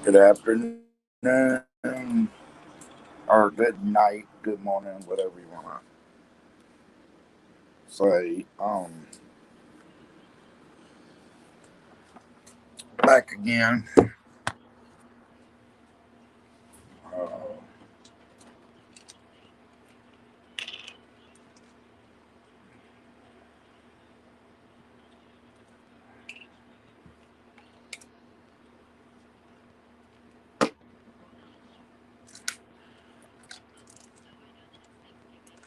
Good afternoon, or good night, good morning, whatever you want to say. Back again. Uh,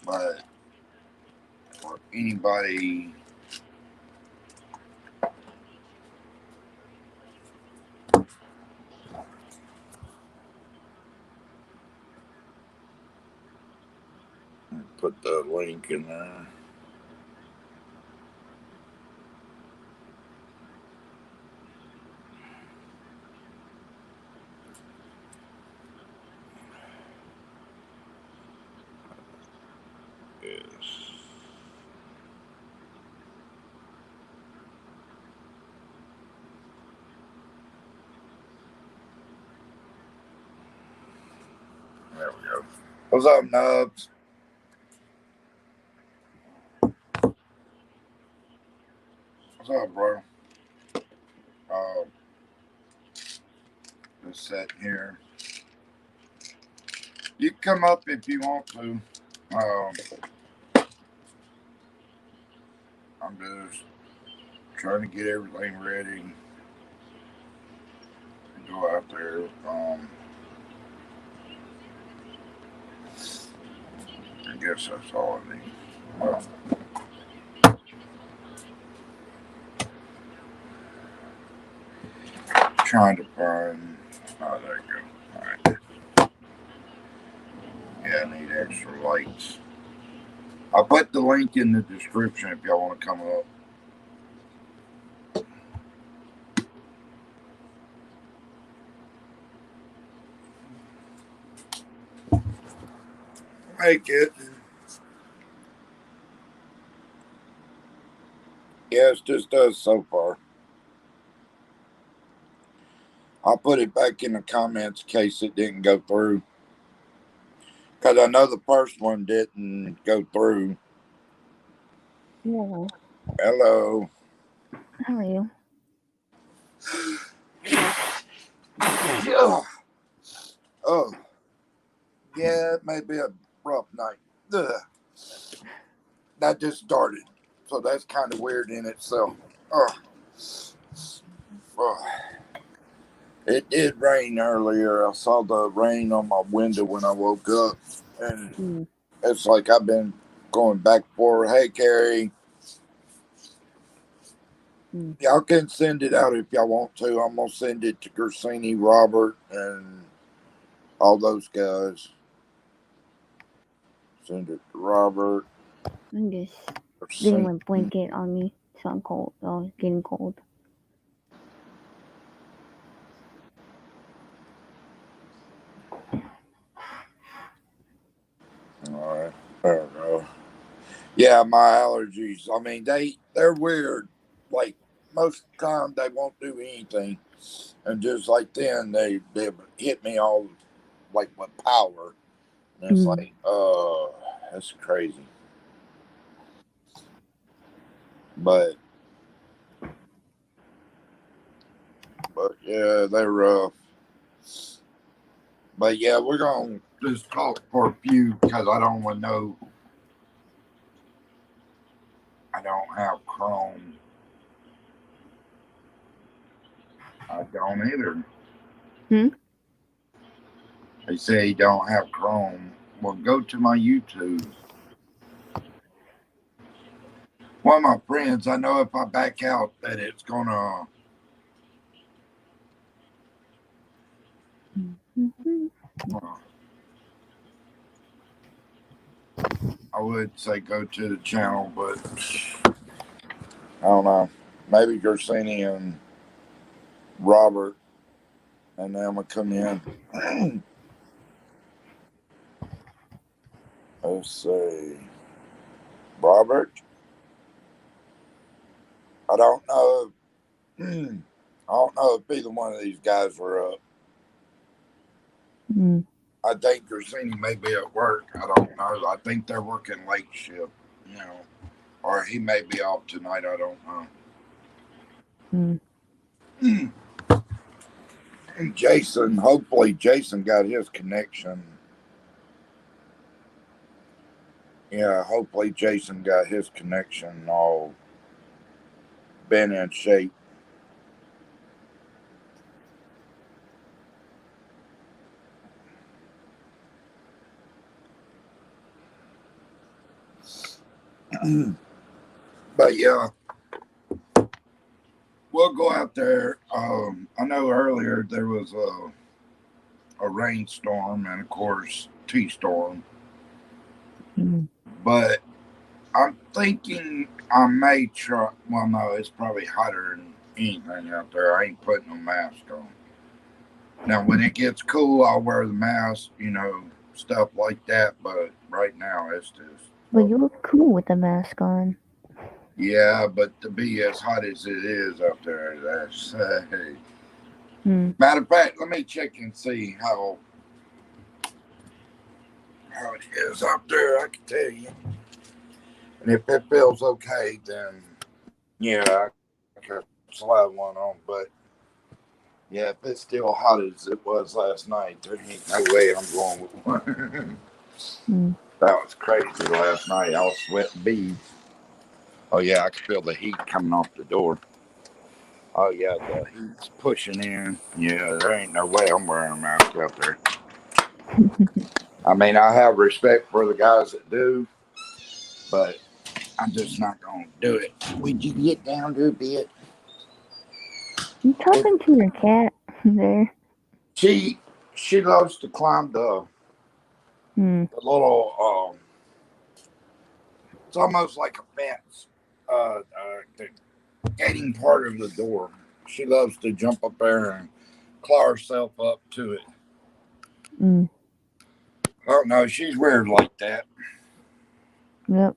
but for anybody put the link in there. Yes. There we go. What's up, Nubs? What's up, bro? Uh, just sitting here. You can come up if you want to. I'm just trying to get everything ready to go out there. I guess that's all I need. Well, trying to find. Oh, there you go. All right. Yeah, I need extra lights. I'll put the link in the description if y'all want to come up. Make it. Yeah, it's just us so far. I'll put it back in the comments in case it didn't go through. Because I know the first one didn't go through. Hello. Hello. How are you? Ugh. Oh, yeah, it may be a rough night. Ugh. That just started. So that's kind of weird in itself. Ugh. Ugh. It did rain earlier. I saw the rain on my window when I woke up. And Mm. it's like I've been going back and forth. Hey, Carrie, Mm. y'all can send it out if y'all want to. I'm going to send it to Gersini, Robert, and all those guys. Send it to Robert. I'm just getting Gersini. my blanket on me, so I'm cold. Oh, it's getting cold. All right. There we go. Yeah, my allergies. I mean, they're weird. Like most of the time, they won't do anything, and just like then, they hit me all like with power, and it's Mm. like, that's crazy. But yeah, they're rough. But yeah, we're gonna just talk for a few because I don't want to know. I don't have Chrome. I don't either. Hmm? They say you don't have Chrome. Well, go to my YouTube. One of my friends, I know if I back out that it's gonna. Mm-hmm. I would say go to the channel, but I don't know. Maybe Gersini and Robert and them will come in. Let's see. Robert, I don't know. I don't know if either one of these guys were up. Mm. I think Corsini may be at work. I don't know. I think they're working late shift, you know, or he may be off tonight. I don't know. Mm. And Jason, hopefully, Jason got his connection. Yeah, hopefully, Jason got his connection all been in shape. But yeah, we'll go out there. I know earlier there was a rainstorm and, of course, T-storm. Mm. But I'm thinking I may try. Well, no, it's probably hotter than anything out there. I ain't putting a mask on. Now, when it gets cool, I'll wear the mask, stuff like that. But right now, it's just. But you look cool with the mask on. Yeah, but to be as hot as it is up there, that's. Mm. Matter of fact, let me check and see how it is up there. I can tell you. And if it feels okay, then yeah, I can slide one on. But yeah, if it's still hot as it was last night, there ain't no way I'm going with one. Mm. That was crazy last night. I was sweating beads. Oh yeah, I could feel the heat coming off the door. Oh yeah, the heat's pushing in. Yeah, there ain't no way I'm wearing a mask up there. I mean, I have respect for the guys that do, but I'm just not gonna do it. Would you get down to a bit? You It, talking to your cat there? she she loves to climb Mm. the little it's almost like a fence, the gating part of the door. She loves to jump up there and claw herself up to it. Mm. I don't know. She's weird like that. Yep.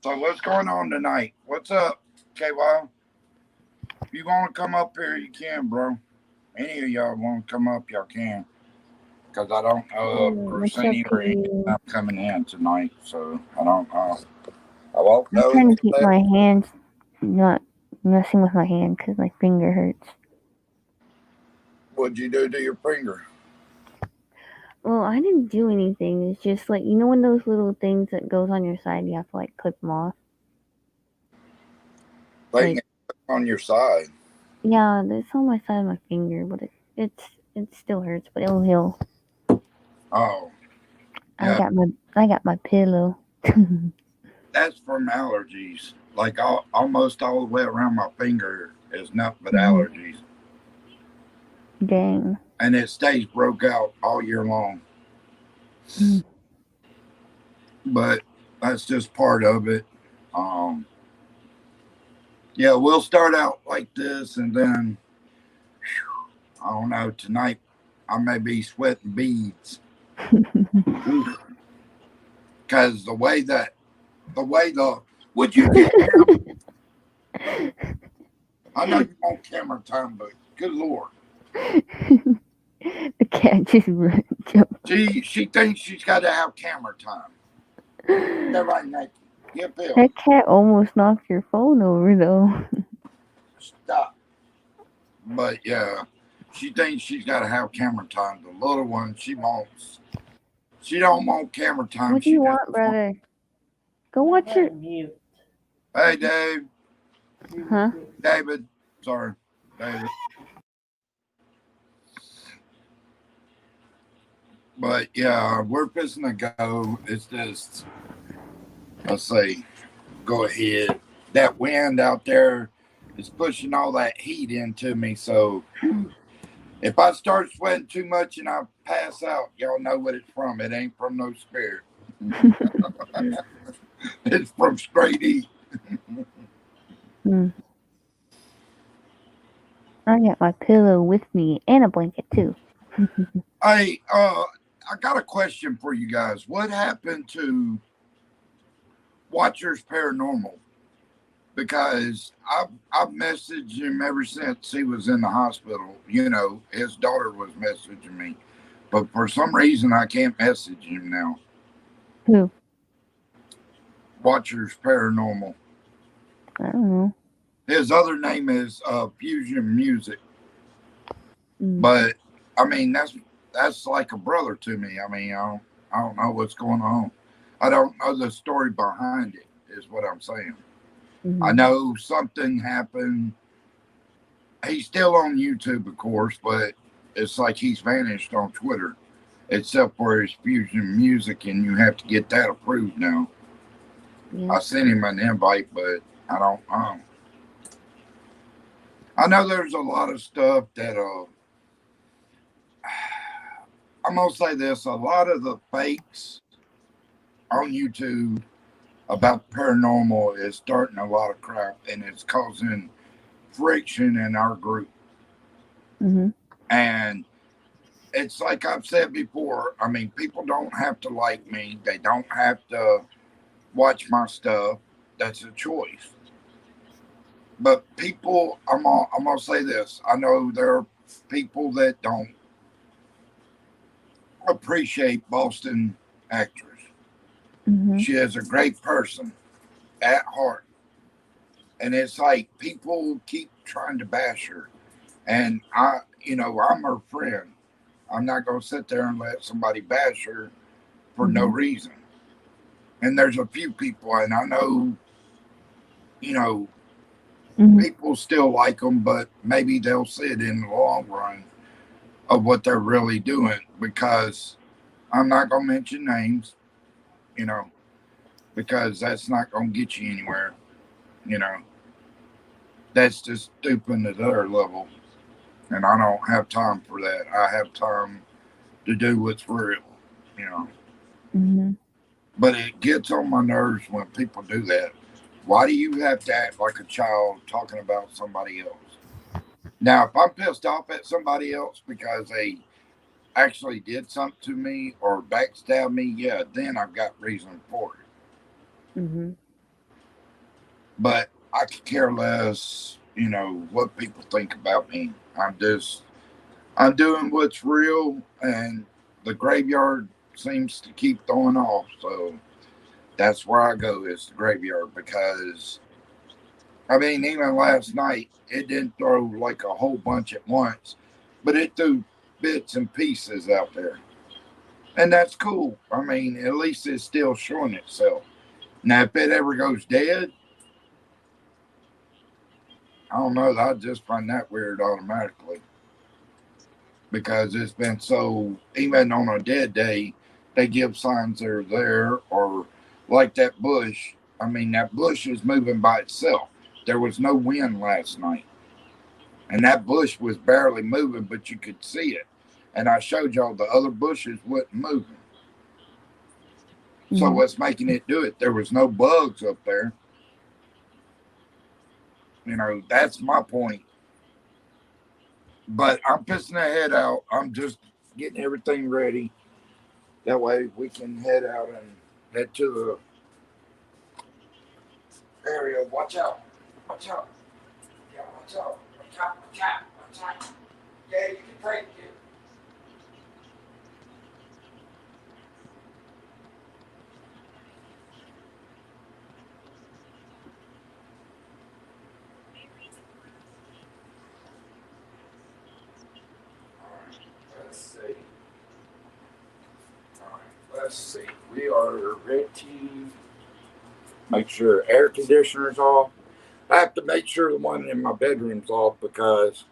So what's going on tonight? What's up, KY? If you want to come up here, you can, bro. Any of y'all want to come up, y'all can. Because I don't know if What's up Corsini to or anything you? coming in tonight, so I don't know. I won't I'm know trying to until keep that. my hands not messing with my hand because my finger hurts. What'd you do to your finger? Well, I didn't do anything. It's just like when those little things that goes on your side, you have to like clip them off. Thing Like on your side. yeah, it's on my side of my finger, but it still hurts, but it'll heal. Oh, I yeah. got my I got my pillow. That's from allergies. Like almost all the way around my finger is nothing but Mhm. allergies. Dang. And it stays broke out all year long. Mm. But that's just part of it. Um, yeah, we'll start out like this, and then I don't know. Tonight, I may be sweating beads because the way the would you get down? I know you want camera time, but good lord, The cat just jumped. she thinks she's got to have camera time. That right, Nike. Get Bill. That cat almost knocked your phone over though. Stop. But yeah, she thinks she's got to have camera time. The little one, she wants. She don't want camera time. What do She you just want, wants. brother? Go watch your. Hey, Dave. Huh? David. Sorry, David. But yeah, we're fixing to go. It's just, let's see, go ahead. That wind out there is pushing all that heat into me. So if I start sweating too much and I pass out, y'all know what it's from. It ain't from no spirit. It's from straight heat. Mm. I got my pillow with me and a blanket too. Hey, I got a question for you guys. What happened to Watchers Paranormal? Because I've messaged him ever since he was in the hospital. His daughter was messaging me, but for some reason I can't message him now. Who? Watchers Paranormal. I don't know. His other name is Fusion Music, Mm. but I mean that's like a brother to me. I mean I don't know what's going on. I don't know the story behind it. Is what I'm saying. I Mm-hmm. know something happened. He's still on YouTube, of course, but it's like he's vanished on Twitter, except for his Fusion Music, and you have to get that approved now. Yeah. I sent him an invite, but I don't. I know there's a lot of stuff that I'm gonna say this: a lot of the fakes on YouTube about paranormal is starting a lot of crap, and it's causing friction in our group. Mm-hmm. And it's like I've said before. I mean, people don't have to like me. They don't have to watch my stuff. That's a choice. But people, I'm gonna say this. I know there are people that don't appreciate Boston actress. Mm-hmm. She is a great person at heart, and it's like people keep trying to bash her. And I'm her friend. I'm not gonna sit there and let somebody bash her for no Mm-hmm. reason. And there's a few people, and I know, you know, Mm-hmm. people still like them, but maybe they'll see it in the long run of what they're really doing because I'm not going to mention names, you know, because that's not going to get you anywhere, you know. That's just stooping to their level. And I don't have time for that. I have time to do what's real, you know. Mm-hmm. But it gets on my nerves when people do that. Why do you have to act like a child talking about somebody else? Now, if I'm pissed off at somebody else because they actually did something to me or backstabbed me, yeah, then I've got reason for it. Mm-hmm. But I could care less, what people think about me. I'm doing what's real, and the graveyard seems to keep throwing off. So that's where I go is the graveyard because I mean, even last night it didn't throw like a whole bunch at once, but it threw bits and pieces out there. And that's cool. I mean, at least it's still showing itself. Now, if it ever goes dead, I don't know. I just find that weird automatically because it's been so. Even on a dead day, they give signs they're there, or like that bush. I mean, that bush is moving by itself. There was no wind last night, and that bush was barely moving, but you could see it. And I showed y'all the other bushes wasn't moving. So Mm-hmm. what's making it do it? There was no bugs up there. That's my point. But I'm pissing the head out. I'm just getting everything ready. That way we can head out and head to the area. Watch out. Watch out. Yeah, watch out. Watch out. Watch out. Watch out. Yeah, you can take it. All right. Let's see. All right. Let's see. We are ready. Make sure air conditioner's off. I have to make sure the one in my bedroom's off because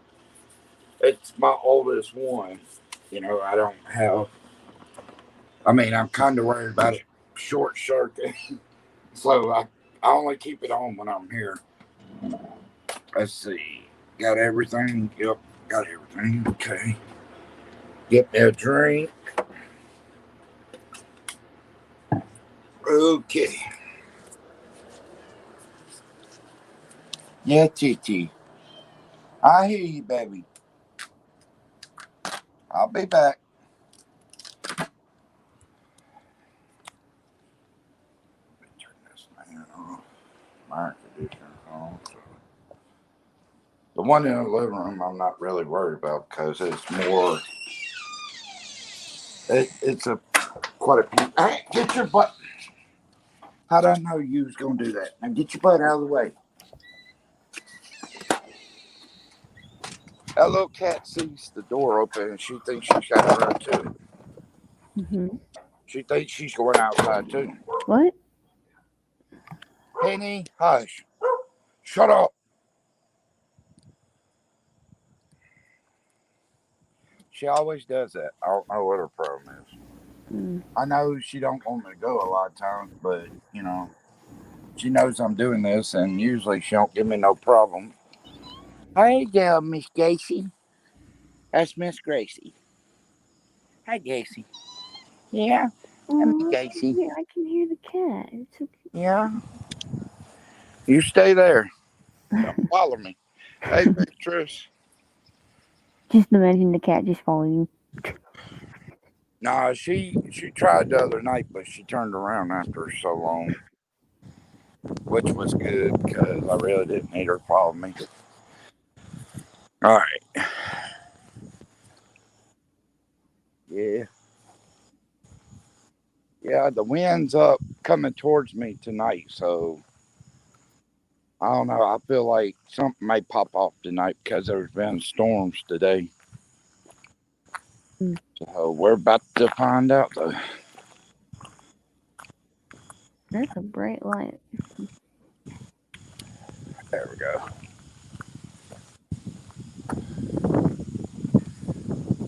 it's my oldest one. I don't have. I mean, I'm kind of worried about it short circuit, so I only keep it on when I'm here. Let's see. Got everything? Yep, got everything. Okay. Get me a drink. Okay. Yeah, Titi. I hear you, baby. I'll be back. Let me turn this fan off. My air conditioner's on. So. The one in the living room, I'm not really worried about because it's more. It's a quite a few. Hey, get your butt. How did I know you was gonna do that? Now get your butt out of the way. That little cat sees the door open and she thinks she's got to run to it. Mhm. She thinks she's going outside too. What? Penny, hush. Shut up. She always does that. I don't know what her problem is. Mm. I know she don't want me to go a lot of times, but she knows I'm doing this, and usually she don't give me no problem. Hey there, Miss Gacy. That's Miss Gracie. Hi, Gacy. Yeah, I'm Oh, Gacy. I can hear the cat. It's so Yeah, you stay there. Don't follow me. Hey, Beatrice. Just imagine the cat just following you. Nah, she tried the other night, but she turned around after so long, which was good because I really didn't need her following me. All right. Yeah. Yeah, the wind's up coming towards me tonight, so I don't know. I feel like something may pop off tonight because there's been storms today. Mm. So we're about to find out, though. That's a bright light. There we go.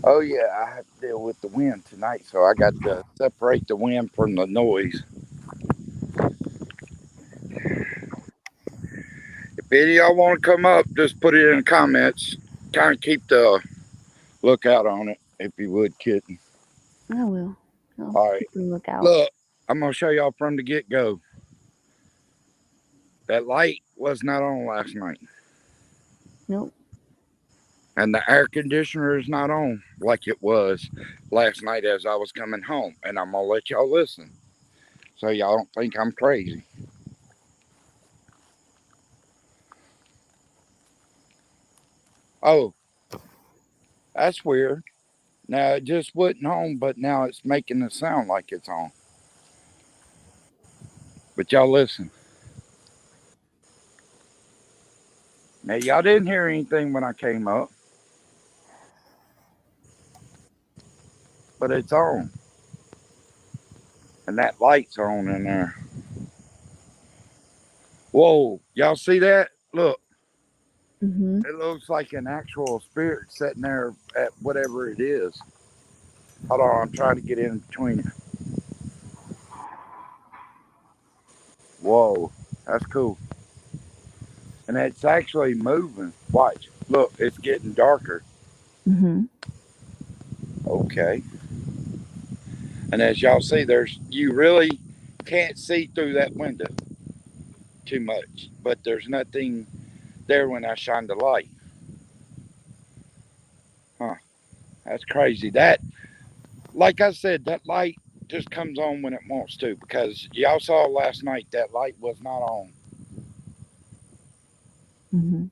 Oh yeah, I have to deal with the wind tonight, so I got to separate the wind from the noise. If any of y'all want to come up, just put it in the comments. Kind of keep the lookout on it, if you would, kitten. I will. I'll All right. keep a lookout. Look, I'm gonna show y'all from the get go. That light was not on last night. Nope. And the air conditioner is not on like it was last night as I was coming home. And I'm gonna let y'all listen so y'all don't think I'm crazy. Oh, that's weird. Now it just wasn't on, but now it's making it sound like it's on. But y'all listen. Now y'all didn't hear anything when I came up, but it's on. And that light's on in there. Whoa, y'all see that? Look, Mhm. it looks like an actual spirit sitting there at whatever it is. Hold on, I'm trying to get in between it. Whoa, that's cool. And it's actually moving. Watch. Look, it's getting darker. Mhm. Okay. And as y'all see, you really can't see through that window too much. But there's nothing there when I shine the light. Huh. That's crazy. That, like I said, that light just comes on when it wants to because y'all saw last night that light was not on. Mhm.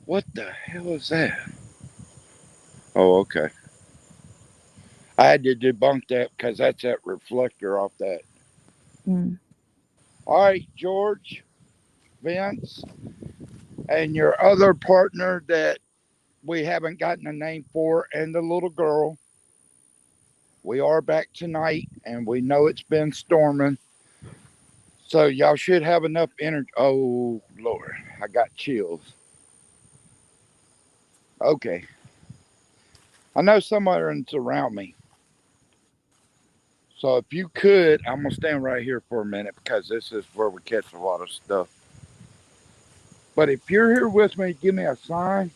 What the hell is that? Oh, okay. I had to debunk that because that's that reflector off that. Mm. All right, George, Vince, and your other partner that we haven't gotten a name for, and the little girl. We are back tonight, and we know it's been storming. So y'all should have enough energy. Oh, Lord, I got chills. Okay. I know somebody's around me. So if you could, I'm going to stand right here for a minute because this is where we catch a lot of stuff. But if you're here with me, give me a sign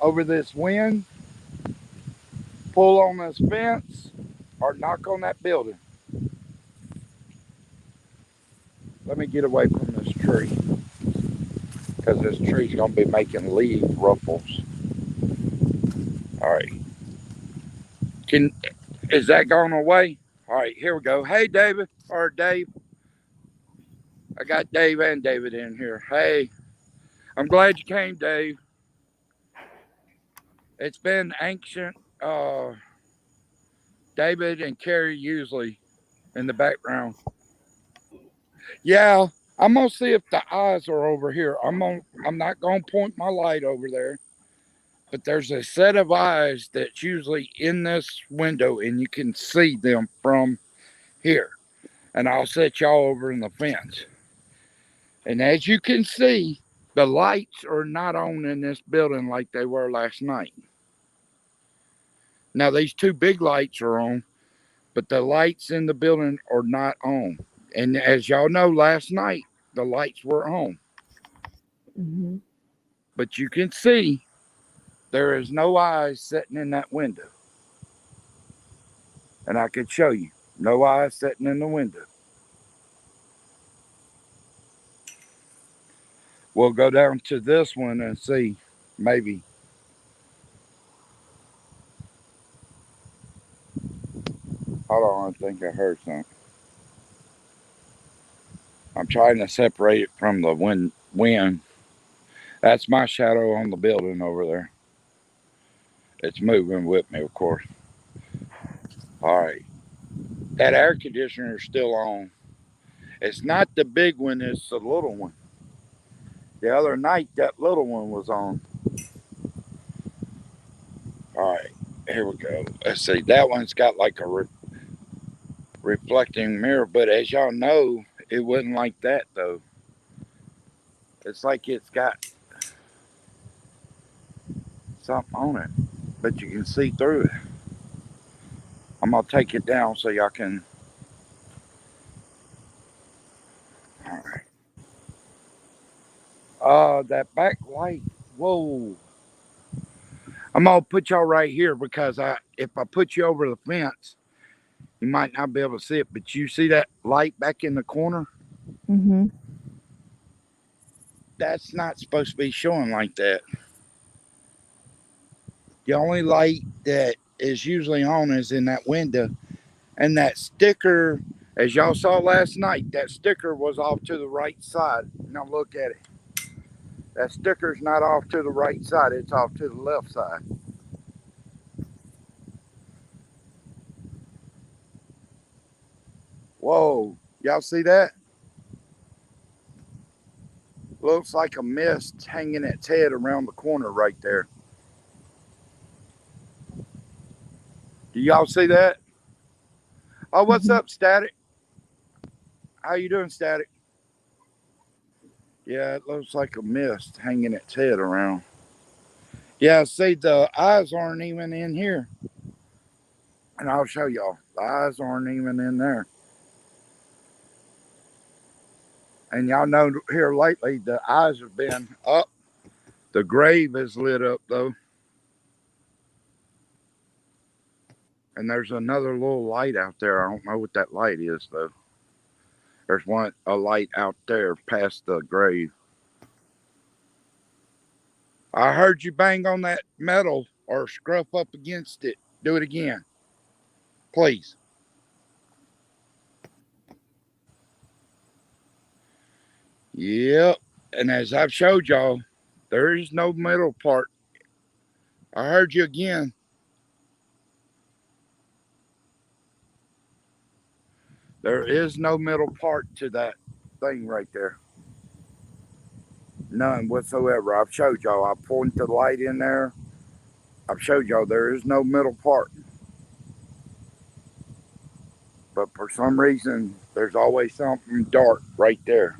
over this wind, pull on this fence, or knock on that building. Let me get away from this tree because this tree's going to be making leaf ruffles. All right. Can Is that going away? All right, here we go. Hey, David, or Dave. I got Dave and David in here. Hey, I'm glad you came, Dave. It's been ancient. David and Carrie usually in the background. Yeah, I'm gonna see if the eyes are over here. I'm not gonna point my light over there, but there's a set of eyes that's usually in this window, and you can see them from here. And I'll set y'all over in the fence. And as you can see, the lights are not on in this building like they were last night. Now these two big lights are on, but the lights in the building are not on. And as y'all know, last night the lights were on. Hmm. But you can see there is no eyes sitting in that window. And I could show you no eyes sitting in the window. We'll go down to this one and see maybe. Hold on, I think I heard something. I'm trying to separate it from the wind. That's my shadow on the building over there. It's moving with me, of course. All right. That air conditioner is still on. It's not the big one, it's the little one. The other night, that little one was on. All right. Here we go. Let's see. That one's got like a reflecting mirror, but as y'all know, it wasn't like that, though. It's like it's got something on it, but you can see through it. I'm going to take it down so y'all can. All right. That backlight. Whoa. I'm gonna put y'all right here because if I put you over the fence, you might not be able to see it. But you see that light back in the corner? Hmm. That's not supposed to be showing like that. The only light that is usually on is in that window. And that sticker, as y'all saw last night, that sticker was off to the right side. Now look at it. That sticker's not off to the right side, it's off to the left side. Whoa, y'all see that? Looks like a mist hanging its head around the corner right there. Do y'all see that? Oh, what's Hmm. up, Static? How you doing, Static? Yeah, it looks like a mist hanging its head around. Yeah, see, the eyes aren't even in here. And I'll show y'all. The eyes aren't even in there. And y'all know here lately, the eyes have been up. The grave is lit up, though. And there's another little light out there. I don't know what that light is, though. There's a light out there past the grave. I heard you bang on that metal or scruff up against it. Do it again, please. Yep. And as I've showed y'all, there is no middle part. I heard you again. There is no middle part to that thing right there. None whatsoever. I've showed y'all. I pointed the light in there. I've showed y'all there is no middle part. But for some reason, there's always something dark right there.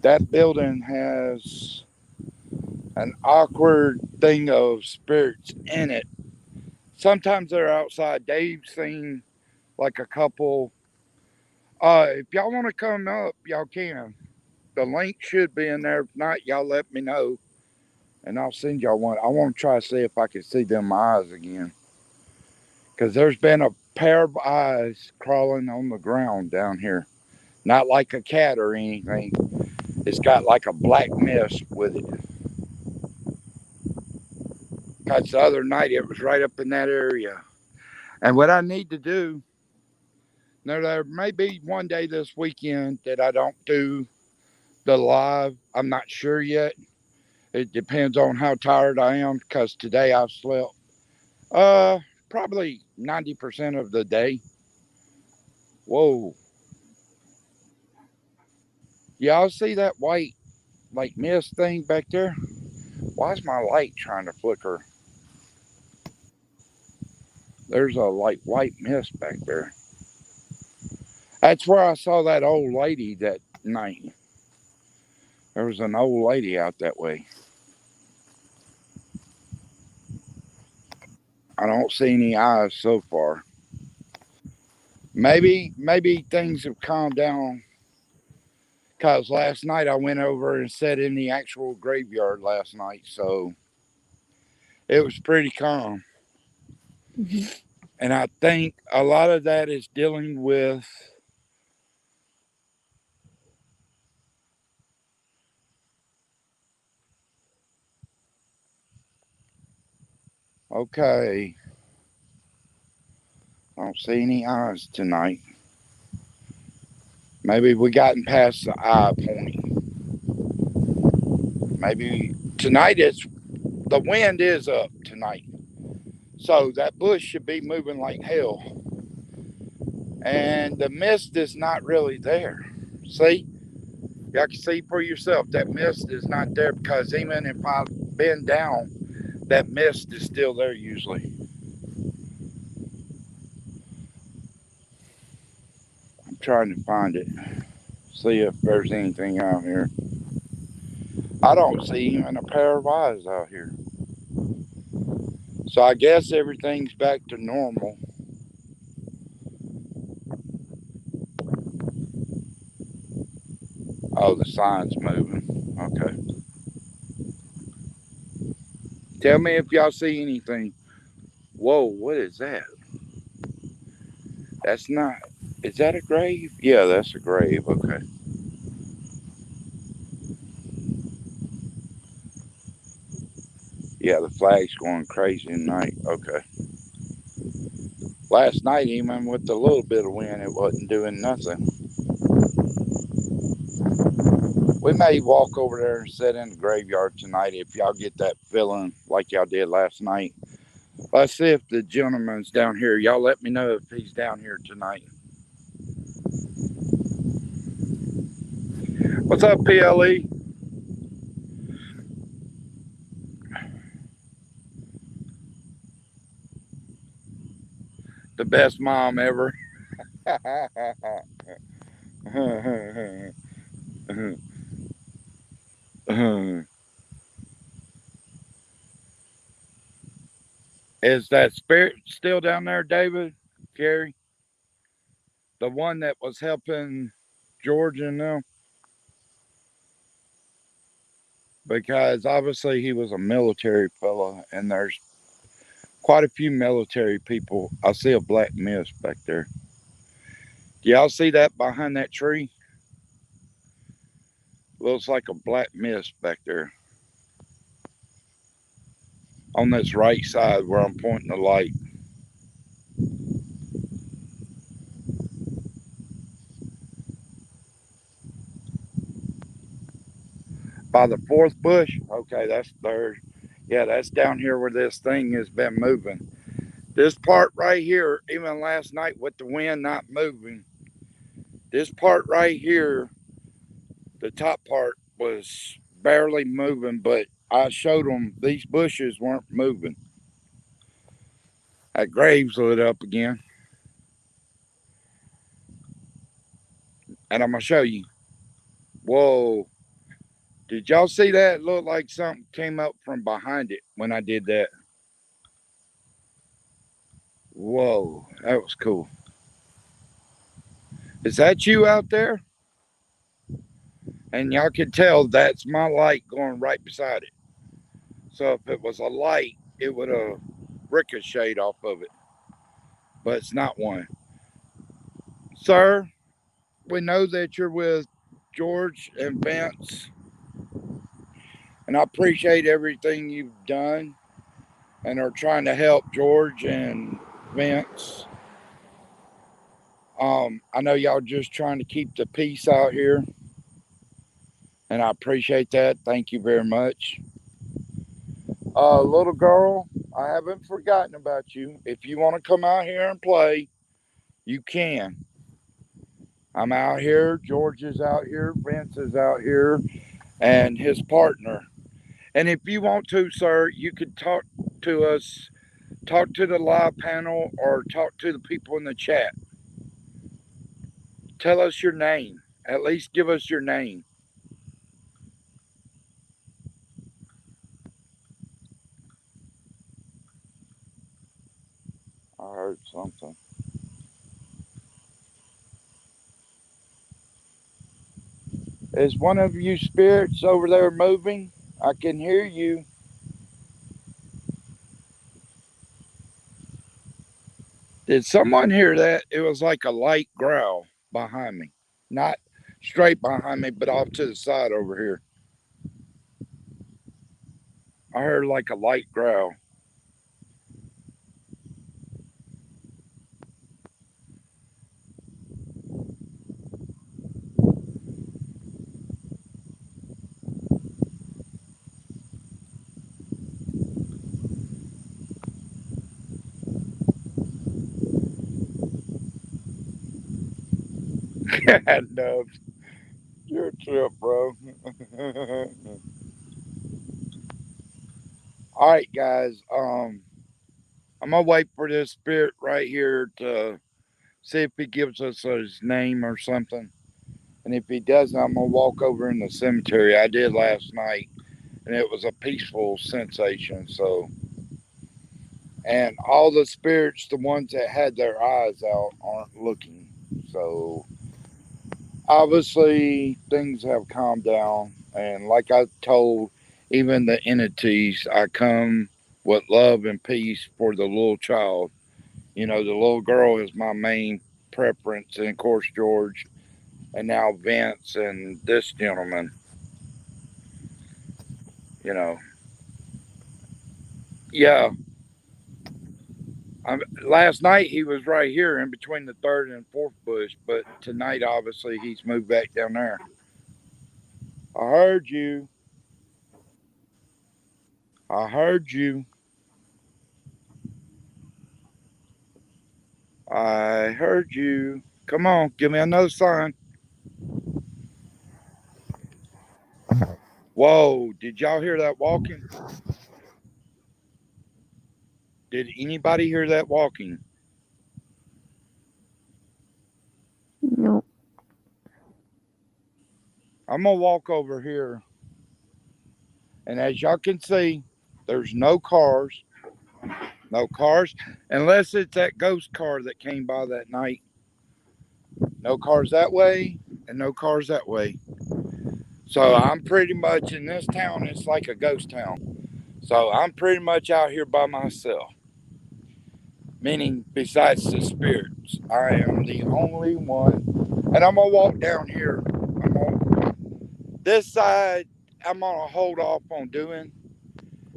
That building has an awkward thing of spirits in it. Sometimes they're outside. Dave's seen like a couple. If y'all want to come up, y'all can. The link should be in there. If not, y'all let me know, and I'll send y'all one. I want to try to see if I can see them eyes again, because there's been a pair of eyes crawling on the ground down here. Not like a cat or anything. It's got like a black mist with it. Because the other night it was right up in that area. And what I need to do, now there may be one day this weekend that I don't do the live. I'm not sure yet. It depends on how tired I am because today I've slept probably 90% of the day. Whoa. Y'all see that white, like, mist thing back there? Why is my light trying to flicker? There's a, like, white mist back there. That's where I saw that old lady that night. There was an old lady out that way. I don't see any eyes so far. Maybe things have calmed down because last night I went over and sat in the actual graveyard last night, so it was pretty calm. Hmm. And I think a lot of that is dealing with, okay, I don't see any eyes tonight. Maybe we gotten past the eye point. Maybe tonight it's the wind is up tonight. So that bush should be moving like hell. And the mist is not really there. See? Y'all can see for yourself that mist is not there because even if I bend down, that mist is still there usually. I'm trying to find it. See if there's anything out here. I don't see even a pair of eyes out here. So I guess everything's back to normal. Oh, the sign's moving. Okay. Tell me if y'all see anything. Whoa, what is that? That's not. Is that a grave? Yeah, that's a grave. Okay. Yeah, the flag's going crazy tonight. Okay. Last night, even with the little bit of wind, it wasn't doing nothing. We may walk over there and sit in the graveyard tonight if y'all get that feeling like y'all did last night. Let's see if the gentleman's down here. Y'all let me know if he's down here tonight. What's up, PLE? The best mom ever. Is that spirit still down there, David? Gary? The one that was helping George and them? Because obviously he was a military fella, and there's quite a few military people. I see a black mist back there. Do y'all see that behind that tree? Looks like a black mist back there on this right side where I'm pointing the light. By the fourth bush? Okay, that's third. Yeah, that's down here where this thing has been moving. This part right here, even last night with the wind not moving, this part right here, the top part was barely moving, but I showed them these bushes weren't moving. That grave's lit up again. And I'm going to show you. Whoa. Did y'all see that? It looked like something came up from behind it when I did that. Whoa. That was cool. Is that you out there? And y'all can tell that's my light going right beside it. So if it was a light, it would have ricocheted off of it. But it's not one. Sir, we know that you're with George and Vince, and I appreciate everything you've done and are trying to help George and Vince. I know y'all just trying to keep the peace out here, and I appreciate that. Thank you very much. Little girl, I haven't forgotten about you. If you want to come out here and play, you can. I'm out here. George is out here. Vince is out here, and his partner. And if you want to, sir, you could talk to us, talk to the live panel, or talk to the people in the chat. Tell us your name. At least give us your name. I heard something. Is one of you spirits over there moving? I can hear you. Did someone hear that? It was like a light growl behind me. Not straight behind me, but off to the side over here. I heard like a light growl. No, you're a trip, bro. All right, guys. I'm gonna wait for this spirit right here to see if he gives us his name or something. And if he doesn't, I'm gonna walk over in the cemetery. I did last night, and it was a peaceful sensation. So, and all the spirits, the ones that had their eyes out, aren't looking. So, obviously, things have calmed down. And like I told even the entities, I come with love and peace for the little child. You know, the little girl is my main preference, and of course, George, and now Vince, and this gentleman. You know, yeah. Last night he was right here in between the third and fourth bush, but tonight obviously he's moved back down there. I heard you. I heard you. I heard you. Come on, give me another sign. Whoa, did y'all hear that walking? Did anybody hear that walking? Nope. I'm gonna walk over here, and as y'all can see, there's no cars. No cars, unless it's that ghost car that came by that night. No cars that way, and no cars that way. So I'm pretty much in this town, it's like a ghost town. So I'm pretty much out here by myself, meaning besides the spirits, I am the only one. And I'm gonna walk down here. This side, I'm gonna hold off on doing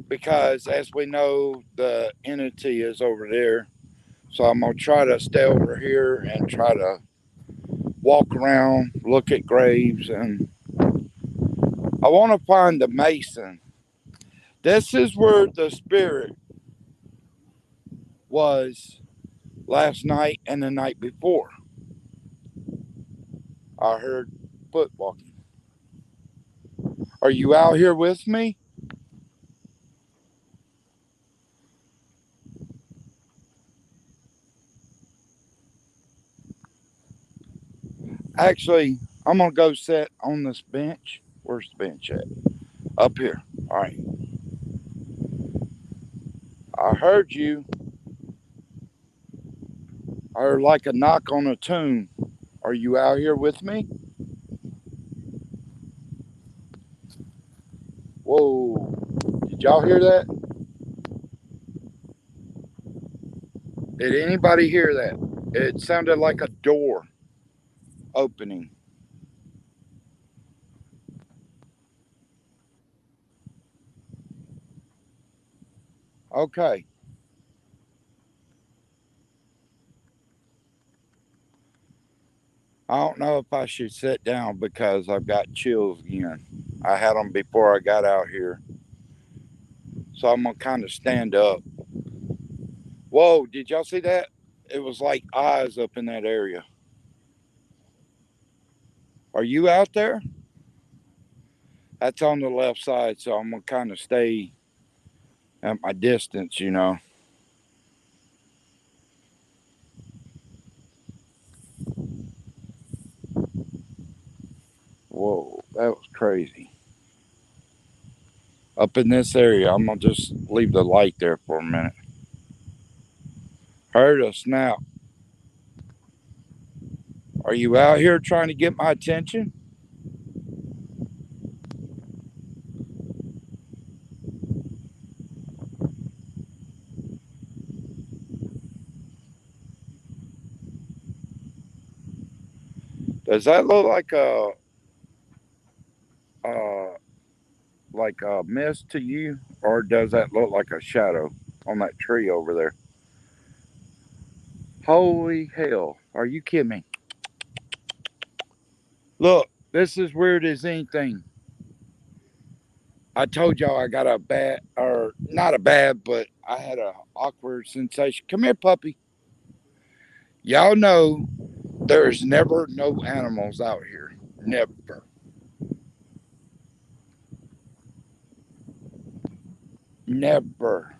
because, as we know, the entity is over there. So I'm gonna try to stay over here and try to walk around, look at graves, and I want to find the mason. This is where the spirit was last night and the night before. I heard foot walking. Are you out here with me? Actually, I'm gonna go sit on this bench. Where's the bench at? Up here. All right. I heard you. I heard like a knock on a tune. Are you out here with me? Whoa. Did y'all hear that? Did anybody hear that? It sounded like a door opening. Okay. I don't know if I should sit down because I've got chills again. I had them before I got out here. So I'm going to kind of stand up. Whoa, did y'all see that? It was like eyes up in that area. Are you out there? That's on the left side, so I'm gonna kind of stay at my distance, you know. Whoa, that was crazy. Up in this area, I'm gonna just leave the light there for a minute. Heard us now. Are you out here trying to get my attention? Does that look uh, like a mist to you, or does that look like a shadow on that tree over there? Holy hell! Are you kidding me? Look, this is weird as anything. I told y'all I got a bad, or not a bad, but I had a awkward sensation. Come here, puppy. Y'all know there's never no animals out here. Never. Never.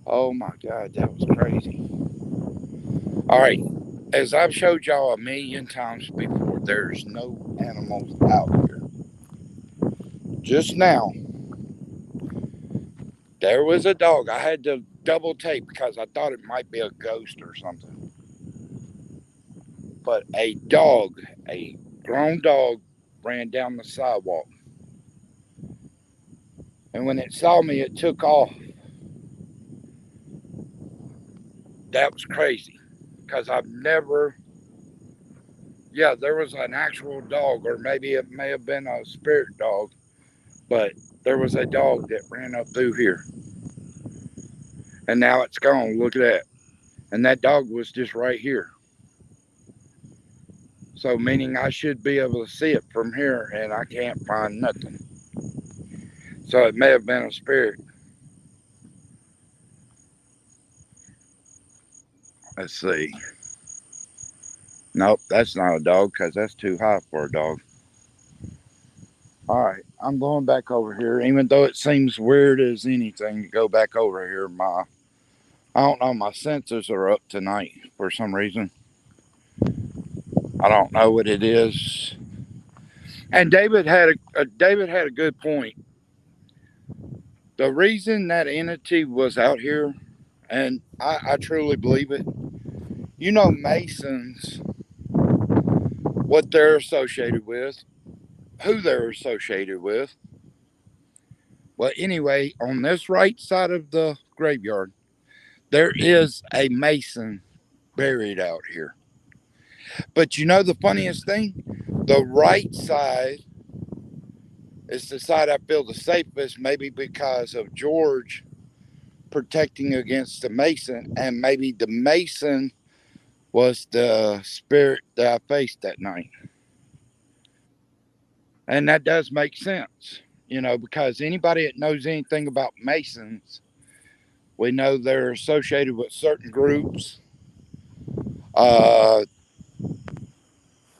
Oh my God, that was crazy. All right. As I've showed y'all a million times before, there's no animals out here. Just now, there was a dog. I had to double take because I thought it might be a ghost or something. But a grown dog, ran down the sidewalk. And when it saw me, it took off. That was crazy because I've never, yeah, there was an actual dog, or maybe it may have been a spirit dog, but there was a dog that ran up through here. And now it's gone. Look at that. And that dog was just right here. So, meaning I should be able to see it from here, and I can't find nothing. So, it may have been a spirit. Let's see. Nope, that's not a dog because that's too high for a dog. All right, I'm going back over here. Even though it seems weird as anything to go back over here, I don't know, my senses are up tonight for some reason. I don't know what it is. And David had a good point. The reason that entity was out here, and I truly believe it. You know, Masons, what they're associated with, who they're associated with. Well, anyway, on this right side of the graveyard, there is a Mason buried out here. But you know the funniest thing? The right side is the side I feel the safest, maybe because of George protecting against the Mason, and maybe the Mason was the spirit that I faced that night. And that does make sense, you know, because anybody that knows anything about Masons, we know they're associated with certain groups. Uh,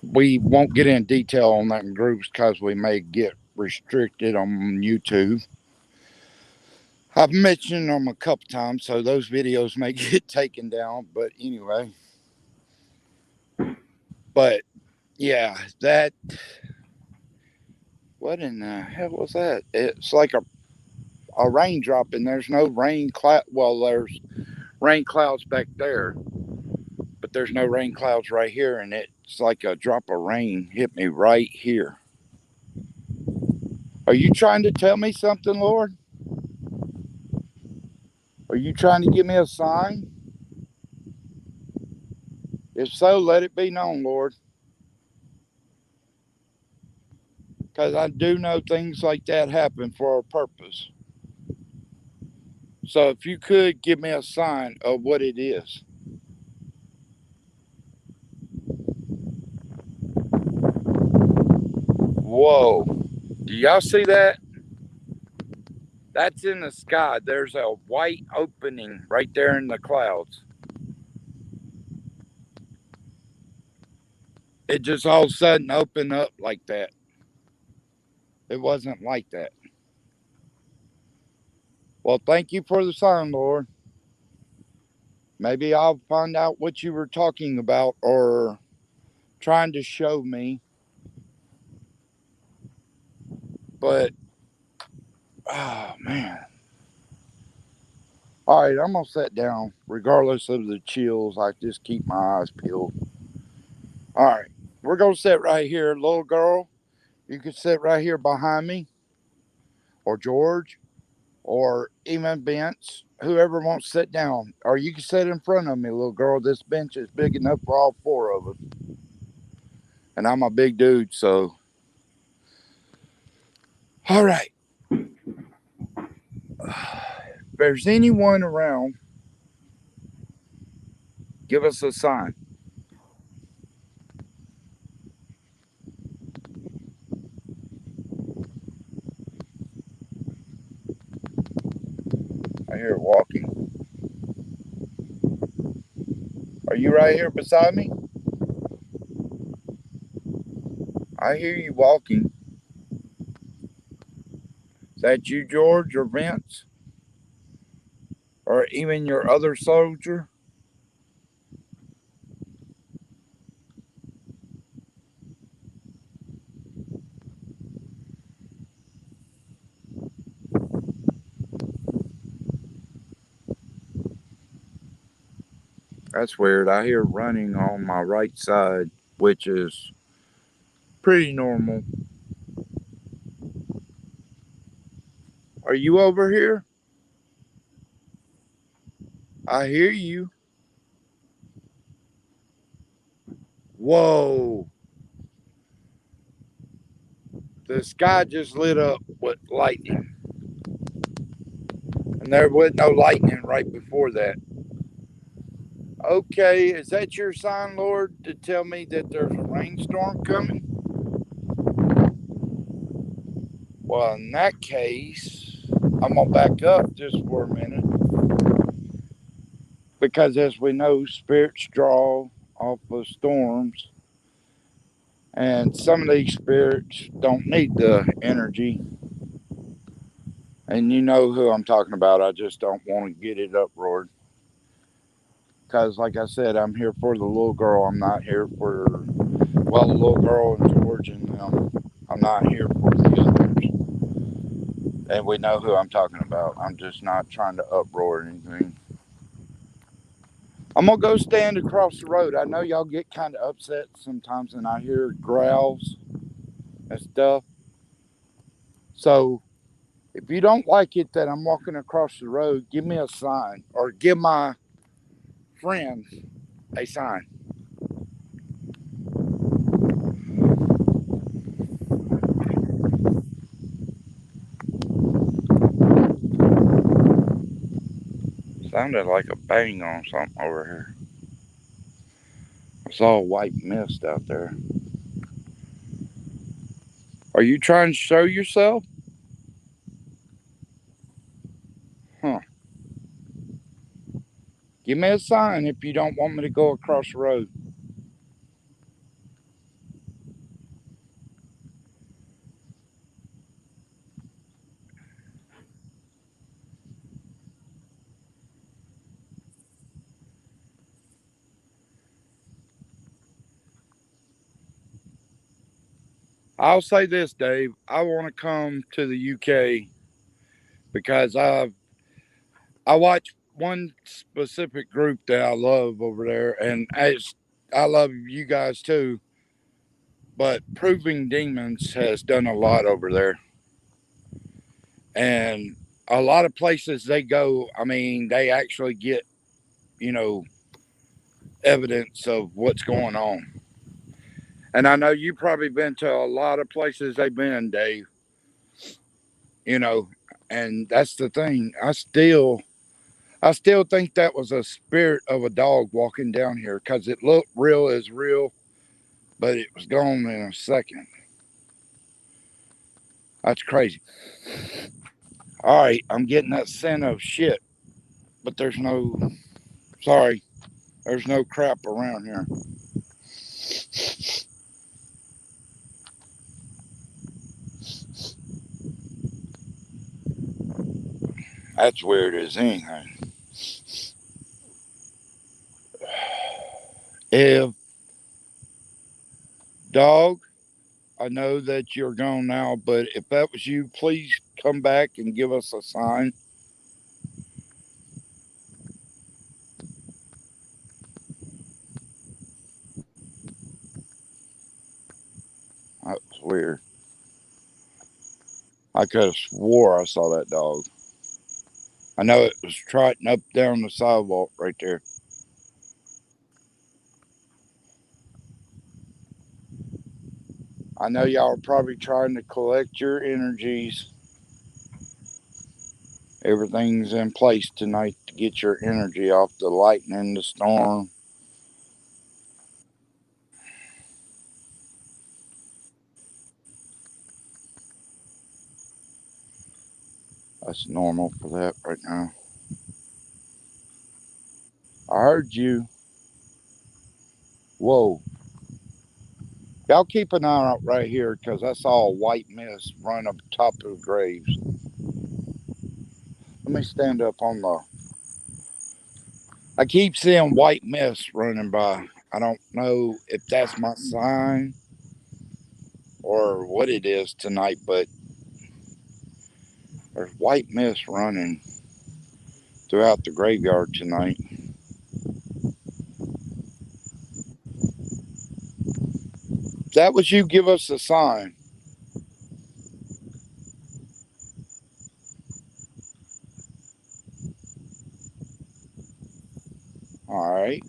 we won't get in detail on that in groups because we may get restricted on YouTube. I've mentioned them a couple times, so those videos may get taken down. But anyway, but yeah, that, what in the hell was that? It's like a raindrop, and there's no rain cloud. Well, there's rain clouds back there, but there's no rain clouds right here, and it's like a drop of rain hit me right here. Are you trying to tell me something, Lord? Are you trying to give me a sign? If so, let it be known, Lord. Because I do know things like that happen for a purpose. So if you could give me a sign of what it is. Whoa. Do y'all see that? That's in the sky. There's a white opening right there in the clouds. It just all of a sudden opened up like that. It wasn't like that. Well, thank you for the sign, Lord. Maybe I'll find out what you were talking about or trying to show me. But, oh, man. All right, I'm going to sit down. Regardless of the chills, I just keep my eyes peeled. All right, we're going to sit right here, little girl. You can sit right here behind me, or George, or even Vince, whoever wants to sit down. Or you can sit in front of me, little girl. This bench is big enough for all four of us. And I'm a big dude, so. All right. If there's anyone around, give us a sign. I hear it walking. Are you right here beside me? I hear you walking. Is that you, George, or Vince? Or even your other soldier? That's weird. I hear running on my right side, which is pretty normal. Are you over here? I hear you. Whoa. The sky just lit up with lightning. And there was no lightning right before that. Okay, is that your sign, Lord, to tell me that there's a rainstorm coming? Well, in that case, I'm going to back up just for a minute. Because as we know, spirits draw off of storms. And some of these spirits don't need the energy. And you know who I'm talking about. I just don't want to get it uproared. Because, like I said, I'm here for the little girl. I'm not here for, well, the little girl and George and them. I'm not here for the others. And we know who I'm talking about. I'm just not trying to uproar anything. I'm going to go stand across the road. I know y'all get kind of upset sometimes and I hear growls and stuff. So if you don't like it that I'm walking across the road, give me a sign or give my friends a sign. Sounded like a bang on something over here. I saw a white mist out there. Are you trying to show yourself? Huh. Give me a sign if you don't want me to go across the road. I'll say this, Dave. I want to come to the UK because I watch one specific group that I love over there, and I love you guys too. But Proving Demons has done a lot over there, and a lot of places they go. I mean, they actually get you know evidence of what's going on. And I know you've probably been to a lot of places they've been, Dave. You know, and that's the thing. I still think that was a spirit of a dog walking down here because it looked real as real, but it was gone in a second. That's crazy. All right, I'm getting that scent of shit, but sorry, there's no crap around here. That's weird as anything. If, dog, I know that you're gone now, but if that was you, please come back and give us a sign. That was weird. I could have swore I saw that dog. I know it was trotting up down the sidewalk right there. I know y'all are probably trying to collect your energies. Everything's in place tonight to get your energy off the lightning, the storm. That's normal for that right now. I heard you. Whoa. Y'all keep an eye out right here because I saw a white mist run up top of the graves. Let me stand up on the. I keep seeing white mist running by. I don't know if that's my sign or what it is tonight, but there's white mist running throughout the graveyard tonight. If that was you, give us a sign. All right.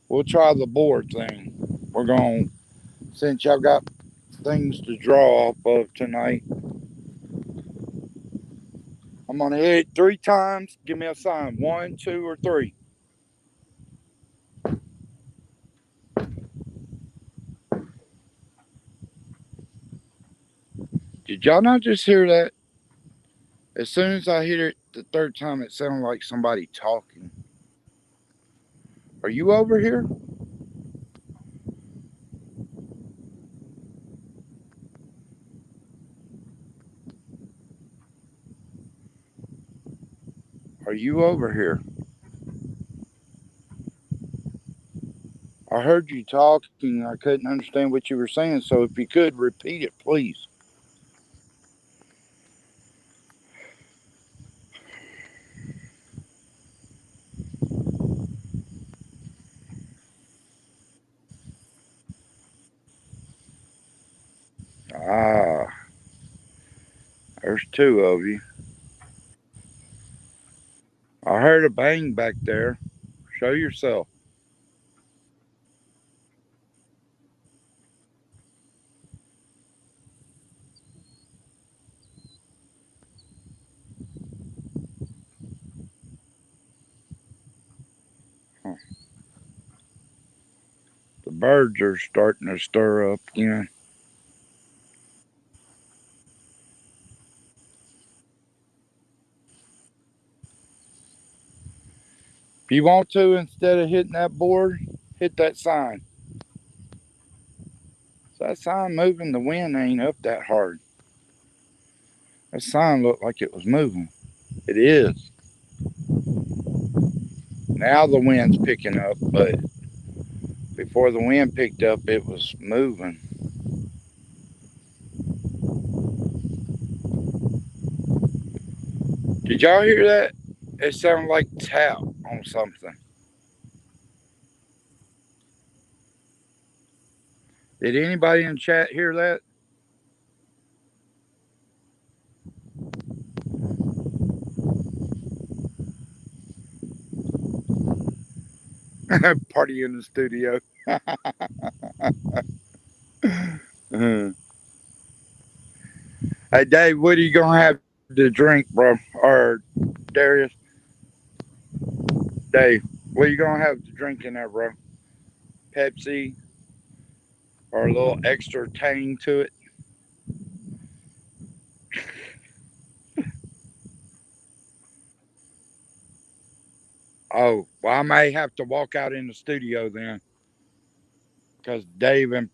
We'll try the board thing. We're going, since y'all got things to draw off of tonight, I'm going to hit it 3 times. Give me a sign. 1, 2, or 3. Did y'all not just hear that? As soon as I hit it the 3rd time, it sounded like somebody talking. Are you over here? Are you over here? I heard you talking. I couldn't understand what you were saying. So if you could repeat it, please. Ah, there's 2 of you. I heard a bang back there. Show yourself. Huh. The birds are starting to stir up again. If you want to, instead of hitting that board, hit that sign. So that sign moving, the wind ain't up that hard. That sign looked like it was moving. It is. Now the wind's picking up, but before the wind picked up, it was moving. Did y'all hear that? It sounded like tap on something. Did anybody in chat hear that? Party in the studio. Hey, Dave, what are you gonna have to drink, bro? Or Darius, Dave, what are you gonna have to drink in there, bro? Pepsi or a little extra tang to it? Oh, well, I may have to walk out in the studio then because Dave and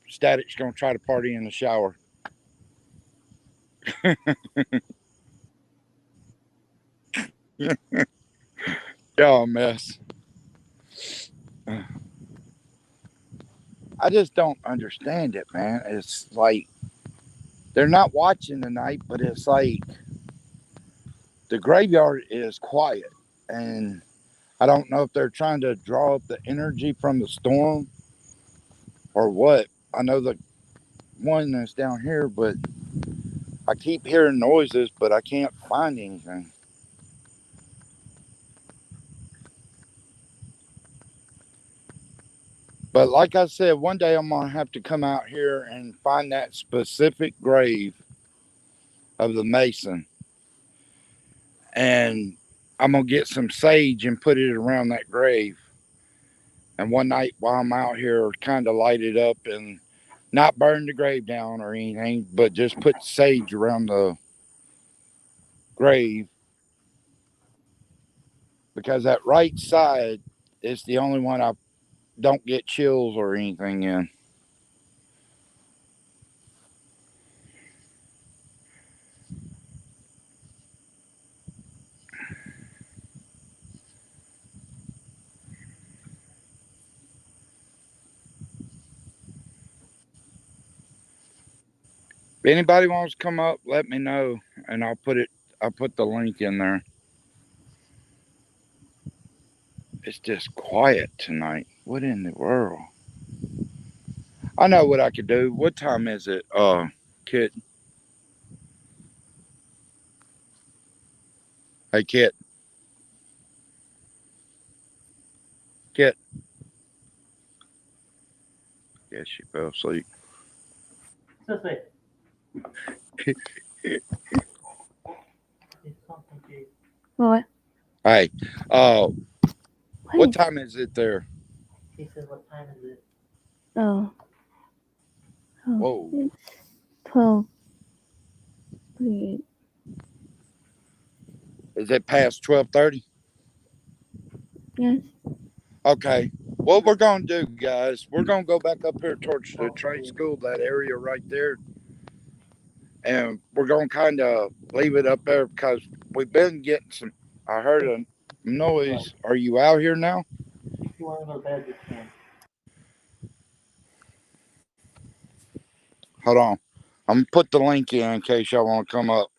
Static's going to try to party in the shower. Y'all a mess. I just don't understand it, man. It's like they're not watching tonight, but it's like the graveyard is quiet. And I don't know if they're trying to draw up the energy from the storm or what. I know the one that's down here, but I keep hearing noises, but I can't find anything. But like I said, one day I'm gonna have to come out here and find that specific grave of the Mason, and I'm gonna get some sage and put it around that grave. And one night while I'm out here, kind of light it up and not burn the grave down or anything, but just put sage around the grave because that right side is the only one I don't get chills or anything in. If anybody wants to come up, let me know, and I'll put the link in there. It's just quiet tonight. What in the world? I know what I could do. What time is it? Kit. Hey, Kit. Kit. Guess she fell asleep. This way. It's complicated. What? Hey, uh, what What? time is it there? He said, what time is it? Oh. Oh. Whoa. It's 12. Wait. Is it past 12:30? Yes. Okay. What we're gonna do, guys? We're gonna go back up here towards the trade school, that area right there, and we're gonna kind of leave it up there because we've been getting some. I heard a noise. Are you out here now? If you want to go to bed, you can. Hold on. I'm gonna put the link in case y'all want to come up.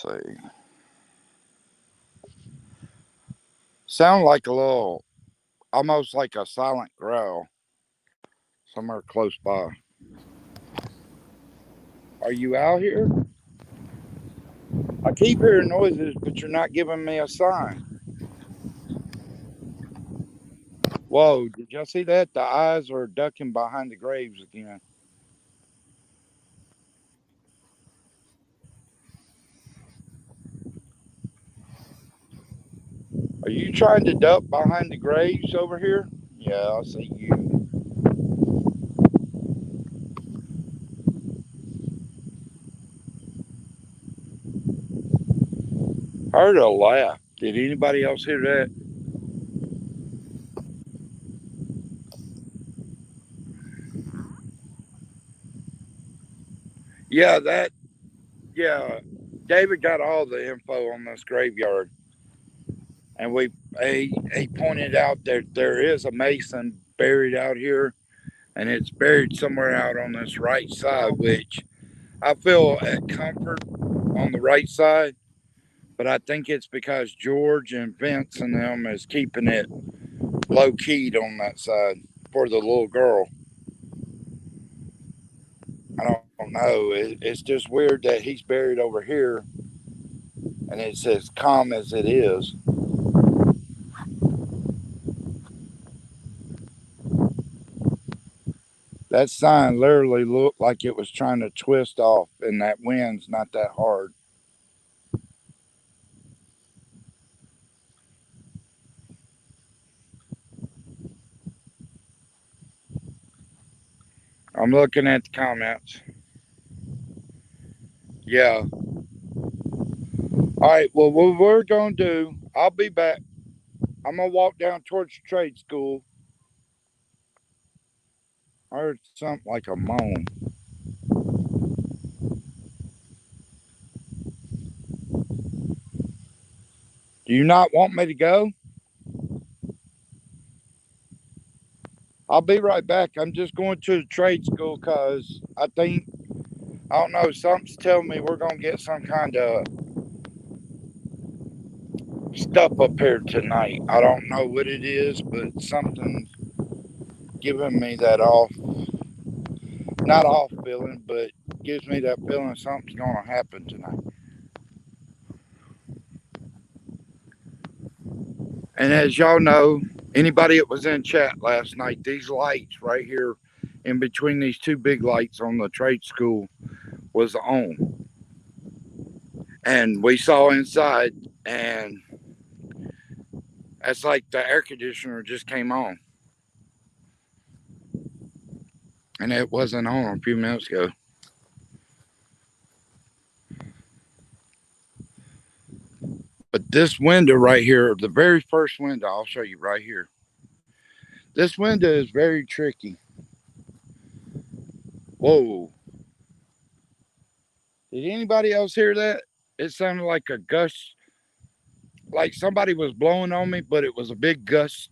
Let's see. Sound like a little, almost like a silent growl somewhere close by. Are you out here? I keep hearing noises, but you're not giving me a sign. Whoa, did y'all see that? The eyes are ducking behind the graves again. Are you trying to duck behind the graves over here? Yeah, I see you. Heard a laugh. Did anybody else hear that? Yeah, yeah. David got all the info on this graveyard, and he pointed out that there is a mason buried out here, and it's buried somewhere out on this right side, which I feel at comfort on the right side, but I think it's because George and Vince and them is keeping it low keyed on that side for the little girl. I don't know. It's just weird that he's buried over here and it's as calm as it is. That sign literally looked like it was trying to twist off, and that wind's not that hard. I'm looking at the comments. Yeah, All right. Well, what we're gonna do, I'll be back. I'm gonna walk down towards the trade school. I heard something like a moan. Do you not want me to go? I'll be right back. I'm just going to the trade school because I don't know, something's telling me we're going to get some kind of stuff up here tonight. I don't know what it is, but something's giving me that off, not off feeling, but gives me that feeling something's going to happen tonight. And as y'all know, anybody that was in chat last night, these lights right here in between these two big lights on the trade school was on. And we saw inside, and that's like the air conditioner just came on. And it wasn't on a few minutes ago. But this window right here, the very first window, I'll show you right here. This window is very tricky. Whoa. Did anybody else hear that? It sounded like a gust, like somebody was blowing on me, but it was a big gust,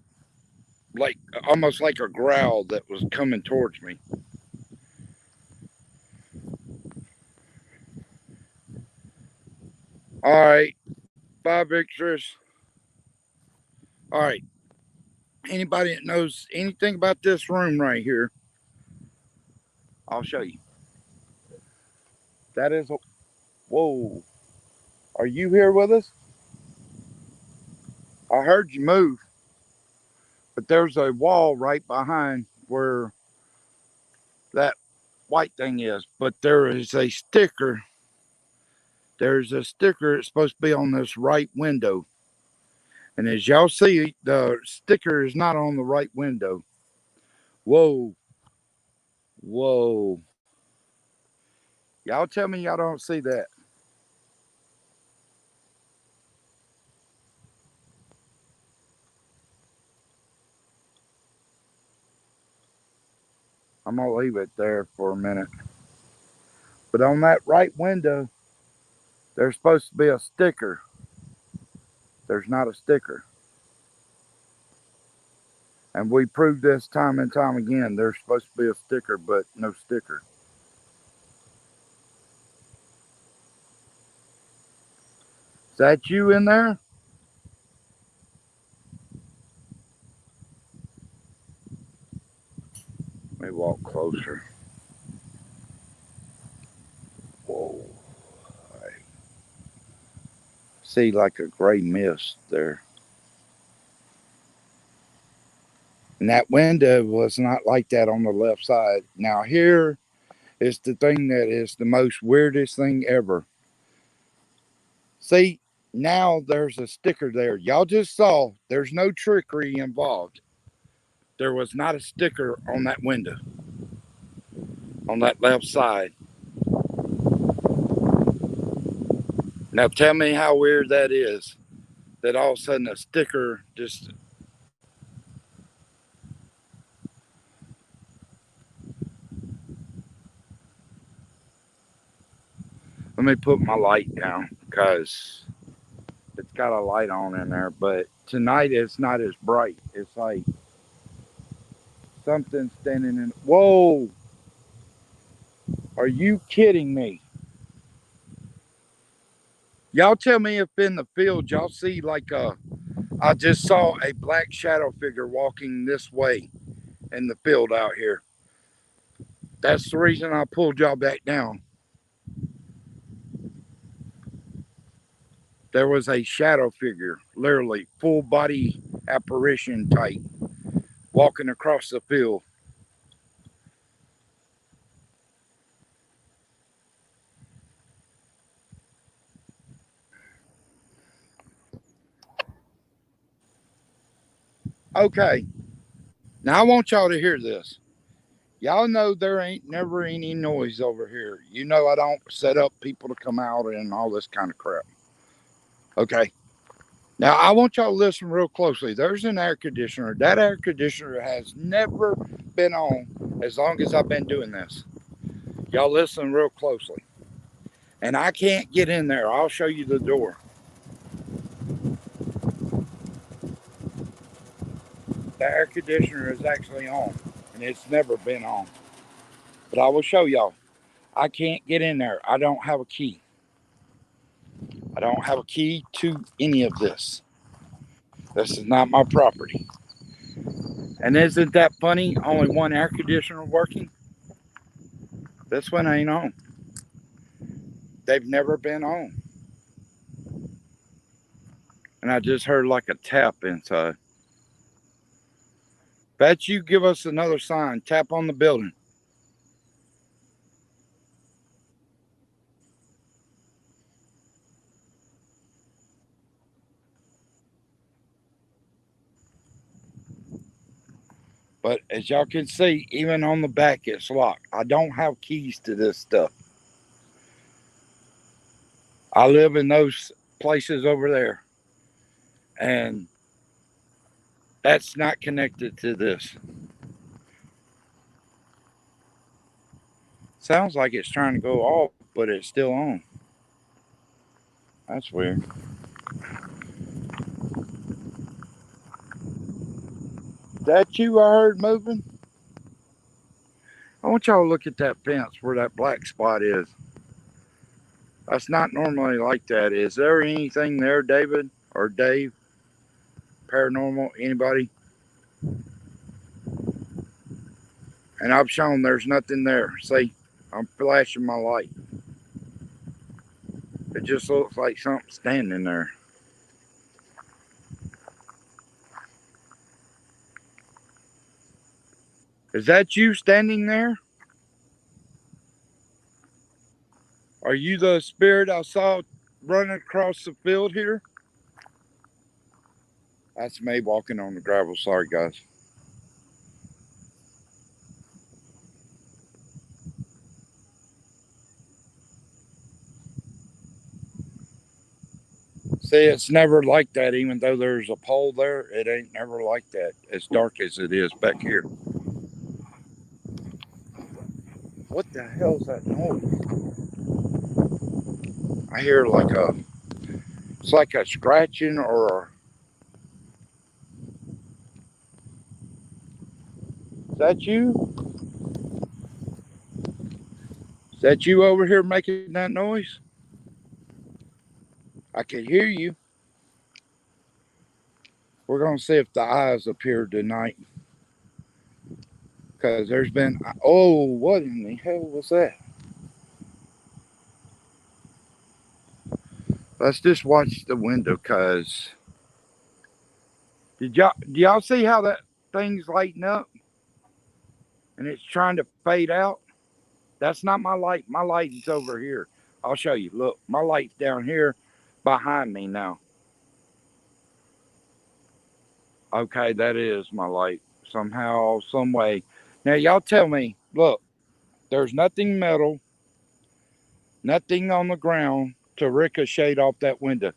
like almost like a growl that was coming towards me. All right, 5 extras. All right, anybody that knows anything about this room right here, I'll show you. That is a, whoa. Are you here with us? I heard you move, but there's a wall right behind where that white thing is. But there is a sticker. There's a sticker that's supposed to be on this right window. And as y'all see, the sticker is not on the right window. Whoa. Whoa. Y'all tell me y'all don't see that. I'm going to leave it there for a minute. But on that right window, there's supposed to be a sticker. There's not a sticker. And we proved this time and time again. There's supposed to be a sticker, but no sticker. Is that you in there? Let me walk closer. Whoa. I see like a gray mist there. And that window was not like that on the left side. Now, here is the thing that is the most weirdest thing ever. See, now there's a sticker there. Y'all just saw there's no trickery involved. There was not a sticker on that window on that left side. Now, tell me how weird that is. That all of a sudden a sticker just. Let me put my light down because it's got a light on in there. But tonight it's not as bright. It's like something standing in. Whoa! Are you kidding me? Y'all tell me if in the field y'all see like a. I just saw a black shadow figure walking this way in the field out here. That's the reason I pulled y'all back down. There was a shadow figure, literally full body apparition type, walking across the field. Okay, now I want y'all to hear this. Y'all know there ain't never any noise over here. You know I don't set up people to come out and all this kind of crap. Okay. Now, I want y'all to listen real closely. There's an air conditioner. That air conditioner has never been on as long as I've been doing this. Y'all listen real closely. And I can't get in there. I'll show you the door. The air conditioner is actually on, and it's never been on. But I will show y'all. I can't get in there. I don't have a key. I don't have a key to any of this. This is not my property. And isn't that funny? Only one air conditioner working. This one ain't on. They've never been on. And I just heard like a tap inside. Bet you give us another sign. Tap on the building. But as y'all can see, even on the back, it's locked. I don't have keys to this stuff. I live in those places over there. And that's not connected to this. Sounds like it's trying to go off, but it's still on. That's weird. That you I heard moving? I want y'all to look at that fence where that black spot is. That's not normally like that. Is there anything there, David or Dave? Paranormal? Anybody? And I've shown there's nothing there. See, I'm flashing my light. It just looks like something standing there. Is that you standing there? Are you the spirit I saw running across the field here? That's me walking on the gravel. Sorry, guys. See, it's never like that, even though there's a pole there. It ain't never like that, as dark as it is back here. What the hell's that noise? I hear like it's like a scratching or is that you? Is that you over here making that noise? I can hear you. We're gonna see if the eyes appear tonight. Because there's been, oh, what in the hell was that? Let's just watch the window, cause do y'all see how that thing's lighting up and it's trying to fade out? That's not my light. My light is over here. I'll show you. Look, my light's down here behind me now. Okay, that is my light somehow, some way. Now y'all tell me. Look, there's nothing metal, nothing on the ground to ricochet off that window.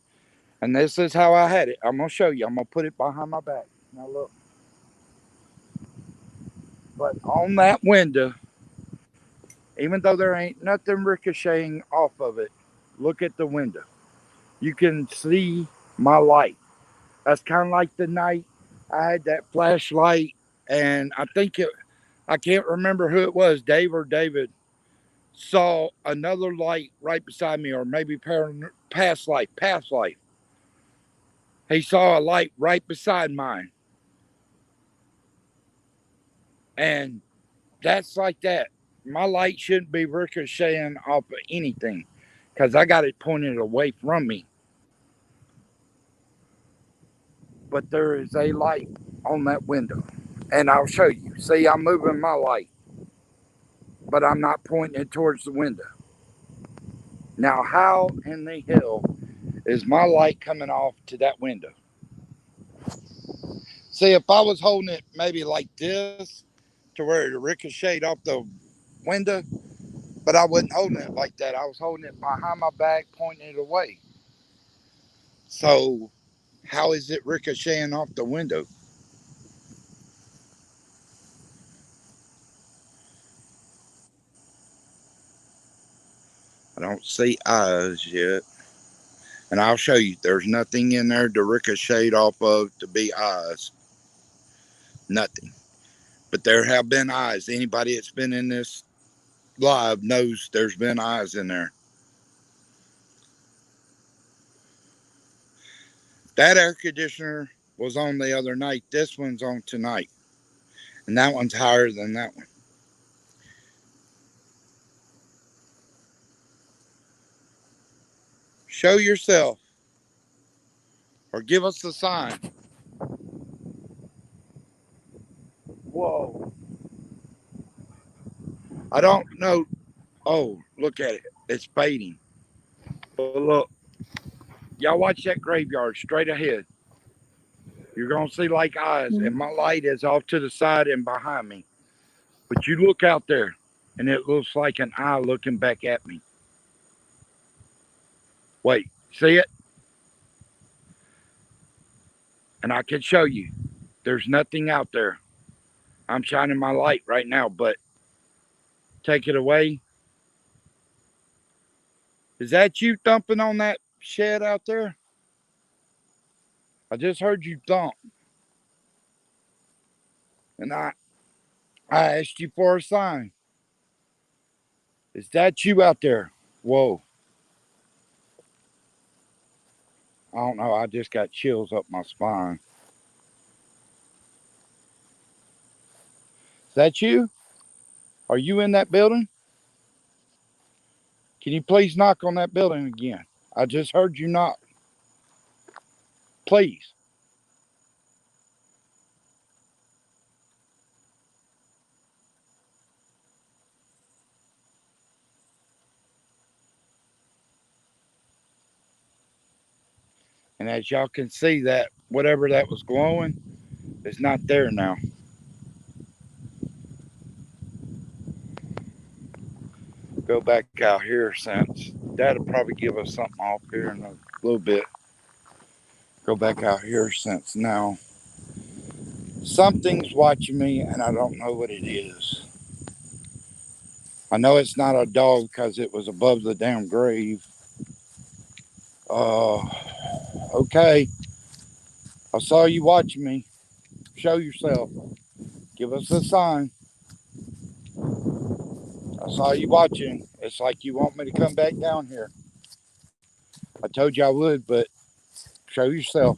And this is how I had it. I'm gonna show you. I'm gonna put it behind my back. Now look. But on that window, even though there ain't nothing ricocheting off of it, look at the window. You can see my light. That's kind of like the night I had that flashlight, and I can't remember who it was, Dave or David, saw another light right beside me, or maybe past life. He saw a light right beside mine. And that's like that. My light shouldn't be ricocheting off of anything because I got it pointed away from me. But there is a light on that window. And I'll show you. See, I'm moving my light, but I'm not pointing it towards the window. Now, how in the hell is my light coming off to that window? See, if I was holding it maybe like this to where it ricocheted off the window, but I wasn't holding it like that. I was holding it behind my back, pointing it away. So how is it ricocheting off the window? I don't see eyes yet. And I'll show you. There's nothing in there to ricochet off of to be eyes. Nothing. But there have been eyes. Anybody that's been in this live knows there's been eyes in there. That air conditioner was on the other night. This one's on tonight. And that one's higher than that one. Show yourself or give us a sign. Whoa. I don't know. Oh, look at it. It's fading. But look, y'all watch that graveyard straight ahead. You're going to see like eyes. Mhm. And my light is off to the side and behind me. But you look out there and it looks like an eye looking back at me. Wait, see it? And I can show you. There's nothing out there. I'm shining my light right now, but take it away. Is that you thumping on that shed out there? I just heard you thump. And I asked you for a sign. Is that you out there? Whoa. I don't know. I just got chills up my spine. Is that you? Are you in that building? Can you please knock on that building again? I just heard you knock. Please. And as y'all can see, that whatever that was glowing is not there now. Go back out here since that'll probably give us something off here in a little bit. Go back out here since now something's watching me and I don't know what it is. I know it's not a dog because it was above the damn grave. Okay. I saw you watching me. Show yourself. Give us a sign. I saw you watching. It's like you want me to come back down here. I told you I would, but show yourself.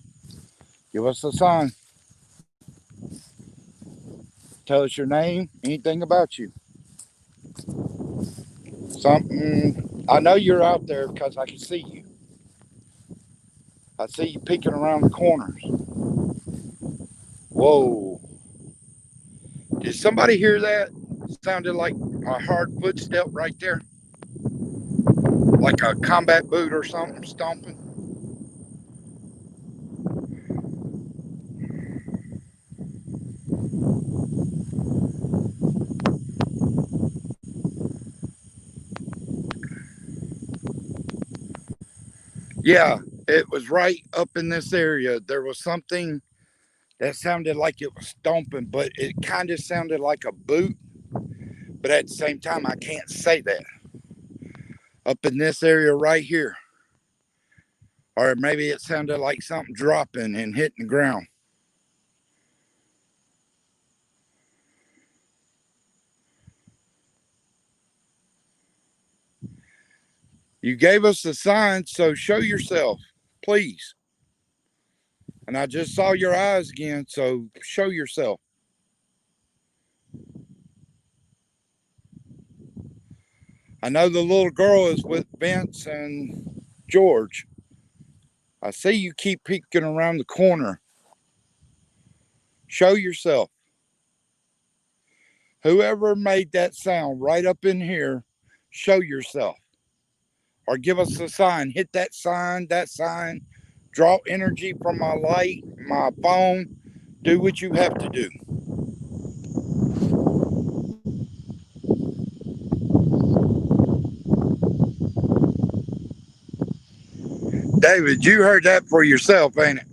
Give us a sign. Tell us your name, anything about you. Something. I know you're out there because I can see you. I see you peeking around the corners. Whoa. Did somebody hear that? Sounded like a hard footstep right there. Like a combat boot or something stomping. Yeah, it was right up in this area. There was something that sounded like it was stomping, but it kind of sounded like a boot. But at the same time, I can't say that. Up in this area right here. Or maybe it sounded like something dropping and hitting the ground. You gave us a sign, so show yourself, please. And I just saw your eyes again, so show yourself. I know the little girl is with Vince and George. I see you keep peeking around the corner. Show yourself. Whoever made that sound right up in here, show yourself. Or give us a sign. Hit that sign. Draw energy from my light, my phone. Do what you have to do. David, you heard that for yourself, ain't it?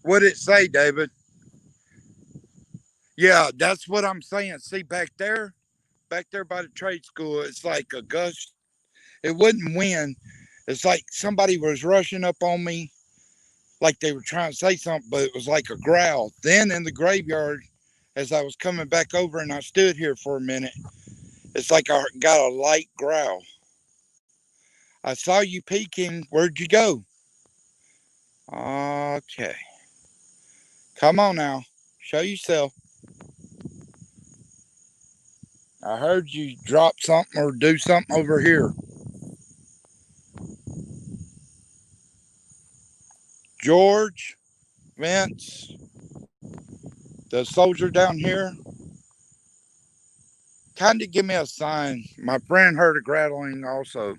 What'd it say, David? Yeah, that's what I'm saying. See, back there by the trade school, it's like a gust. It wouldn't wind. It's like somebody was rushing up on me, like they were trying to say something, but it was like a growl. Then in the graveyard, as I was coming back over and I stood here for a minute, it's like I got a light growl. I saw you peeking. Where'd you go? Okay. Come on now. Show yourself. I heard you drop something or do something over here. George, Vince, the soldier down here, kind of give me a sign. My friend heard a grattling also.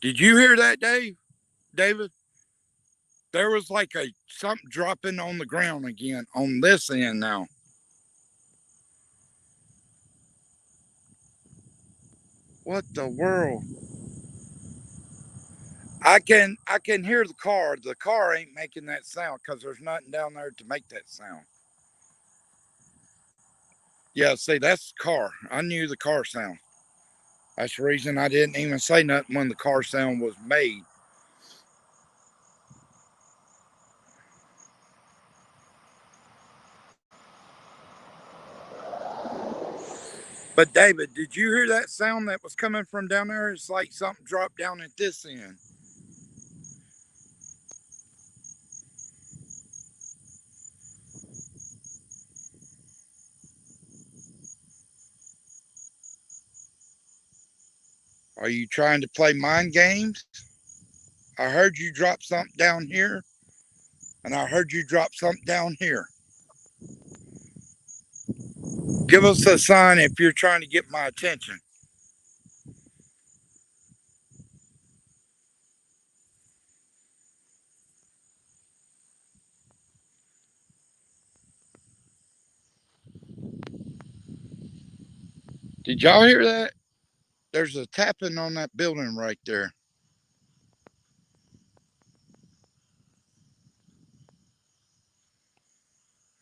Did you hear that, David? There was like a something dropping on the ground again on this end now. What the world? I can hear the car. The car ain't making that sound because there's nothing down there to make that sound. Yeah, see, that's the car. I knew the car sound. That's the reason I didn't even say nothing when the car sound was made. But David, did you hear that sound that was coming from down there? It's like something dropped down at this end. Are you trying to play mind games? I heard you drop something down here, and I heard you drop something down here. Give us a sign if you're trying to get my attention. Did y'all hear that? There's a tapping on that building right there.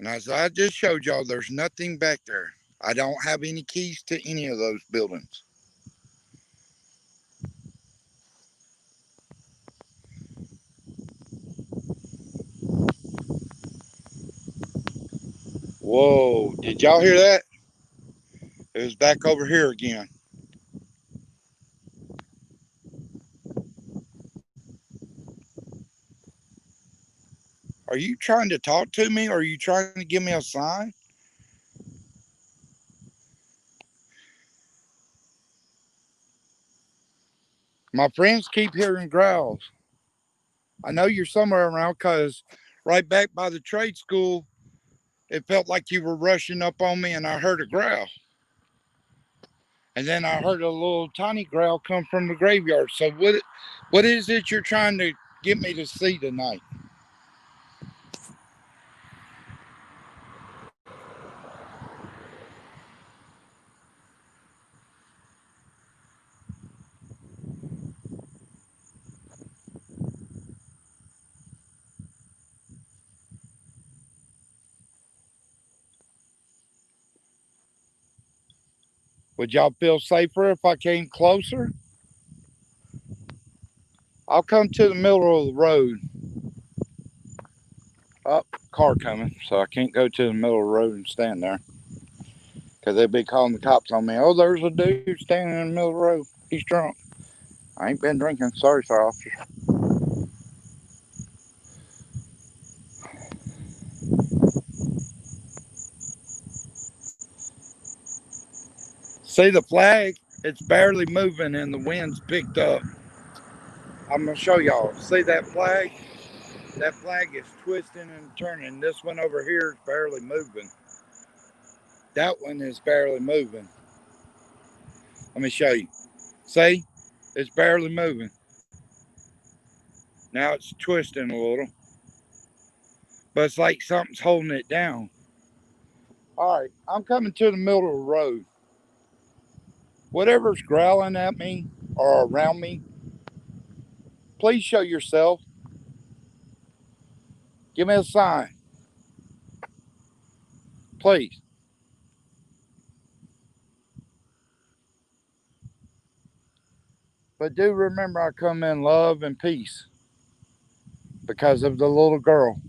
And as I just showed y'all, there's nothing back there. I don't have any keys to any of those buildings. Whoa, did y'all hear that? It was back over here again. Are you trying to talk to me or are you trying to give me a sign? My friends keep hearing growls. I know you're somewhere around because right back by the trade school, it felt like you were rushing up on me and I heard a growl. And then I heard a little tiny growl come from the graveyard. So what is it you're trying to get me to see tonight? Would y'all feel safer if I came closer? I'll come to the middle of the road. Oh, car coming, so I can't go to the middle of the road and stand there. Because they'd be calling the cops on me. Oh, there's a dude standing in the middle of the road. He's drunk. I ain't been drinking. Sorry, sir, officer. See the flag? It's barely moving and the wind's picked up. I'm going to show y'all. See that flag? That flag is twisting and turning. This one over here is barely moving. That one is barely moving. Let me show you. See? It's barely moving. Now it's twisting a little, but it's like something's holding it down. All right, I'm coming to the middle of the road. Whatever's growling at me or around me, please show yourself. Give me a sign, please. But do remember, I come in love and peace because of the little girl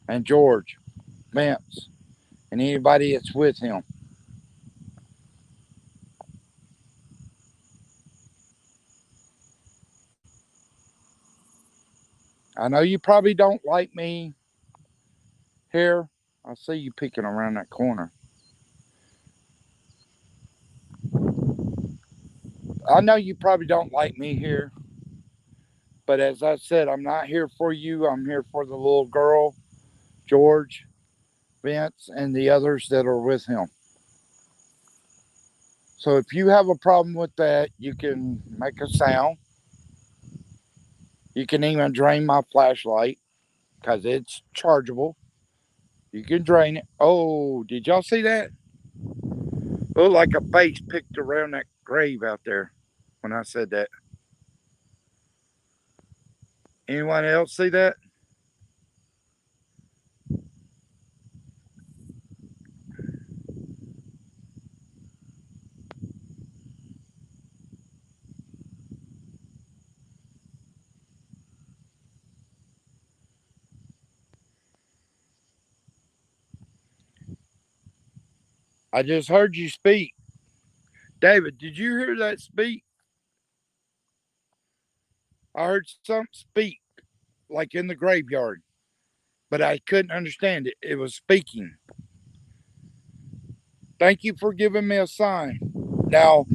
and George, Vince, and anybody that's with him. I know you probably don't like me here. I see you peeking around that corner. I know you probably don't like me here, but as I said, I'm not here for you. I'm here for the little girl, George, Vince, and the others that are with him. So if you have a problem with that, you can make a sound. You can even drain my flashlight because it's chargeable. You can drain it. Oh, did y'all see that? Looked like a face picked around that grave out there when I said that. Anyone else see that? I just heard you speak. David, did you hear that speak? I heard something speak, like in the graveyard, but I couldn't understand it. It was speaking. Thank you for giving me a sign. Now,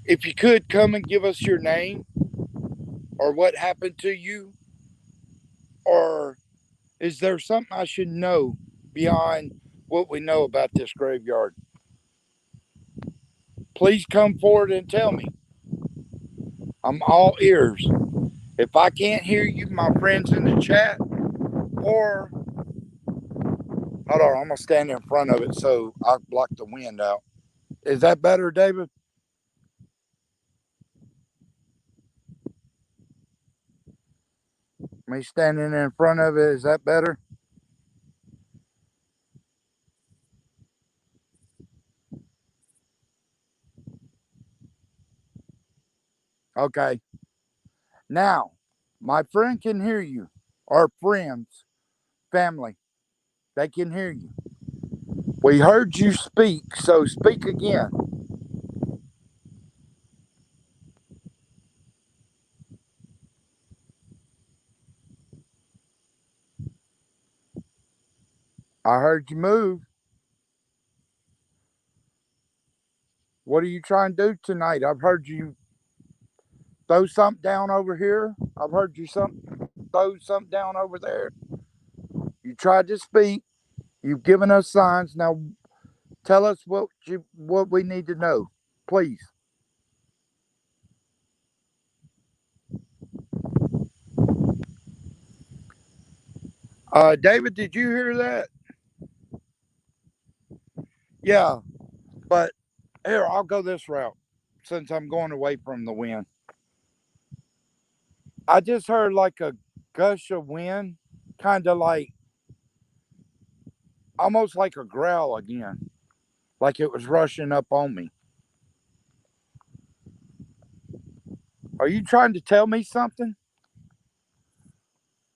if you could come and give us your name or what happened to you, or is there something I should know beyond what we know about this graveyard? Please come forward and tell me. I'm all ears. If I can't hear you, my friends in the chat, or hold on, I'm gonna stand in front of it so I block the wind out. Is that better, David? Me standing in front of it, is that better? Okay. Now, my friend can hear you. Our friends, family, they can hear you. We heard you speak, so speak again. I heard you move. What are you trying to do tonight? I've heard you throw something down over here. I've heard you throw something down over there. You tried to speak. You've given us signs. Now tell us what we need to know, please. David, did you hear that? Yeah, but here I'll go this route since I'm going away from the wind. I just heard like a gush of wind, kind of like almost like a growl again, like it was rushing up on me. Are you trying to tell me something?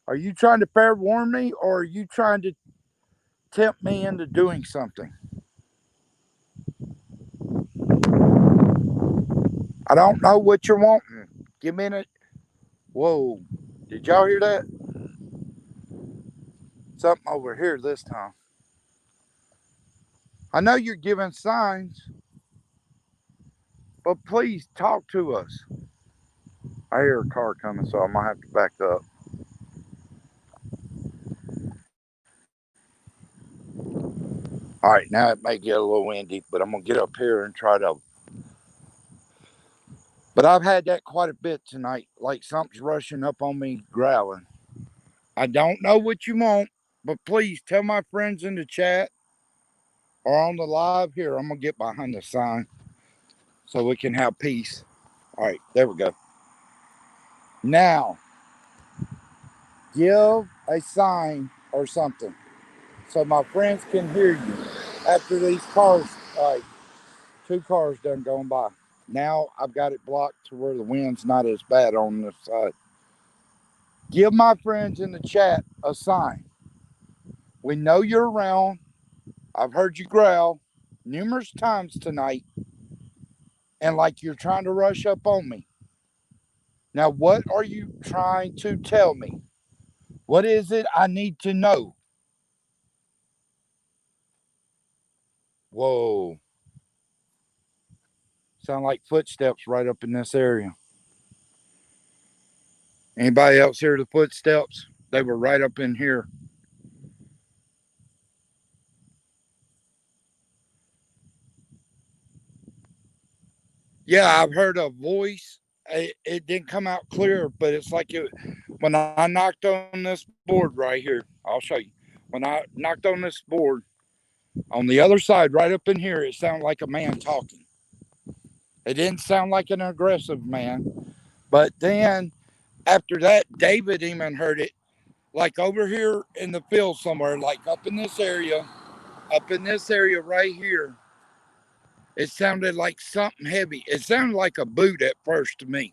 Are you trying to fair warn me, or are you trying to tempt me into doing something? I don't know what you're wanting. Give me a. Whoa. Did y'all hear that? Something over here this time. I know you're giving signs, but please talk to us. I hear a car coming, so I might have to back up. All right, now it may get a little windy, but I'm going to get up here and try to But I've had that quite a bit tonight, like something's rushing up on me, growling. I don't know what you want, but please tell my friends in the chat or on the live here. I'm going to get behind the sign so we can have peace. All right, there we go. Now, give a sign or something so my friends can hear you after these cars, like 2 cars done going by. Now I've got it blocked to where the wind's not as bad on this side. Give my friends in the chat a sign. We know you're around. I've heard you growl numerous times tonight, and like you're trying to rush up on me. Now, what are you trying to tell me? What is it I need to know? Whoa. Sound like footsteps right up in this area. Anybody else hear the footsteps? They were right up in here. Yeah, I've heard a voice. It didn't come out clear, but it's like when I knocked on this board right here. I'll show you. When I knocked on this board, on the other side, right up in here, it sounded like a man talking. It didn't sound like an aggressive man. But then after that, David even heard it, like over here in the field somewhere, like up in this area right here. It sounded like something heavy. It sounded like a boot at first to me,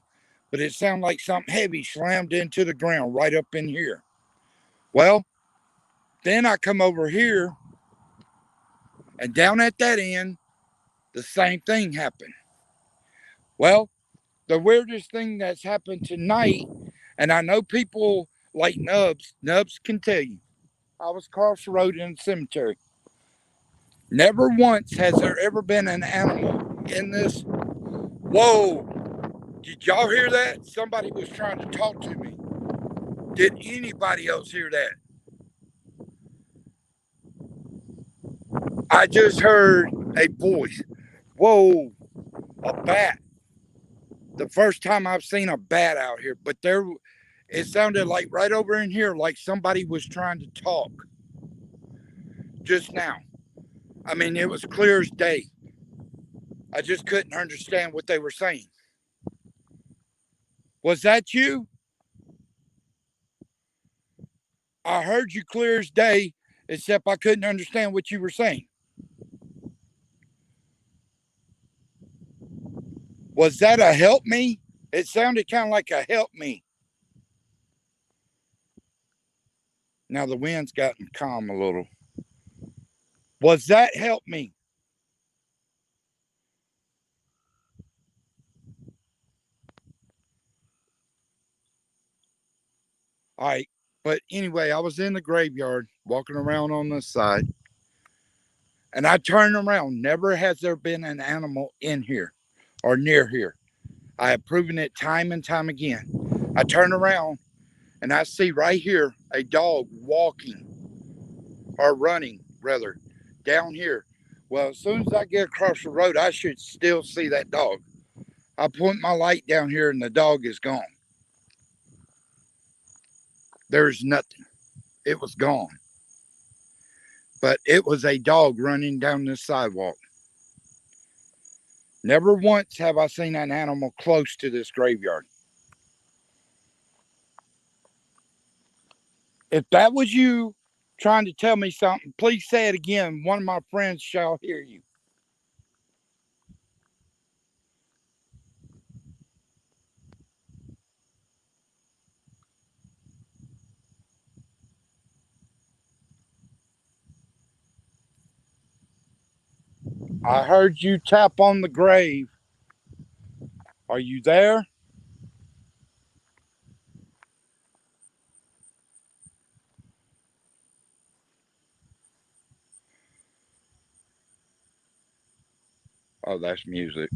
but it sounded like something heavy slammed into the ground right up in here. Well, then I come over here, and down at that end, the same thing happened. Well, the weirdest thing that's happened tonight, and I know people like Nubs can tell you. I was across the road in the cemetery. Never once has there ever been an animal in this. Whoa! Did y'all hear that? Somebody was trying to talk to me. Did anybody else hear that? I just heard a voice. Whoa! A bat. The first time I've seen a bat out here, but it sounded like right over in here, like somebody was trying to talk just now. I mean, it was clear as day. I just couldn't understand what they were saying. Was that you? I heard you clear as day, except I couldn't understand what you were saying. Was that a help me? It sounded kind of like a help me. Now the wind's gotten calm a little. Was that help me? All right. But anyway, I was in the graveyard walking around on this side, and I turned around. Never has there been an animal in here or near here. I have proven it time and time again. I turn around and I see right here a dog walking or running, rather, down here. Well, as soon as I get across the road, I should still see that dog. I point my light down here and the dog is gone. There's nothing. It was gone. But it was a dog running down this sidewalk. Never once have I seen an animal close to this graveyard. If that was you trying to tell me something, please say it again. One of my friends shall hear you. I heard you tap on the grave. Are you there? Oh, that's music.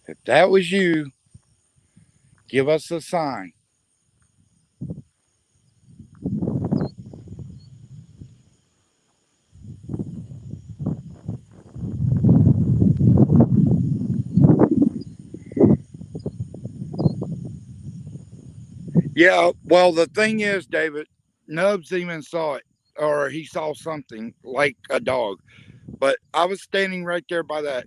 If that was you, give us a sign. Yeah, well, the thing is, David, Nubs even saw it, or he saw something like a dog. But I was standing right there by that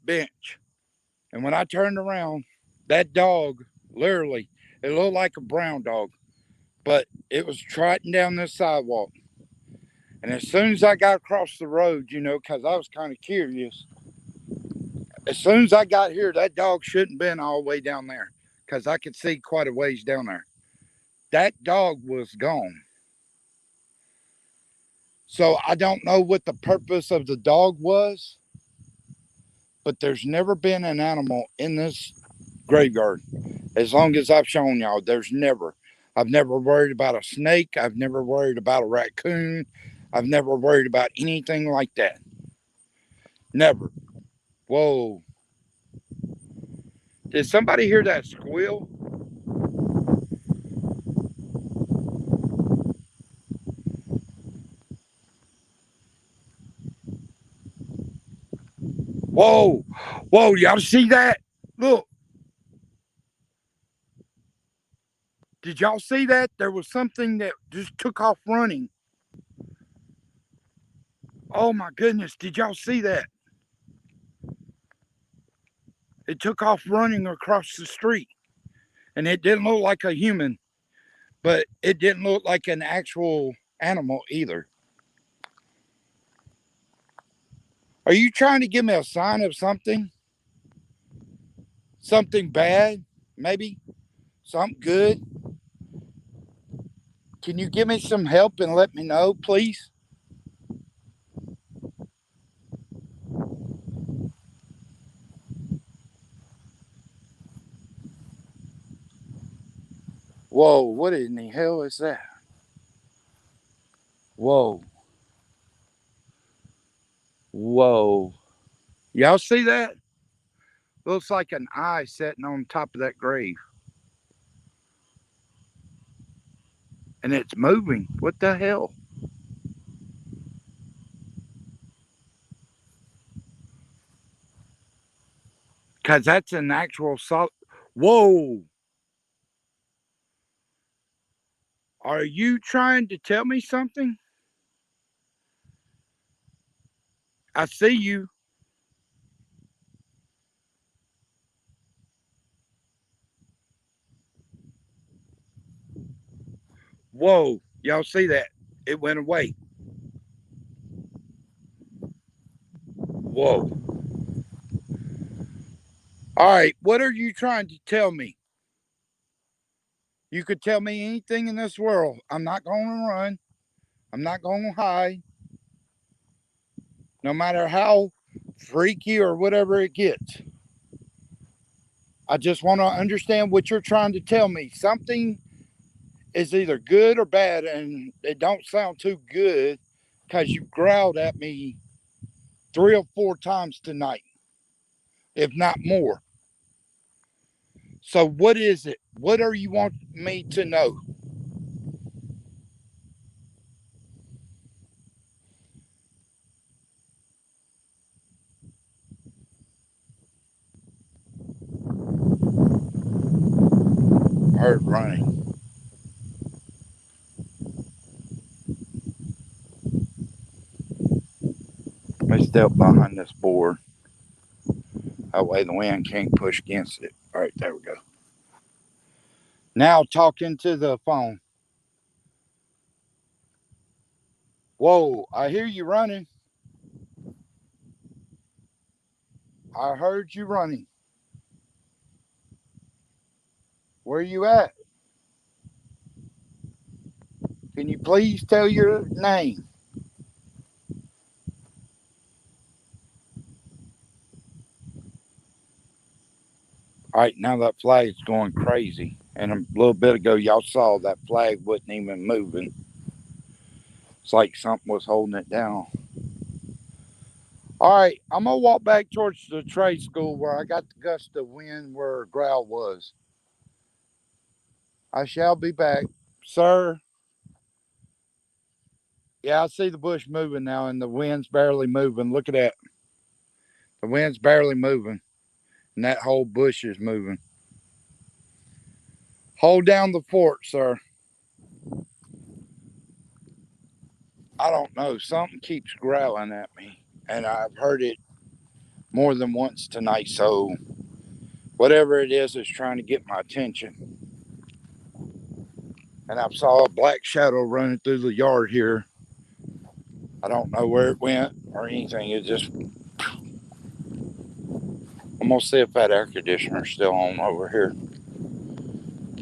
bench, and when I turned around, that dog, literally, it looked like a brown dog, but it was trotting down this sidewalk. And as soon as I got across the road, because I was kind of curious, as soon as I got here, that dog shouldn't have been all the way down there, because I could see quite a ways down there. That dog was gone. So I don't know what the purpose of the dog was, but there's never been an animal in this graveyard. As long as I've shown y'all, there's never. I've never worried about a snake. I've never worried about a raccoon. I've never worried about anything like that. Never. Whoa. Did somebody hear that squeal? Whoa. Whoa. Y'all see that? Look. Did y'all see that? There was something that just took off running. Oh my goodness. Did y'all see that? It took off running across the street. And it didn't look like a human, but it didn't look like an actual animal either. Are you trying to give me a sign of something? Something bad? Maybe? Something good? Can you give me some help and let me know, please? Whoa, what in the hell is that? Whoa. Whoa. Y'all see that? Looks like an eye sitting on top of that grave. And it's moving. What the hell? Because that's an actual solid. Whoa. Are you trying to tell me something? I see you. Whoa. Y'all see that? It went away. Whoa. All right. What are you trying to tell me? You could tell me anything in this world. I'm not going to run. I'm not going to hide. No matter how freaky or whatever it gets. I just want to understand what you're trying to tell me. Something is either good or bad, and it don't sound too good because you growled at me 3 or 4 times tonight, if not more. So what is it? What are you want me to know? I heard running. Let me step behind this board. That way the wind can't push against it. All right, there we go. Now talking to the phone. Whoa, I hear you running. I heard you running. Where are you at? Can you please tell your name? All right, now that flag's going crazy. And a little bit ago, y'all saw that flag wasn't even moving. It's like something was holding it down. All right, I'm going to walk back towards the trade school where I got the gust of wind where growl was. I shall be back. Sir, yeah, I see the bush moving now and the wind's barely moving. Look at that. The wind's barely moving and that whole bush is moving. Hold down the fort, sir. I don't know. Something keeps growling at me, and I've heard it more than once tonight. So whatever it is trying to get my attention. And I saw a black shadow running through the yard here. I don't know where it went or anything. It just. I'm gonna see if that air conditioner's still on over here,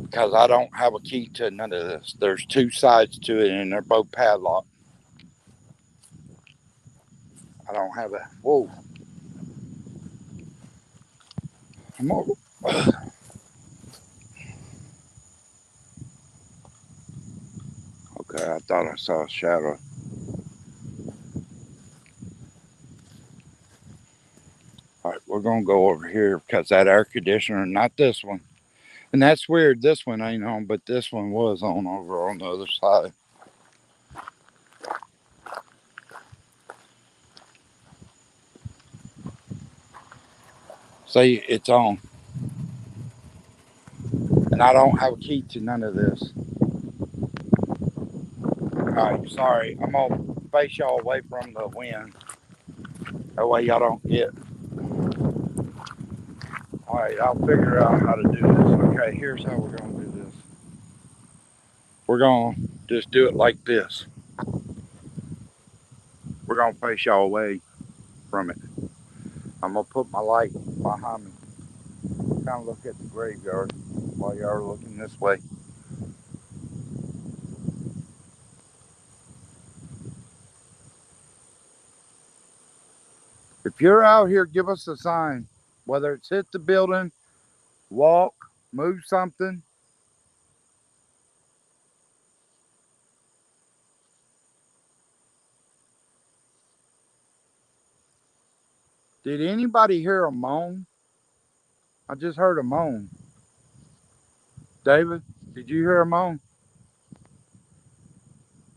because I don't have a key to none of this. There's two sides to it, and they're both padlocked. I don't have a. Whoa. I'm over. Okay, I thought I saw a shadow. All right, we're gonna go over here because that air conditioner, not this one. And that's weird. This one ain't on, but this one was on over on the other side. See, it's on. And I don't have a key to none of this. All right, sorry. I'm going to face y'all away from the wind. That way y'all don't get. All right, I'll figure out how to do this. Okay, here's how we're going to do this. We're going to just do it like this. We're going to face y'all away from it. I'm going to put my light behind me. Kind of look at the graveyard while y'all are looking this way. If you're out here, give us a sign. Whether it's hit the building, walk, move something. Did anybody hear a moan? I just heard a moan. David, did you hear a moan?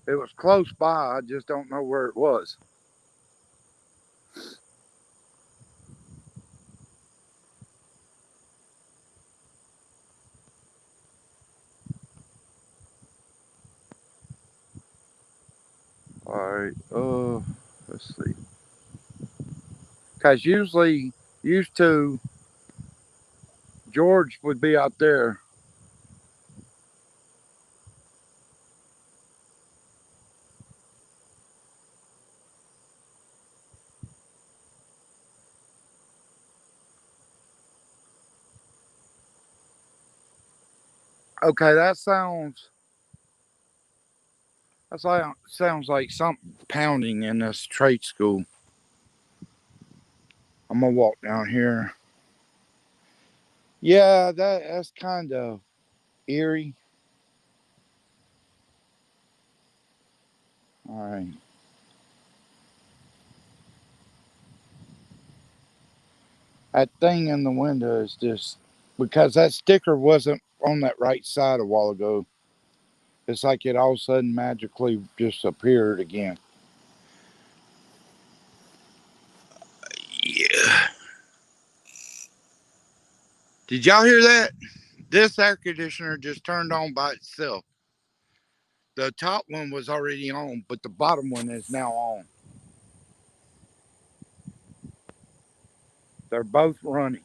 It was close by. I just don't know where it was. All right. Let's see. Because usually, used to, George would be out there. Okay, sounds like something pounding in this trade school. I'm gonna walk down here. Yeah, that's kind of eerie. All right. That thing in the window is just because that sticker wasn't on that right side a while ago. It's like it all of a sudden magically just appeared again. Yeah. Did y'all hear that? This air conditioner just turned on by itself. The top one was already on, but the bottom one is now on. They're both running.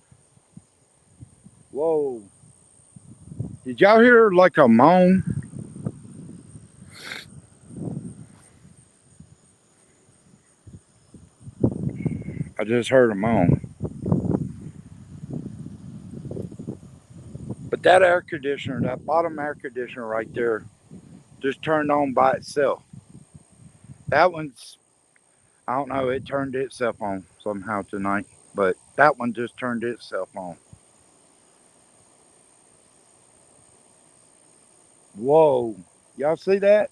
Whoa. Did y'all hear like a moan? I just heard a moan. But that air conditioner, that bottom air conditioner right there, just turned on by itself. That one's, I don't know, it turned itself on somehow tonight. But that one just turned itself on. Whoa. Y'all see that?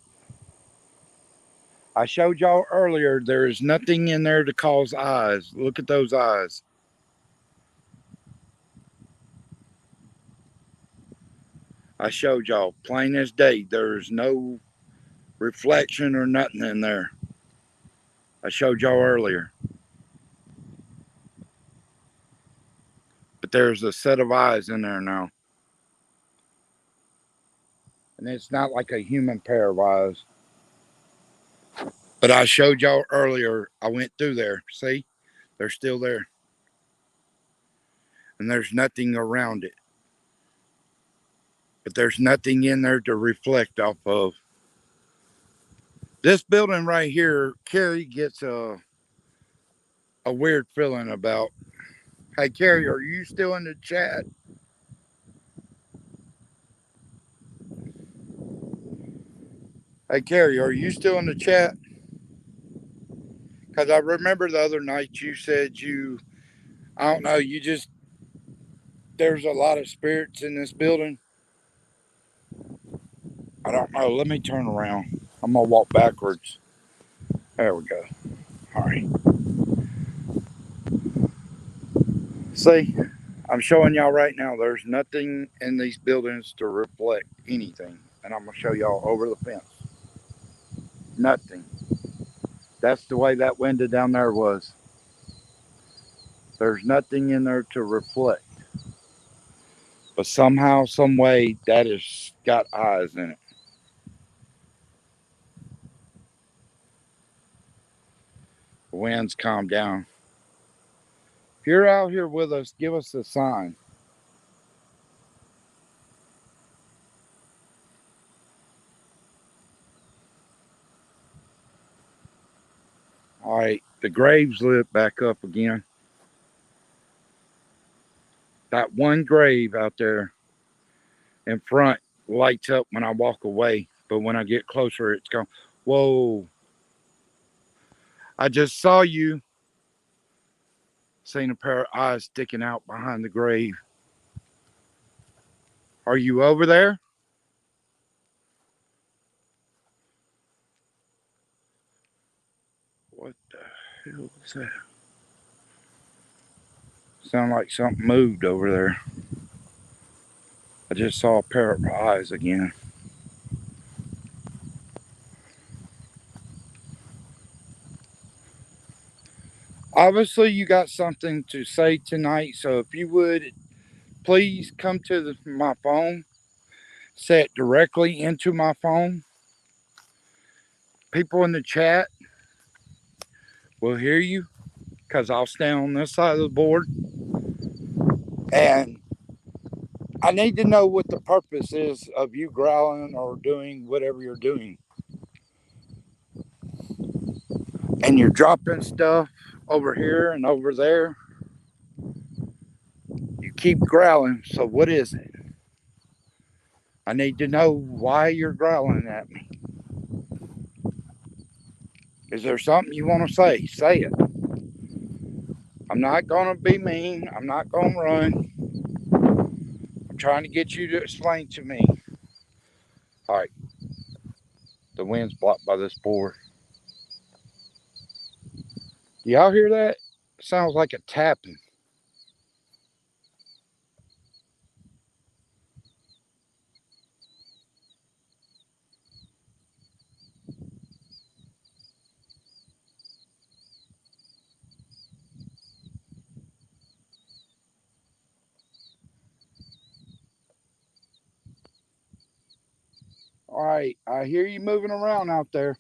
I showed y'all earlier, there is nothing in there to cause eyes. Look at those eyes. I showed y'all plain as day. There's no reflection or nothing in there. I showed y'all earlier. But there's a set of eyes in there now. And it's not like a human pair of eyes. But I showed y'all earlier, I went through there. See? They're still there. And there's nothing around it. But there's nothing in there to reflect off of. This building right here, Carrie gets a weird feeling about. Hey, Carrie, are you still in the chat? Hey, Carrie, are you still in the chat? Because I remember the other night you said I don't know, there's a lot of spirits in this building. I don't know. Let me turn around. I'm going to walk backwards. There we go. All right. See, I'm showing y'all right now there's nothing in these buildings to reflect anything. And I'm going to show y'all over the fence. Nothing. That's the way that window down there was. There's nothing in there to reflect. But somehow, some way, that has got eyes in it. The wind's calmed down. If you're out here with us, give us a sign. All right, the graves lit back up again. That one grave out there in front lights up when I walk away, but when I get closer, it's gone. Whoa. I just saw you. Seen a pair of eyes sticking out behind the grave. Are you over there? What the hell was that? Sound like something moved over there. I just saw a pair of eyes again. Obviously, you got something to say tonight, so if you would, please come to my phone, say it directly into my phone. People in the chat will hear you because I'll stand on this side of the board. And I need to know what the purpose is of you growling or doing whatever you're doing. And you're dropping stuff over here and over there. You keep growling, so what is it? I need to know why you're growling at me. Is there something you want to say? Say it. I'm not going to be mean. I'm not going to run. I'm trying to get you to explain to me. All right. The wind's blocked by this board. Do y'all hear that? It sounds like a tapping. All right. I hear you moving around out there.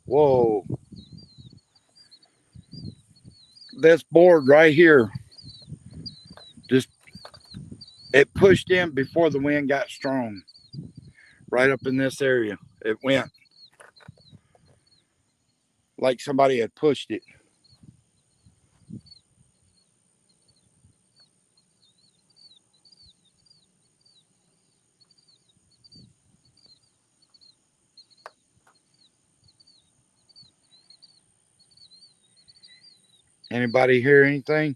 Whoa. This board right here, just it pushed in before the wind got strong. Right up in this area. It went like somebody had pushed it. Anybody hear anything?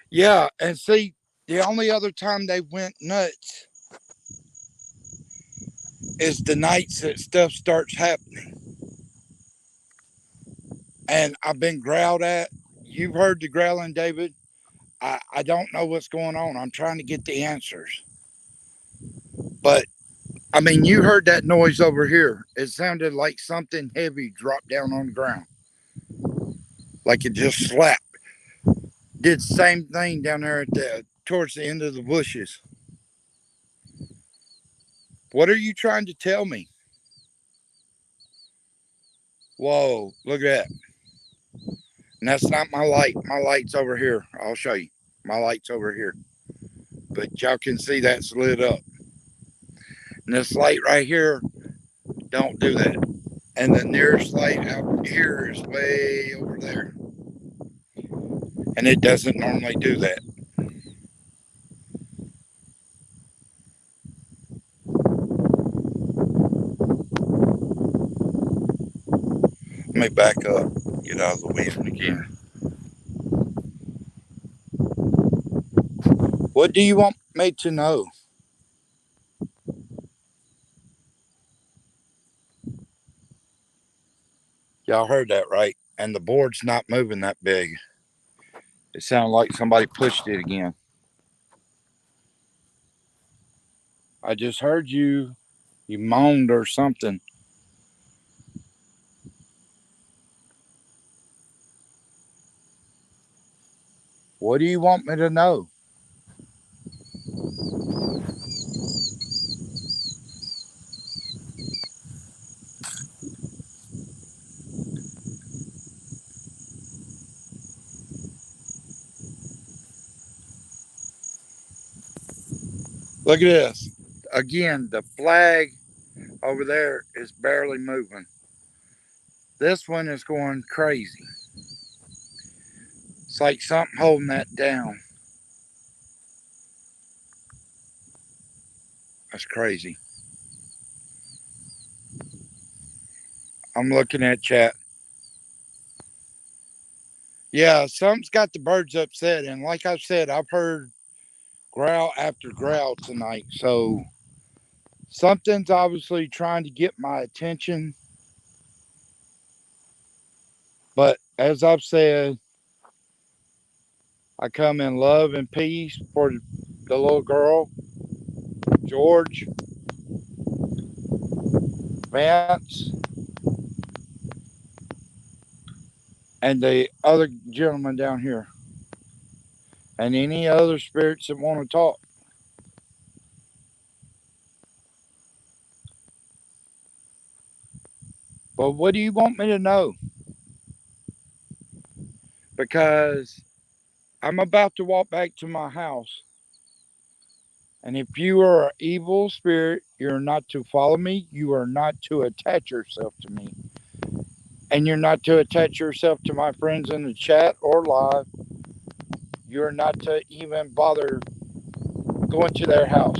Yeah, and see, the only other time they went nuts is the nights that stuff starts happening. And I've been growled at. You've heard the growling, David. I don't know what's going on. I'm trying to get the answers. But I mean, you heard that noise over here. It sounded like something heavy dropped down on the ground. like it just slapped. Did the same thing down there towards the end of the bushes. What are you trying to tell me? Whoa, look at that. And that's not my light. My light's over here. I'll show you. My light's over here. But y'all can see that's lit up. And this light right here, don't do that. And the nearest light out here is way over there. And it doesn't normally do that. Let me back up, get out of the weaving again. What do you want me to know? Y'all heard that, right? And the board's not moving that big. It sounded like somebody pushed it again. I just heard you. You moaned or something. What do you want me to know? Look at this. Again, the flag over there is barely moving. This one is going crazy. It's like something holding that down. That's crazy. I'm looking at chat. Yeah, something's got the birds upset. And like I said, I've heard growl after growl tonight. So something's obviously trying to get my attention. But as I've said, I come in love and peace for the little girl, George, Vance, and the other gentleman down here, and any other spirits that want to talk. But what do you want me to know? Because I'm about to walk back to my house. And if you are an evil spirit, you're not to follow me. You are not to attach yourself to me. And you're not to attach yourself to my friends in the chat or live. You're not to even bother going to their house.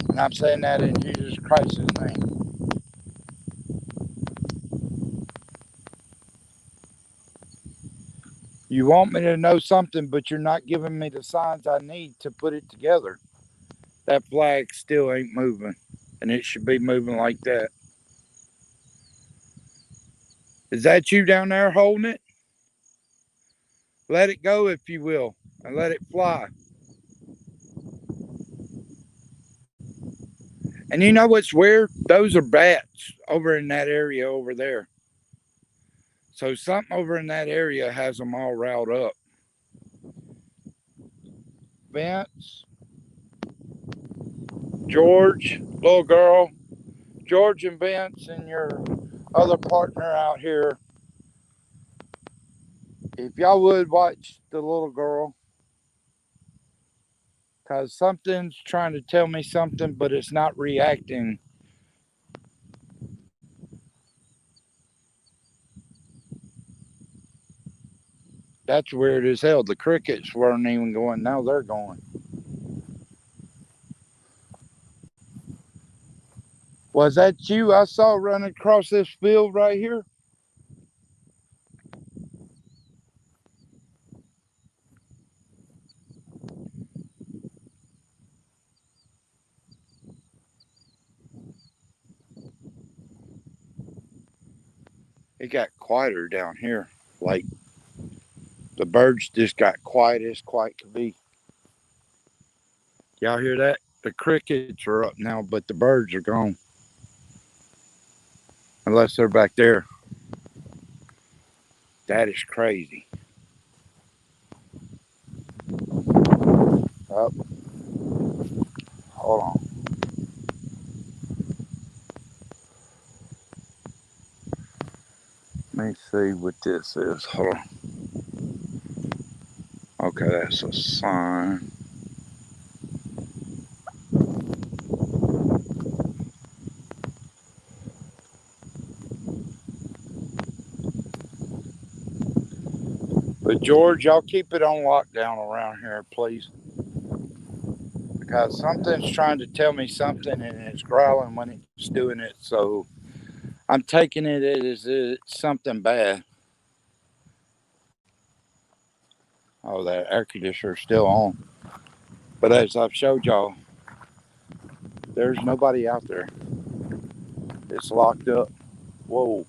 And I'm saying that in Jesus Christ's name. You want me to know something, but you're not giving me the signs I need to put it together. That flag still ain't moving. And it should be moving like that. Is that you down there holding it? Let it go, if you will, and let it fly. And you know what's weird? Those are bats over in that area over there. So something over in that area has them all riled up. Vince, George, little girl, George and Vince, and your other partner out here. If y'all would watch the little girl, because something's trying to tell me something, but it's not reacting. That's weird as hell. The crickets weren't even going. Now they're going. Was that you I saw running across this field right here? It got quieter down here. Like the birds just got quiet as quiet could be. Y'all hear that? The crickets are up now, but the birds are gone. Unless they're back there. That is crazy. Oh, hold on. Let me see what this is. Hold on. Okay, that's a sign. But George, y'all keep it on lockdown around here, please. Because something's trying to tell me something and it's growling when it's doing it. So I'm taking it as it's something bad. Oh, that air conditioner's still on. But as I've showed y'all, there's nobody out there. It's locked up. Whoa.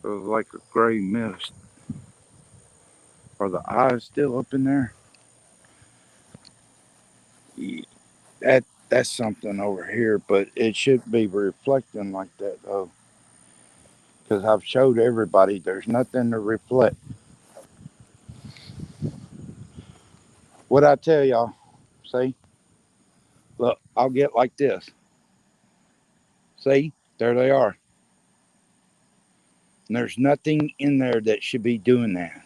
It was like a gray mist. Are the eyes still up in there? Yeah, that's something over here, but it should be reflecting like that though. Because I've showed everybody there's nothing to reflect. What I tell y'all, see? Look, I'll get like this. See? There they are. And there's nothing in there that should be doing that.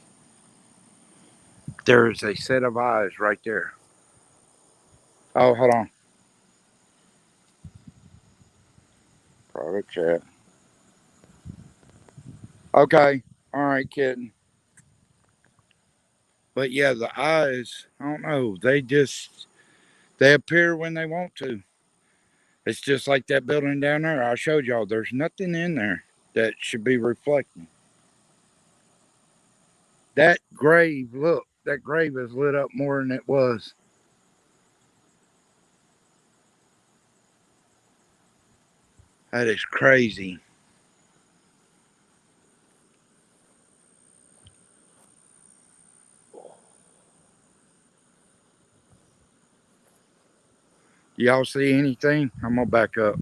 There is a set of eyes right there. Oh, hold on. Product chat. Okay. All right, kid. But yeah, the eyes, I don't know. They appear when they want to. It's just like that building down there. I showed y'all there's nothing in there that should be reflecting. That grave, look, that grave is lit up more than it was. That is crazy. Y'all see anything? I'm gonna back up.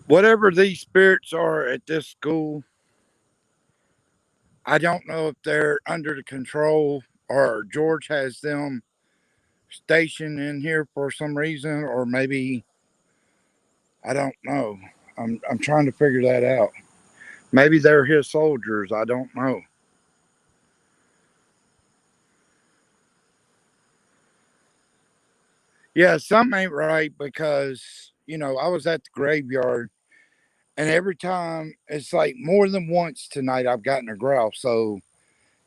Whatever these spirits are at this school, I don't know if they're under the control or George has them stationed in here for some reason, or maybe I don't know. I'm trying to figure that out. Maybe they're his soldiers. I don't know. Yeah, something ain't right because I was at the graveyard, and every time it's like more than once tonight I've gotten a growl. So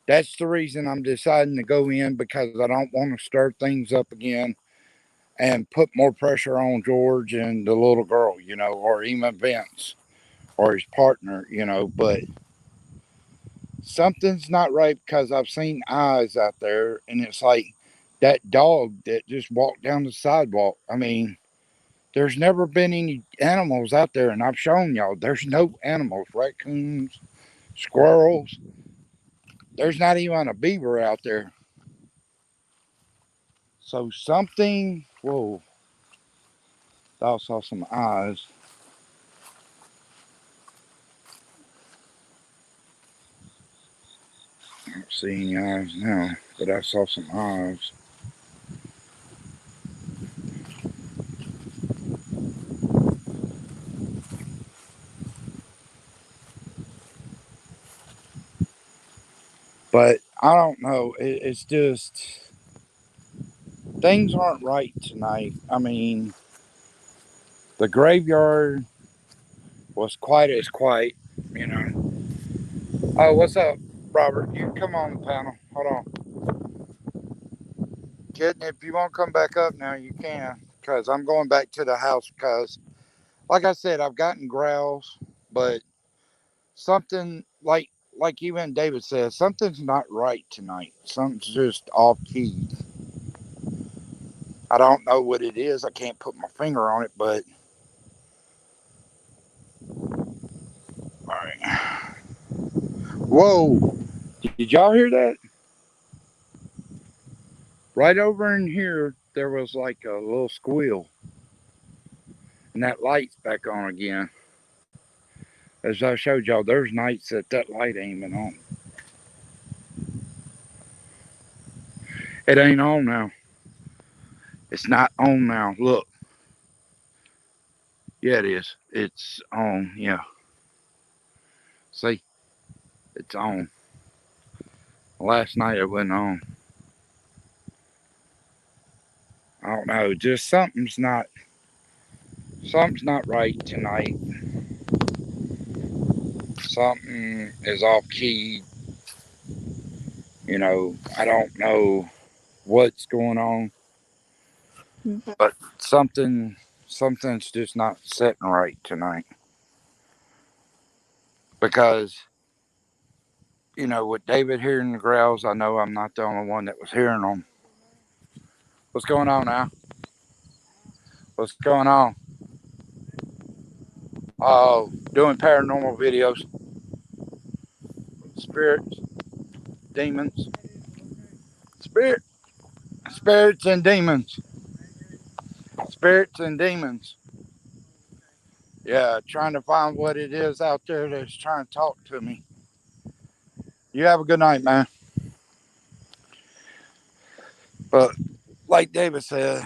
that's the reason I'm deciding to go in because I don't want to stir things up again and put more pressure on George and the little girl, or even Vince or his partner. But something's not right because I've seen eyes out there, and it's like that dog that just walked down the sidewalk. I mean, there's never been any animals out there, and I've shown y'all there's no animals, raccoons, squirrels. There's not even a beaver out there. So something, whoa, I saw some eyes. I don't see any eyes now, but I saw some eyes. But I don't know. It's just things aren't right tonight. I mean, the graveyard was quiet as quiet, you know. Oh, what's up, Robert? You come on the panel. Hold on. Kitten, if you want to come back up now, you can. Because I'm going back to the house because, like I said, I've gotten growls, but something like even David says, something's not right tonight. Something's just off key. I don't know what it is. I can't put my finger on it, but all right. Whoa! Did y'all hear that? Right over in here, there was like a little squeal, and that light's back on again. As I showed y'all, there's nights that light ain't been on. It ain't on now. It's not on now. Look. Yeah, it is. It's on. Yeah. See? It's on. Last night it wasn't on. I don't know. Just something's not right tonight. Something is off key. I don't know what's going on, but something's just not sitting right tonight. Because, with David hearing the growls, I know I'm not the only one that was hearing them. What's going on now? What's going on? Oh, doing paranormal videos. Spirits, demons, spirit, spirits and demons, spirits and demons. Yeah, trying to find what it is out there that's trying to talk to me. You have a good night, man. But like David said,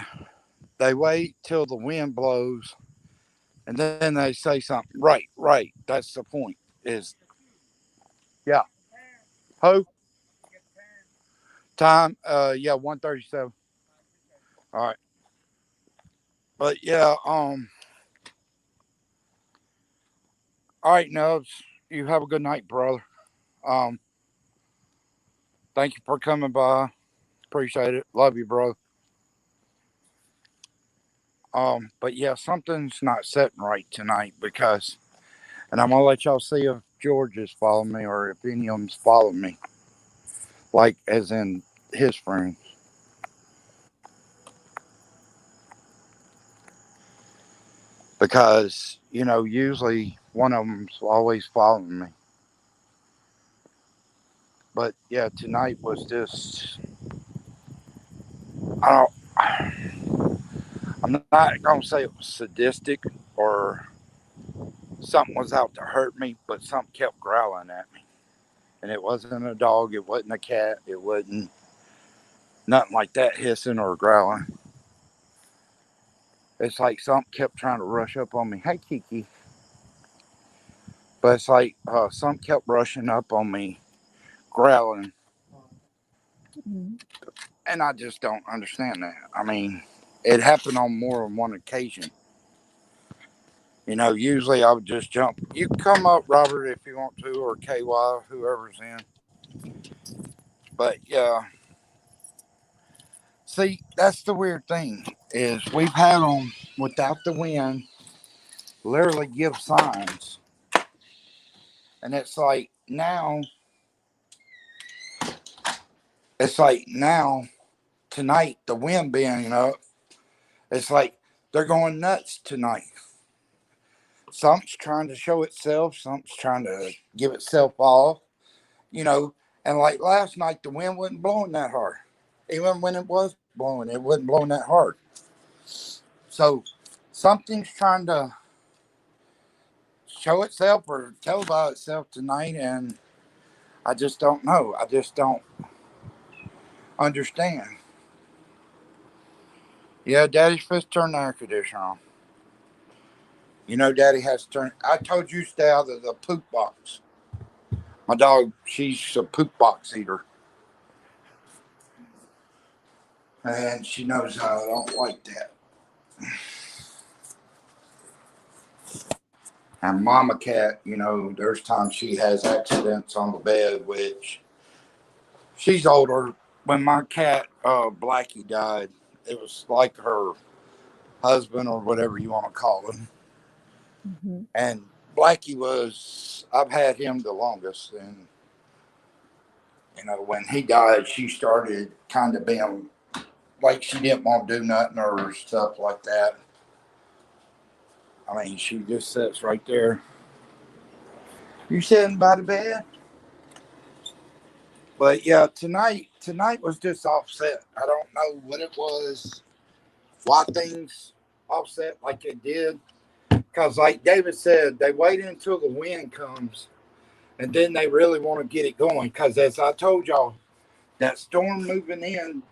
they wait till the wind blows and then they say something. Right, right. That's the point. Is yeah. Who? Time? Yeah, 1:37. All right. But yeah, all right, Nubs. You have a good night, brother. Um, Thank you for coming by. Appreciate it. Love you, bro. But yeah, something's not setting right tonight because, and I'm gonna let y'all see if George is following me or if any of them's following me, like as in his friends, because usually one of them's always following me. But yeah, tonight was just I don't. I'm not gonna say it was sadistic or something was out to hurt me, but something kept growling at me. And it wasn't a dog, it wasn't a cat, it wasn't nothing like that hissing or growling. It's like something kept trying to rush up on me. Hey, Kiki. But it's like something kept rushing up on me, growling. Mm-hmm. And I just don't understand that. I mean, it happened on more than one occasion. Usually I would just jump. You can come up, Robert, if you want to, or KY, whoever's in. But yeah, see, that's the weird thing is we've had them without the wind literally give signs, and it's like now tonight the wind being up, it's like they're going nuts tonight. Something's trying to show itself. Something's trying to give itself off. You know, and like last night the wind wasn't blowing that hard. Even when it was blowing, it wasn't blowing that hard. So something's trying to show itself or tell about itself tonight, and I just don't know. I just don't understand. Yeah, Daddy's supposed to turn the air conditioner on. Daddy has to turn. I told you stay out of the poop box. My dog, she's a poop box eater, and she knows I don't like that. And Mama Cat, there's times she has accidents on the bed, which she's older. When my cat Blackie died, it was like her husband or whatever you want to call him. Mm-hmm. And Blackie I've had him the longest. And, when he died, she started kind of being like she didn't want to do nothing or stuff like that. I mean, she just sits right there. You sitting by the bed? But yeah, tonight was just offset. I don't know what it was, why things offset like it did. Because like David said, they wait until the wind comes and then they really want to get it going. Because as I told y'all, that storm moving in,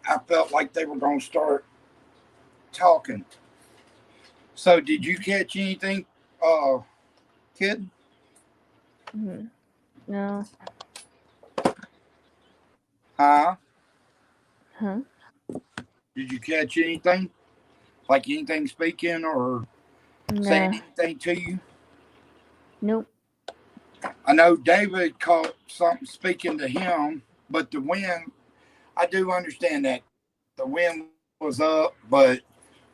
I felt like they were going to start talking. So did you catch anything, kid? Mhm. No. Huh? Huh? Did you catch anything? Like anything speaking or saying Nah. anything to you? Nope. I know David caught something speaking to him, but the wind, I do understand that. The wind was up, but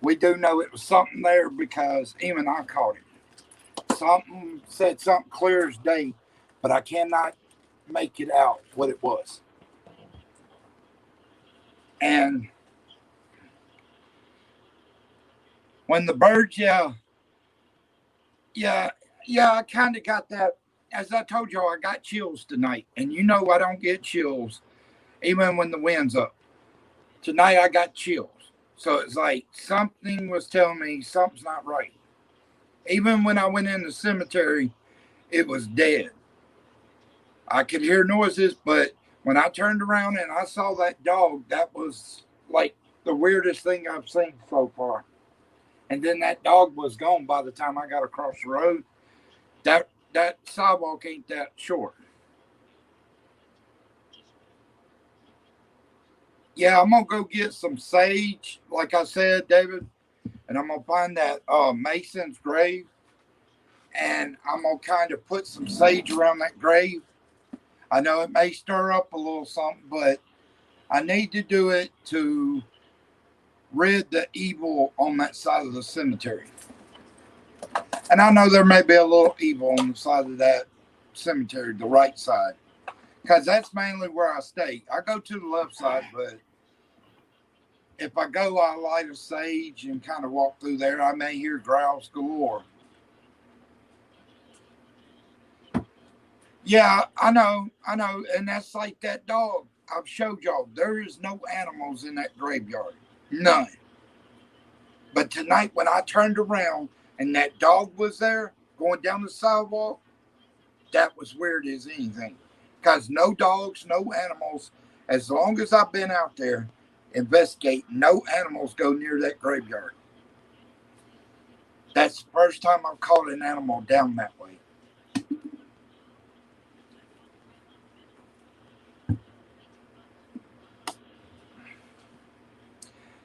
we do know it was something there because even I caught it. Something said something clear as day, but I cannot make it out what it was. And when the birds, yeah, yeah, I kind of got that. As I told y'all, I got chills tonight. And you know I don't get chills even when the wind's up. Tonight I got chills. So it's like something was telling me something's not right. Even when I went in the cemetery, it was dead. I could hear noises, but when I turned around and I saw that dog, that was like the weirdest thing I've seen so far. And then that dog was gone by the time I got across the road. That sidewalk ain't that short. Yeah, I'm gonna go get some sage, like I said, David, and I'm gonna find that Mason's grave, and I'm gonna kind of put some sage around that grave. I know it may stir up a little something, but I need to do it to rid the evil on that side of the cemetery. And I know there may be a little evil on the side of that cemetery, the right side, because that's mainly where I stay. I go to the left side, but if I go, I light a sage and kind of walk through there. I may hear growls galore. Yeah, I know, and that's like that dog. I've showed y'all. There is no animals in that graveyard, none. But tonight, when I turned around and that dog was there going down the sidewalk, that was weird as anything. Because no dogs, no animals. As long as I've been out there investigating, no animals go near that graveyard. That's the first time I've caught an animal down that way.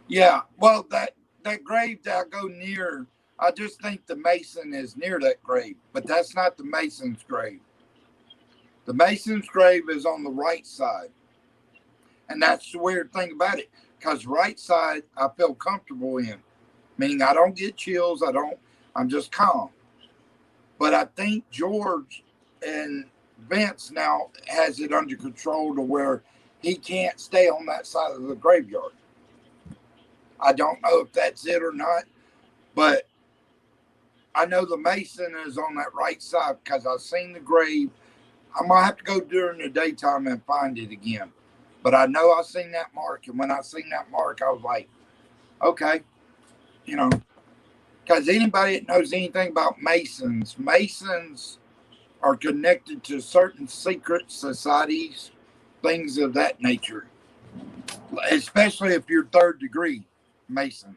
Yeah, well, that grave that I go near, I just think the Mason is near that grave, but that's not the Mason's grave. The Mason's grave is on the right side, and that's the weird thing about it, because right side I feel comfortable in, meaning I don't get chills, I'm just calm. But I think George and Vince now has it under control to where he can't stay on that side of the graveyard. I don't know if that's it or not, but I know the Mason is on that right side because I've seen the grave. I'm gonna have to go during the daytime and find it again. But I know I seen that mark, and when I seen that mark, I was like, okay, you know, because anybody that knows anything about Masons are connected to certain secret societies, things of that nature, especially if you're third degree Mason.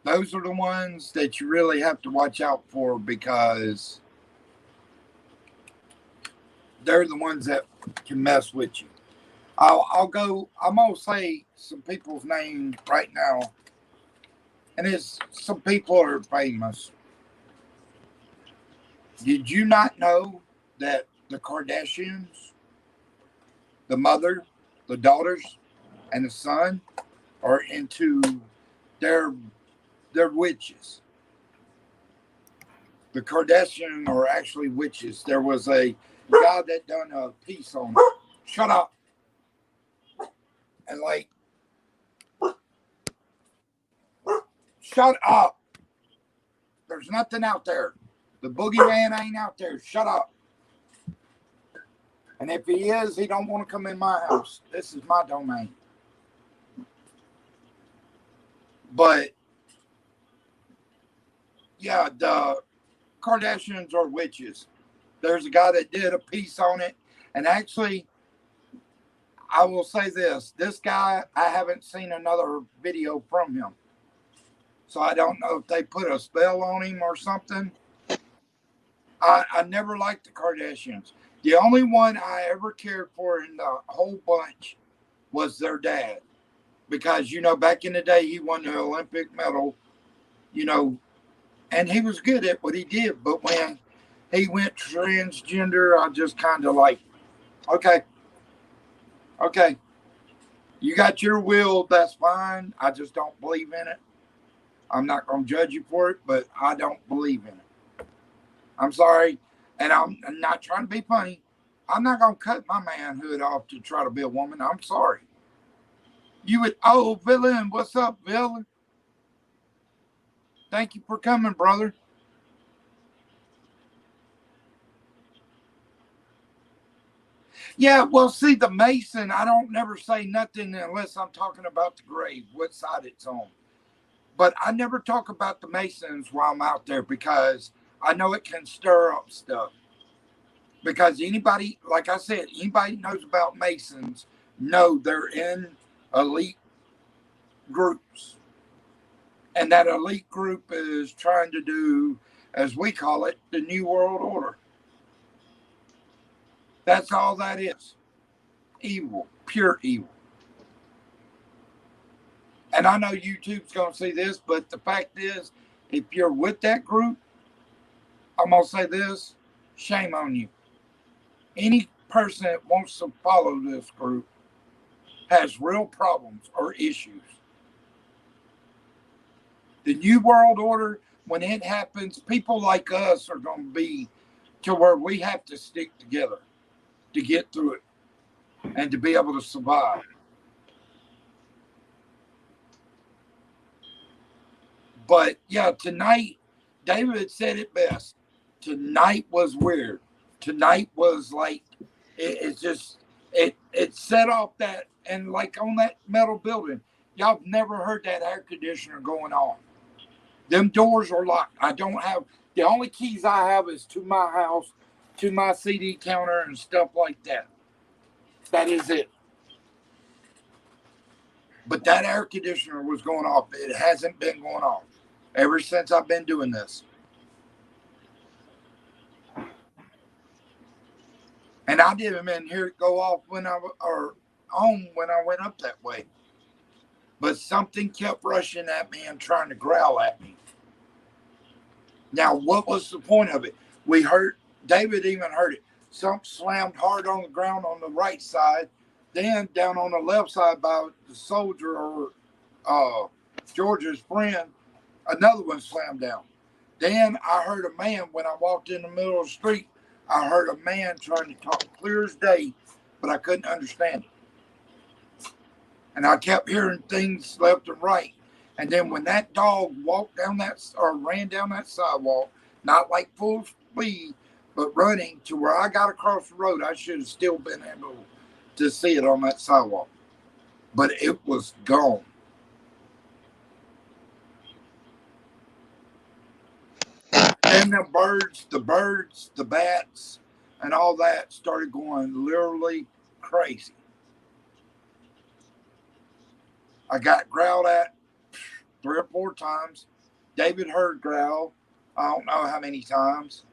Those are the ones that you really have to watch out for because they're the ones that can mess with you. I'll go. I'm gonna say some people's names right now, and it's some people are famous. Did you not know that the Kardashians, the mother, the daughters, and the son are into their they're witches? The Kardashians are actually witches. There was a guy that done a piece on it. Shut up. And like, shut up. There's nothing out there. The boogeyman ain't out there. Shut up. And if he is, he don't want to come in my house. This is my domain. But yeah, the Kardashians are witches. There's a guy that did a piece on it. And actually, I will say this. This guy, I haven't seen another video from him. So I don't know if they put a spell on him or something. I never liked the Kardashians. The only one I ever cared for in the whole bunch was their dad. Because, back in the day, he won the Olympic medal, and he was good at what he did. But when he went transgender, I just kind of like, okay, you got your will, that's fine. I just don't believe in it. I'm not going to judge you for it, but I don't believe in it. I'm sorry. And I'm not trying to be funny. I'm not going to cut my manhood off to try to be a woman. I'm sorry. You would, villain, what's up, villain? Thank you for coming, brother. Yeah, well, see, the Mason, I don't never say nothing unless I'm talking about the grave, what side it's on. But I never talk about the Masons while I'm out there because I know it can stir up stuff. Because anybody, like I said, anybody knows about Masons know they're in elite groups. And that elite group is trying to do, as we call it, the New World Order. That's all that is. Evil, pure evil. And I know YouTube's going to see this, but the fact is, if you're with that group, I'm going to say this, shame on you. Any person that wants to follow this group has real problems or issues. The New World Order, when it happens, people like us are going to be to where we have to stick together to get through it and to be able to survive. But yeah, tonight, David said it best. Tonight was weird. Tonight was like, it's just, it set off that, and like on that metal building, y'all have never heard that air conditioner going on. Them doors are locked. I don't have, the only keys I have is to my house, to my CD counter and stuff like that. That is it. But that air conditioner was going off. It hasn't been going off ever since I've been doing this. And I didn't even hear it go off when or on when I went up that way. But something kept rushing at me and trying to growl at me. Now, what was the point of it? We heard, David even heard it. Something slammed hard on the ground on the right side. Then down on the left side by the soldier or George's friend, another one slammed down. Then I heard a man, when I walked in the middle of the street, I heard a man trying to talk clear as day, but I couldn't understand it. And I kept hearing things left and right. And then when that dog walked down that, or ran down that sidewalk, not like full speed, but running to where I got across the road, I should have still been able to see it on that sidewalk. But it was gone. And the birds, the bats, and all that started going literally crazy. I got growled at 3 or 4 times. David heard growl. I don't know how many times.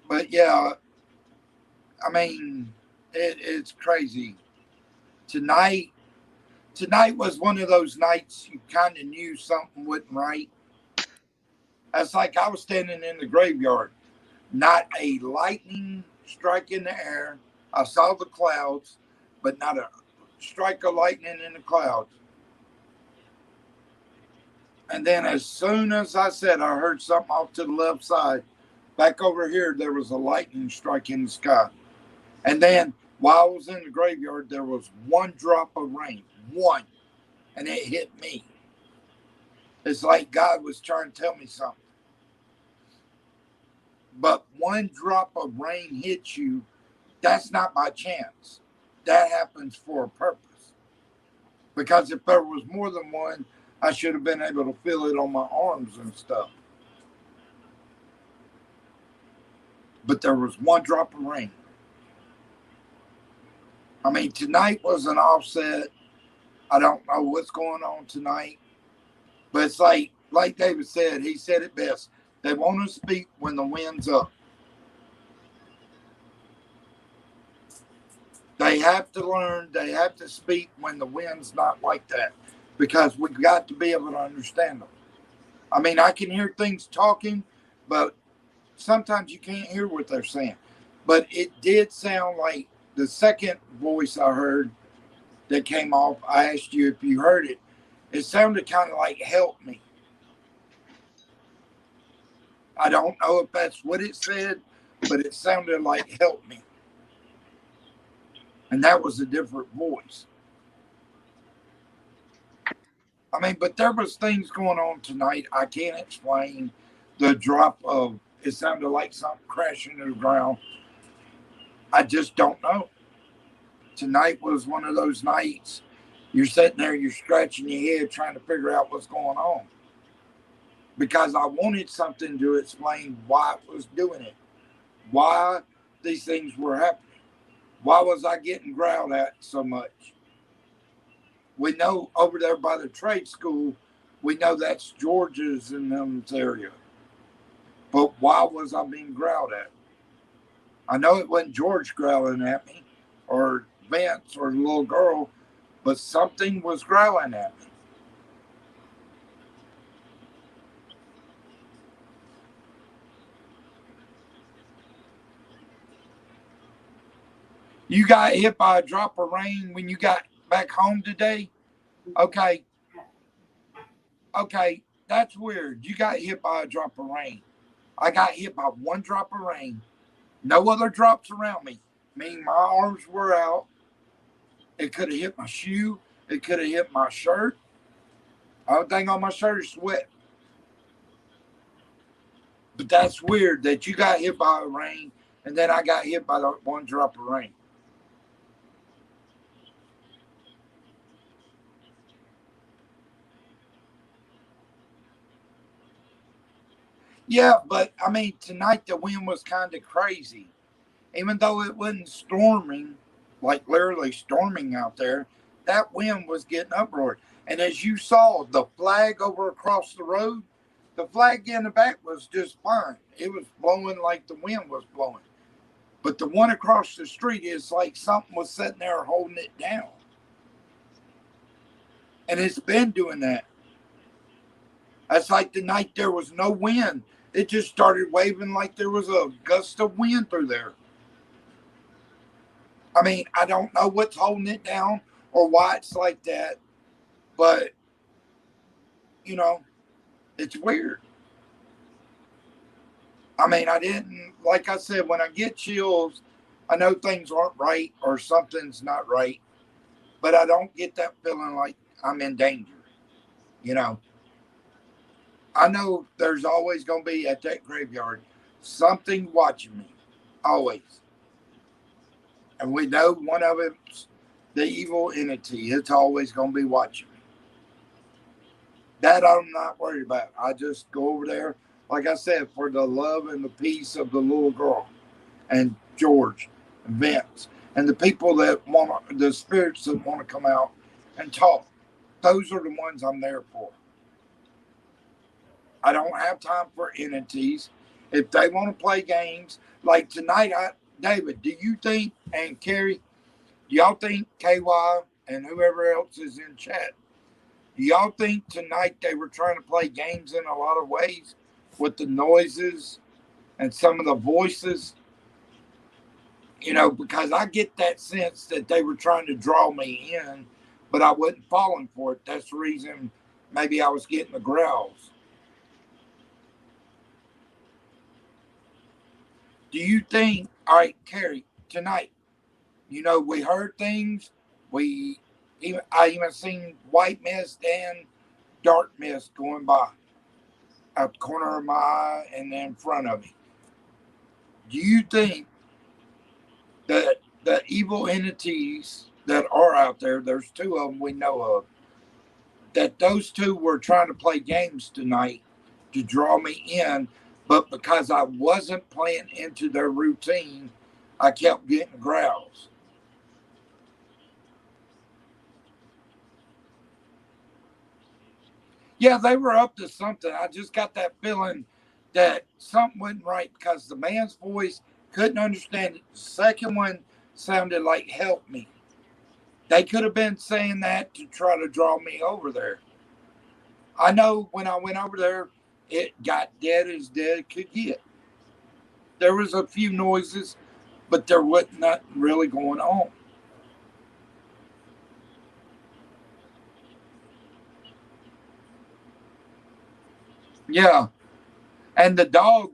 But yeah, I mean, it's crazy. Tonight was one of those nights you kind of knew something wasn't right. That's like I was standing in the graveyard. Not a lightning strike in the air. I saw the clouds, but not a strike of lightning in the clouds. And then as soon as I said, I heard something off to the left side. Back over here, there was a lightning strike in the sky. And then while I was in the graveyard, there was one drop of rain. One. And it hit me. It's like God was trying to tell me something. But one drop of rain hits you, that's not by chance. That happens for a purpose. Because if there was more than one, I should have been able to feel it on my arms and stuff. But there was one drop of rain. I mean, tonight was an offset. I don't know what's going on tonight, but it's like David said. He said it best. They want to speak when the wind's up. They have to learn. They have to speak when the wind's not like that, because we've got to be able to understand them. I mean, I can hear things talking, but sometimes you can't hear what they're saying. But it did sound like the second voice I heard that came off. I asked you if you heard it. It sounded kind of like "help me." I don't know if that's what it said, but it sounded like "help me," and that was a different voice. I mean, but there was things going on tonight. I can't explain the drop of. It sounded like something crashing to the ground. I just don't know. Tonight was one of those nights. You're sitting there, you're scratching your head trying to figure out what's going on. Because I wanted something to explain why it was doing it, why these things were happening. Why was I getting growled at so much? We know over there by the trade school, we know that's Georgia's in them area. But why was I being growled at? I know it wasn't George growling at me, or Vince, or the little girl, but something was growling at me. You got hit by a drop of rain when you got back home today? Okay, okay, that's weird. You got hit by a drop of rain. I got hit by one drop of rain. No other drops around me. I mean, my arms were out. It could have hit my shoe. It could have hit my shirt. Everything on my shirt is wet. But that's weird that you got hit by a rain and then I got hit by the one drop of rain. Yeah, but I mean, tonight the wind was kind of crazy. Even though it wasn't storming, like literally storming out there, that wind was getting uproared. And as you saw, the flag over across the road, the flag in the back was just fine. It was blowing like the wind was blowing. But the one across the street is like something was sitting there holding it down. And it's been doing that. That's like the night there was no wind. It just started waving like there was a gust of wind through there. I mean, I don't know what's holding it down or why it's like that, but you know, it's weird. I mean, I didn't, like I said, when I get chills, I know things aren't right or something's not right, but I don't get that feeling like I'm in danger. You know, I know there's always going to be at that graveyard something watching me, always. And we know one of it's the evil entity. It's always going to be watching me. That I'm not worried about. I just go over there, like I said, for the love and the peace of the little girl and George and Vince and the people that want the spirits that want to come out and talk. Those are the ones I'm there for. I don't have time for entities. If they want to play games like tonight, David, do you think, and Carrie, do y'all think KY and whoever else is in chat, do y'all think tonight they were trying to play games in a lot of ways with the noises and some of the voices? You know, because I get that sense that they were trying to draw me in, but I wasn't falling for it. That's the reason maybe I was getting the growls. Do you think, all right, Carrie, tonight, you know, we heard things. I even seen white mist and dark mist going by out the corner of my eye and in front of me. Do you think that the evil entities that are out there, there's two of them we know of, that those two were trying to play games tonight to draw me in, but because I wasn't playing into their routine, I kept getting growls? Yeah, they were up to something. I just got that feeling that something wasn't right because the man's voice couldn't understand it. The second one sounded like help me. They could have been saying that to try to draw me over there. I know when I went over there, it got dead as dead could get. There was a few noises, but there wasn't nothing really going on. Yeah, and the dog,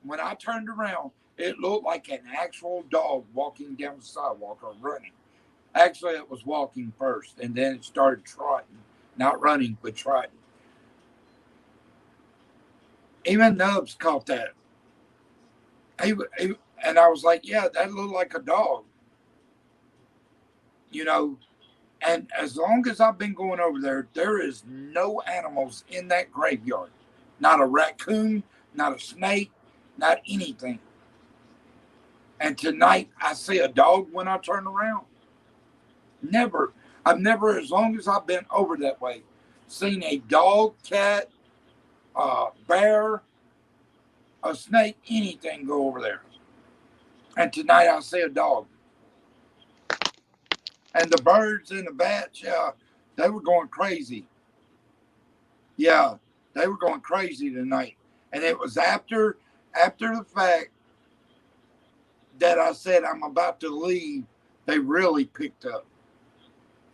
when I turned around, it looked like an actual dog walking down the sidewalk or running. Actually, it was walking first, and then it started trotting, not running, but trotting. Even Nubs caught that. He, and I was like, yeah, that looked like a dog, you know. And as long as I've been going over there, there is no animals in that graveyard. Not a raccoon, not a snake, not anything. And tonight I see a dog when I turn around. Never. I've never, as long as I've been over that way, seen a dog, cat, bear, a snake, anything go over there. And tonight I see a dog. And the birds and the bats, yeah, they were going crazy. Yeah, they were going crazy tonight. And it was after the fact that I said I'm about to leave, they really picked up.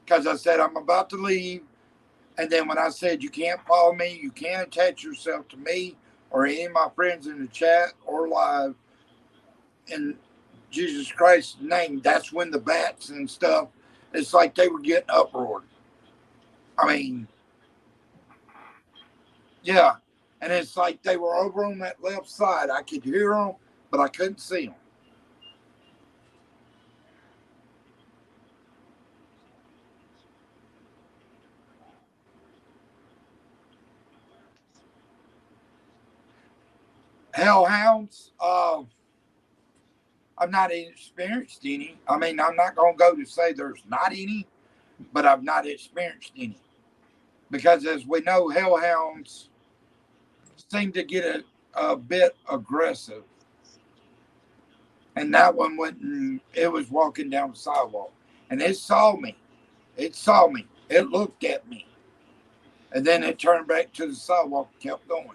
Because I said I'm about to leave. And then when I said you can't follow me, you can't attach yourself to me or any of my friends in the chat or live in Jesus Christ's name, that's when the bats and stuff, it's like they were getting uproared. I mean, yeah. And it's like they were over on that left side. I could hear them, but I couldn't see them. Hellhounds, I've not experienced any. I mean, I'm not going to go to say there's not any, but I've not experienced any. Because as we know, hellhounds seem to get a bit aggressive. And that one went and it was walking down the sidewalk. And it saw me. It saw me. It looked at me. And then it turned back to the sidewalk and kept going.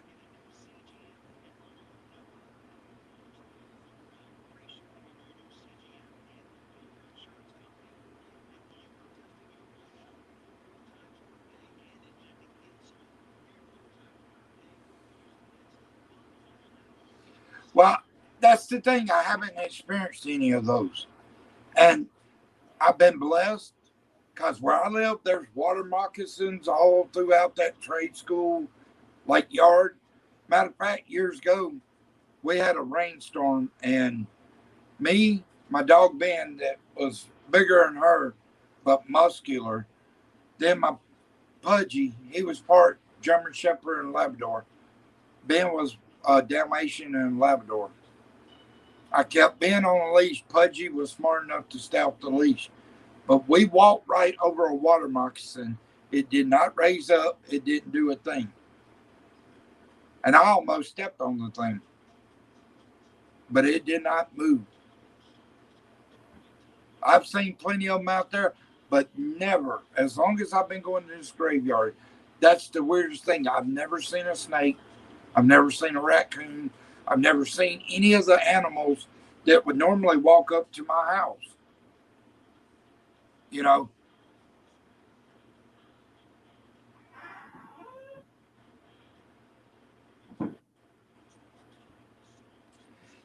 Well, that's the thing. I haven't experienced any of those. And I've been blessed because where I live, there's water moccasins all throughout that trade school like yard. Matter of fact, years ago, we had a rainstorm, and me, my dog Ben, that was bigger than her, but muscular. Then my Pudgy, he was part German Shepherd and Labrador. Ben was a Dalmatian and Labrador. I kept Ben on a leash. Pudgy was smart enough to stay off the leash. But we walked right over a water moccasin. It did not raise up. It didn't do a thing. And I almost stepped on the thing. But it did not move. I've seen plenty of them out there, but never, as long as I've been going to this graveyard, that's the weirdest thing. I've never seen a snake. I've never seen a raccoon. I've never seen any of the animals that would normally walk up to my house. You know,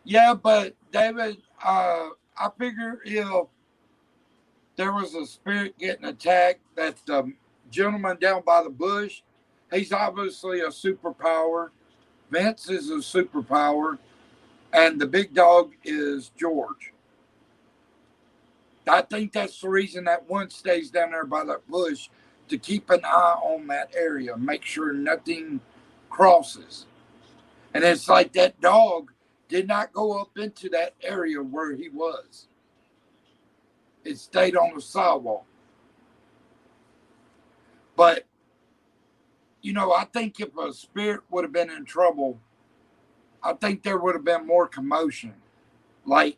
yeah, but David, I figure if there was a spirit getting attacked, that the gentleman down by the bush, he's obviously a superpower. Vince is a superpower. And the big dog is George. I think that's the reason that one stays down there by that bush to keep an eye on that area, make sure nothing crosses. And it's like that dog did not go up into that area where he was. It stayed on the sidewalk. But, I think if a spirit would have been in trouble, I think there would have been more commotion. Like,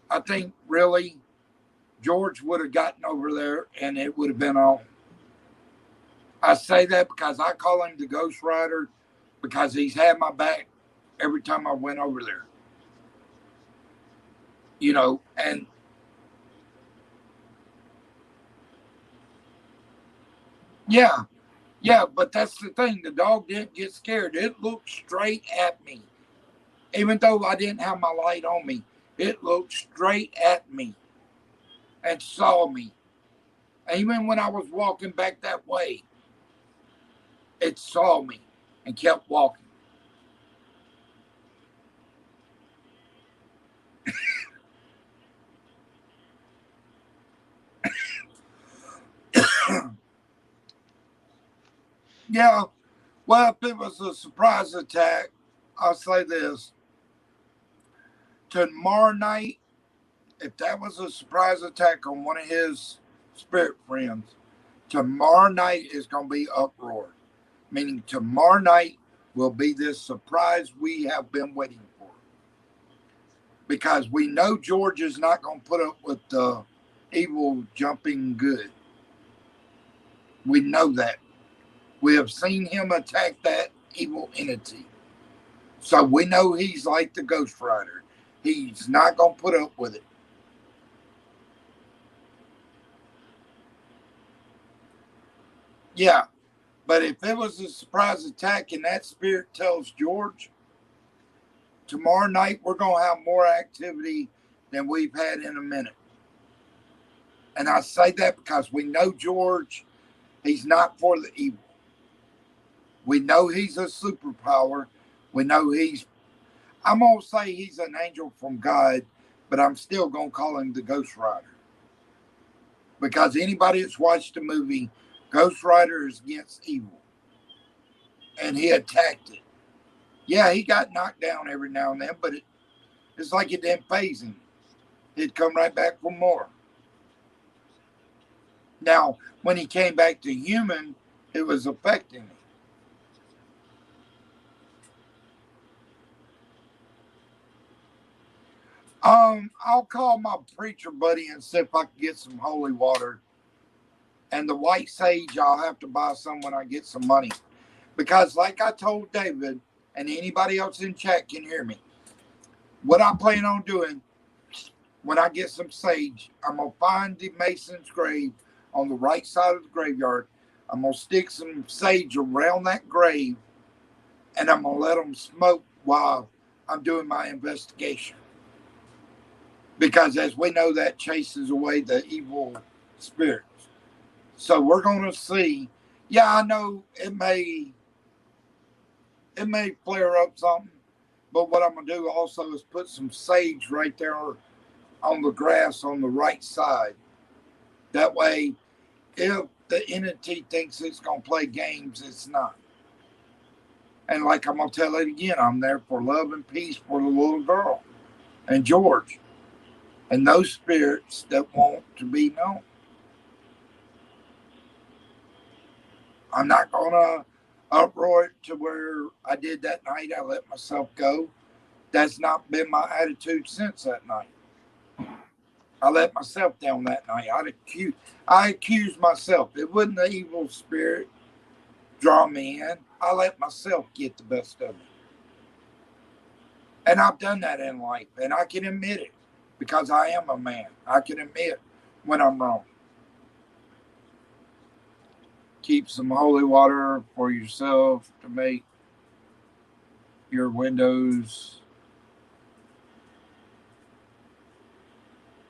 I think really George would have gotten over there and it would have been on. I say that because I call him the Ghost Rider because he's had my back every time I went over there. And yeah, yeah, but that's the thing. The dog didn't get scared. It looked straight at me. Even though I didn't have my light on me, it looked straight at me and saw me. And even when I was walking back that way, it saw me and kept walking. Yeah, well, if it was a surprise attack, I'll say this. Tomorrow night, if that was a surprise attack on one of his spirit friends, tomorrow night is going to be uproar. Meaning tomorrow night will be this surprise we have been waiting for. Because we know George is not going to put up with the evil jumping good. We know that. We have seen him attack that evil entity. So we know he's like the Ghost Rider. He's not going to put up with it. Yeah, but if it was a surprise attack and that spirit tells George, tomorrow night we're going to have more activity than we've had in a minute. And I say that because we know George, he's not for the evil. We know he's a superpower. We know I'm going to say he's an angel from God, but I'm still going to call him the Ghost Rider. Because anybody that's watched the movie, Ghost Rider is against evil. And he attacked it. Yeah, he got knocked down every now and then, but it's like it didn't phase him. He'd come right back for more. Now, when he came back to human, it was affecting him. I'll call my preacher buddy and see if I can get some holy water. And the white sage, I'll have to buy some when I get some money. Because, like I told David, and anybody else in chat can hear me, what I plan on doing when I get some sage, I'm going to find the Mason's grave on the right side of the graveyard. I'm going to stick some sage around that grave, and I'm going to let them smoke while I'm doing my investigation. Because as we know, that chases away the evil spirits. So we're going to see. Yeah, I know it may flare up something, but what I'm going to do also is put some sage right there on the grass on the right side. That way, if the entity thinks it's going to play games, it's not. And like I'm going to tell it again, I'm there for love and peace for the little girl and George and those spirits that want to be known. I'm not going to uproar it to where I did that night. I let myself go. That's not been my attitude since that night. I let myself down that night. I accused myself. It wasn't the evil spirit draw me in. I let myself get the best of me. And I've done that in life, and I can admit it because I am a man. I can admit when I'm wrong. Keep some holy water for yourself to make your windows.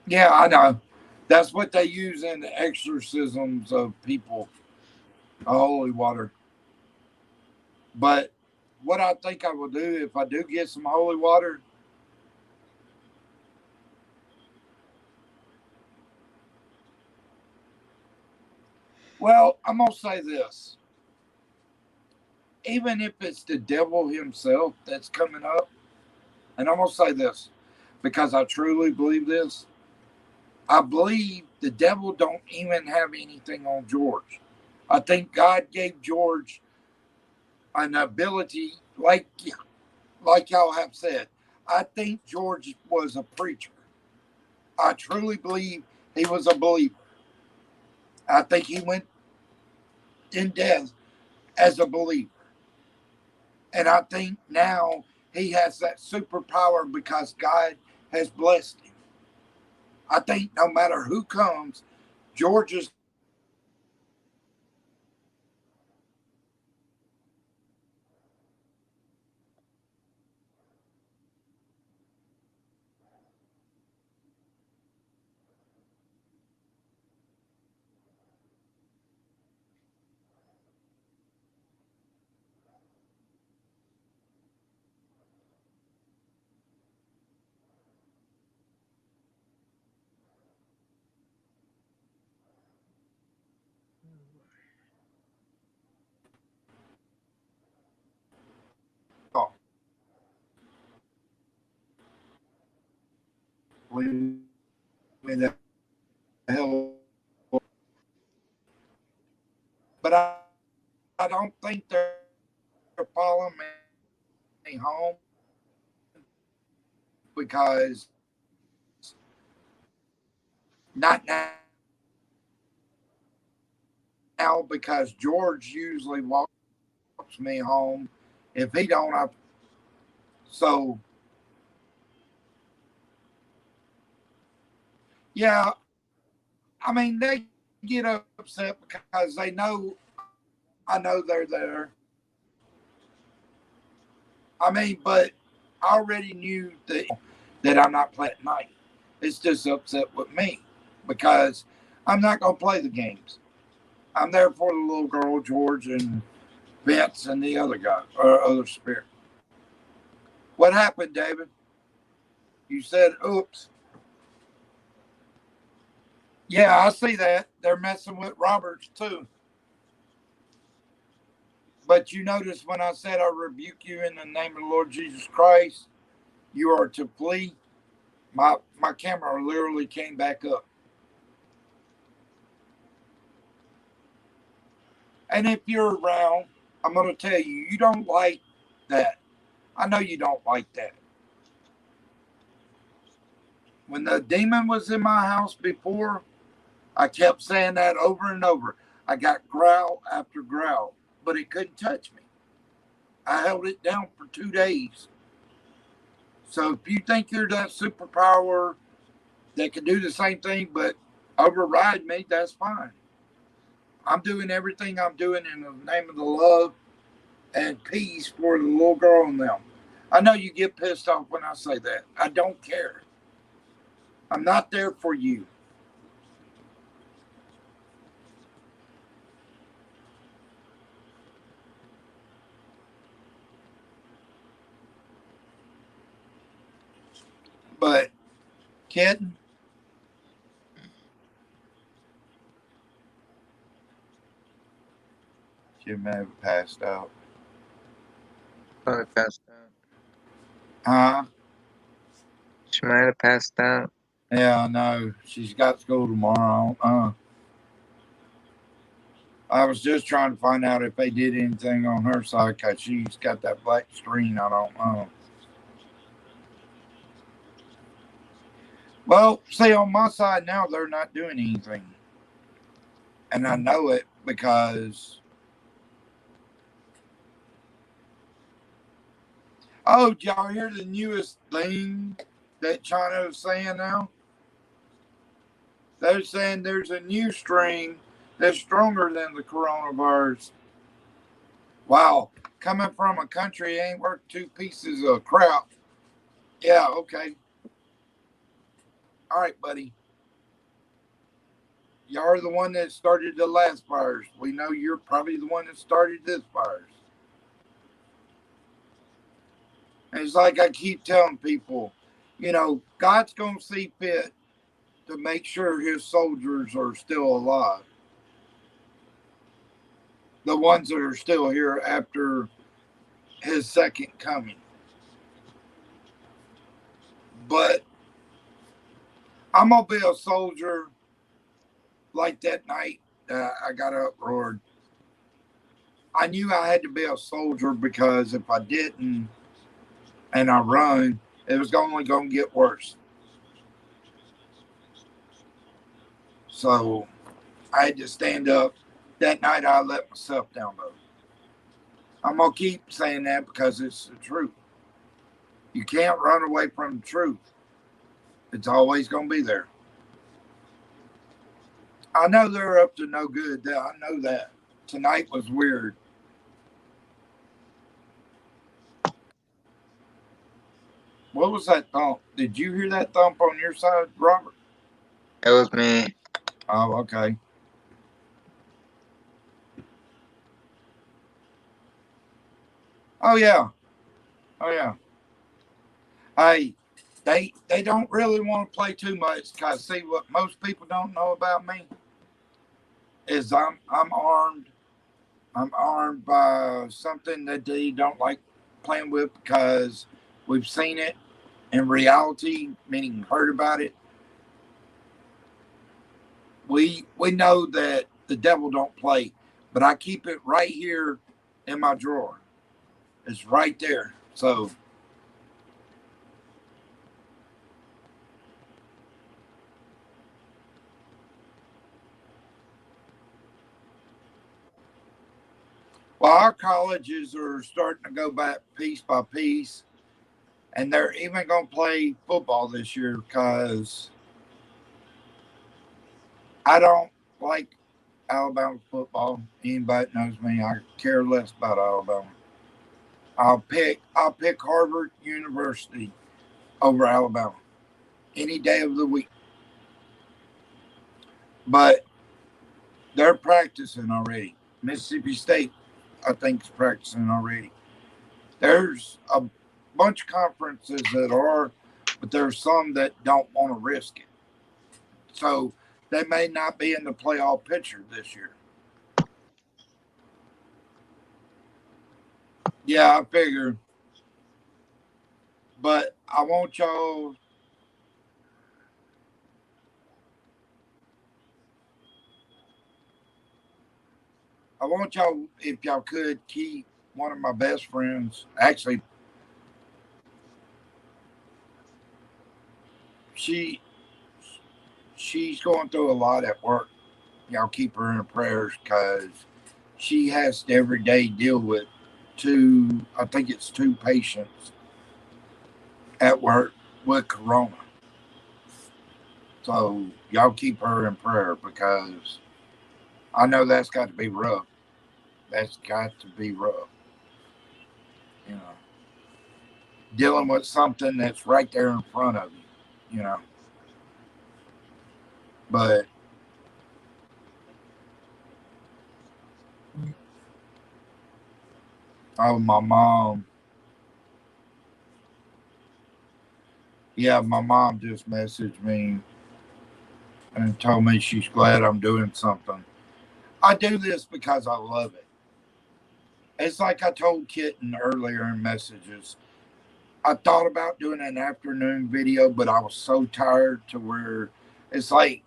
Yeah, I know. That's what they use in the exorcisms of people, holy water. But what I think I will do if I do get some holy water, Well, I'm gonna say this: even if it's the devil himself that's coming up, and I'm gonna say this because I truly believe this. I believe the devil don't even have anything on George. I think God gave George an ability, like y'all have said. I think George was a preacher. I truly believe he was a believer. I think he went in death as a believer. And I think now he has that superpower because God has blessed him. I think no matter who comes, George is going to be protected because God has blessed him. And I think God has leave me the hell alone. But I don't think they're following me home because not now because George usually walks me home. If he don't, so yeah. I mean, they get upset because they know I know they're there. I mean, but I already knew that I'm not playing that night. It's just upset with me because I'm not going to play the games. I'm there for the little girl, George, and Vince, and the other guy, or other spirit. What happened, David? You said, oops. Yeah, I see that. They're messing with Roberts, too. But you notice when I said I rebuke you in the name of the Lord Jesus Christ, you are to flee. My camera literally came back up. And if you're around, I'm going to tell you, you don't like that. I know you don't like that. When the demon was in my house before, I kept saying that over and over. I got growl after growl, but it couldn't touch me. I held it down for 2 days. So if you think you're that superpower that can do the same thing but override me, that's fine. I'm doing everything I'm doing in the name of the love and peace for the little girl and them. I know you get pissed off when I say that. I don't care. I'm not there for you. But, kid, she may have passed out. Probably passed out. Huh? She might have passed out. Yeah, I know. She's got school tomorrow. I was just trying to find out if they did anything on her side because she's got that black screen. I don't know. Well, see, on my side now, they're not doing anything. And I know it because, oh, did y'all hear the newest thing that China is saying now? They're saying there's a new strain that's stronger than the coronavirus. Wow. Coming from a country ain't worth two pieces of crap. Yeah, okay. All right, buddy. You're the one that started the last virus. We know you're probably the one that started this virus. And it's like I keep telling people, God's going to see fit to make sure his soldiers are still alive. the ones that are still here after his second coming. But I'm gonna be a soldier like that night. I got uproared. I knew I had to be a soldier because if I didn't and I run, it was only going to get worse. So I had to stand up. That night I let myself down though. I'm gonna keep saying that because it's the truth. You can't run away from the truth. It's always gonna be there. I know they're up to no good. I know that. Tonight was weird. What was that thump? Did you hear that thump on your side, Robert? It was me. Oh, okay. Oh yeah. Oh yeah. Hey, they don't really want to play too much because see what most people don't know about me is I'm armed. I'm armed by something that they don't like playing with because we've seen it in reality, meaning heard about it. We know that the devil don't play, but I keep it right here in my drawer. It's right there. So well, our colleges are starting to go back piece by piece, and they're even going to play football this year because I don't like Alabama football. Anybody knows me, I care less about Alabama. I'll pick Harvard University over Alabama any day of the week. But they're practicing already. Mississippi State, I think, is practicing already. There's a bunch of conferences that are, but there's some that don't want to risk it. So they may not be in the playoff picture this year. Yeah, I figure. But I want y'all, if y'all could keep one of my best friends. Actually, she she's going through a lot at work. Y'all keep her in prayers because she has to every day deal with two. I think it's two patients at work with corona. So y'all keep her in prayer because I know that's got to be rough. That's got to be rough. You know, dealing with something that's right there in front of you. You know, but oh, my mom. Yeah, my mom just messaged me and told me she's glad I'm doing something. I do this because I love it. It's like I told Kitten earlier in messages. I thought about doing an afternoon video, but I was so tired to where it's like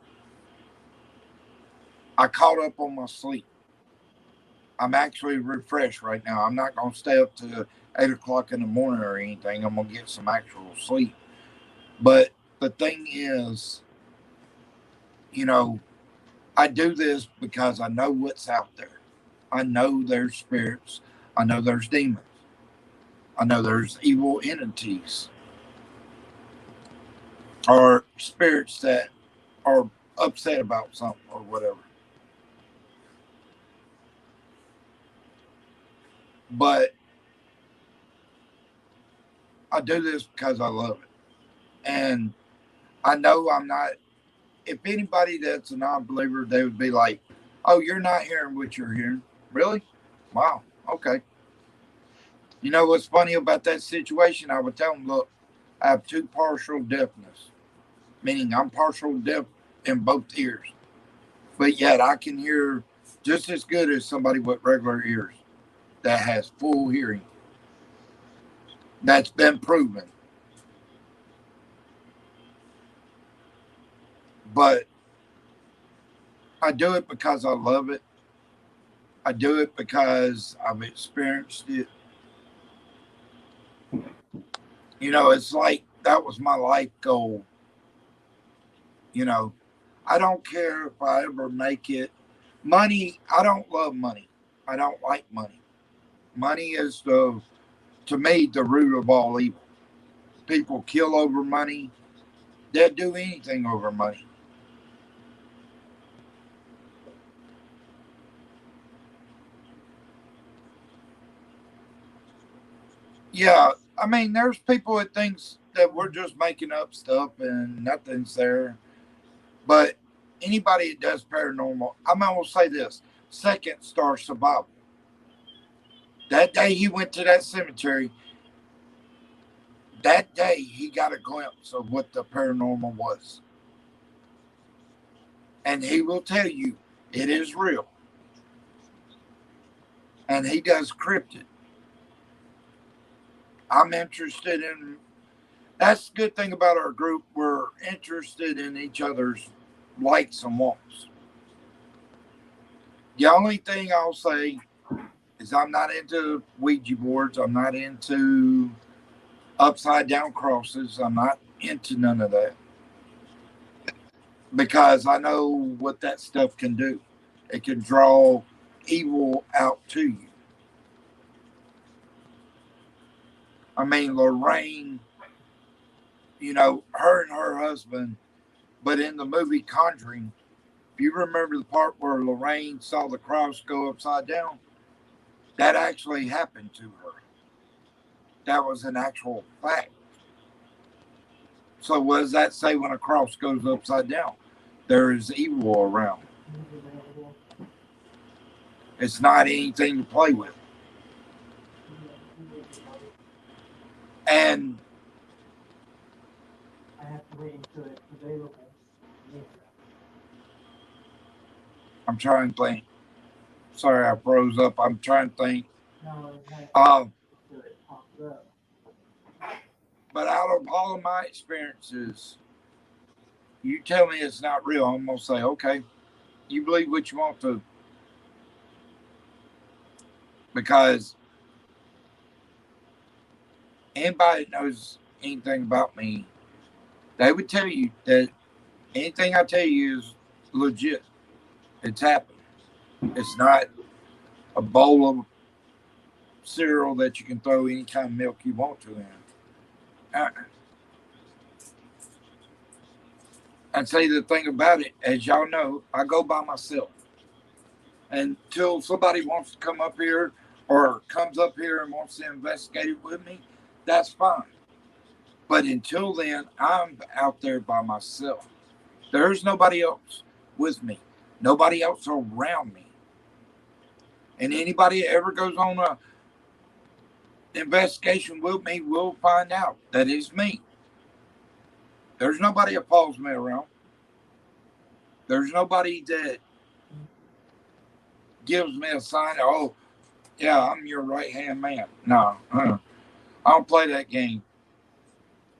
I caught up on my sleep. I'm actually refreshed right now. I'm not going to stay up to 8 o'clock in the morning or anything. I'm going to get some actual sleep. But the thing is, you know, I do this because I know what's out there. I know there's spirits. I know there's demons. I know there's evil entities or spirits that are upset about something or whatever. But I do this because I love it. And I know I'm not, if anybody that's a non believer, they would be like, oh, you're not hearing what you're hearing. Really? Wow. Okay. You know what's funny about that situation? I would tell them, look, I have two partial deafness, meaning I'm partial deaf in both ears. But yet I can hear just as good as somebody with regular ears that has full hearing. That's been proven. But I do it because I love it. I do it because I've experienced it. You know, it's like that was my life goal. You know, I don't care if I ever make it. Money, I don't love money. I don't like money. Money is to me, the root of all evil. People kill over money. They'll do anything over money. Yeah, I mean, there's people that thinks that we're just making up stuff and nothing's there. But anybody that does paranormal, I'm gonna say this: second star survival. That day he went to that cemetery, that day he got a glimpse of what the paranormal was, and he will tell you it is real. And he does cryptid. I'm interested in. That's the good thing about our group. We're interested in each other's likes and wants. The only thing I'll say is I'm not into Ouija boards. I'm not into upside down crosses. I'm not into none of that because I know what that stuff can do. It can draw evil out to you. I mean, Lorraine, you know, her and her husband, but in the movie Conjuring, if you remember the part where Lorraine saw the cross go upside down, that actually happened to her. That was an actual fact. So, what does that say when a cross goes upside down? There is evil around. It's not anything to play with. And I have to wait until it's available. Yes. I'm trying to think. Sorry, I froze up. I'm trying to think. No, it has Um, until it pops up. but out of all of my experiences, you tell me it's not real, I'm gonna say, okay, you believe what you want to, because anybody that knows anything about me, they would tell you that anything I tell you is legit. It's happened. It's not a bowl of cereal that you can throw any kind of milk you want to in. Uh, And say the thing about it, as y'all know, I go by myself. Until somebody wants to come up here or comes up here and wants to investigate it with me, that's fine. But until then, I'm out there by myself. There's nobody else with me, nobody else around me. And anybody that ever goes on a investigation with me will find out that it's me. There's nobody that follows me around. There's nobody that gives me a sign. Oh, yeah, I'm your right hand man. No, I don't play that game.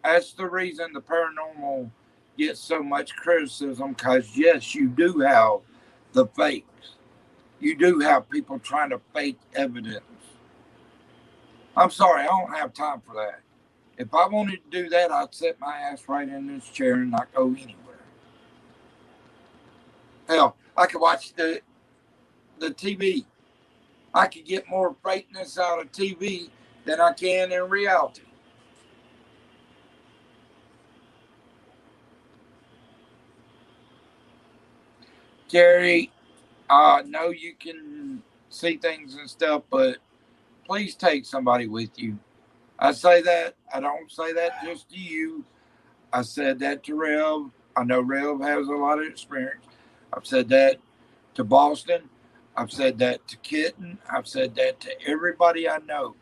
That's the reason the paranormal gets so much criticism because, yes, you do have the fakes. You do have people trying to fake evidence. I'm sorry, I don't have time for that. If I wanted to do that, I'd sit my ass right in this chair and not go anywhere. Hell, I could watch the TV. I could get more fakeness out of TV than I can in reality. Jerry, I know you can see things and stuff, but please take somebody with you. I say that, I don't say that just to you. I said that to Rev. I know Rev has a lot of experience. I've said that to Boston. I've said that to Kitten. I've said that to everybody I know.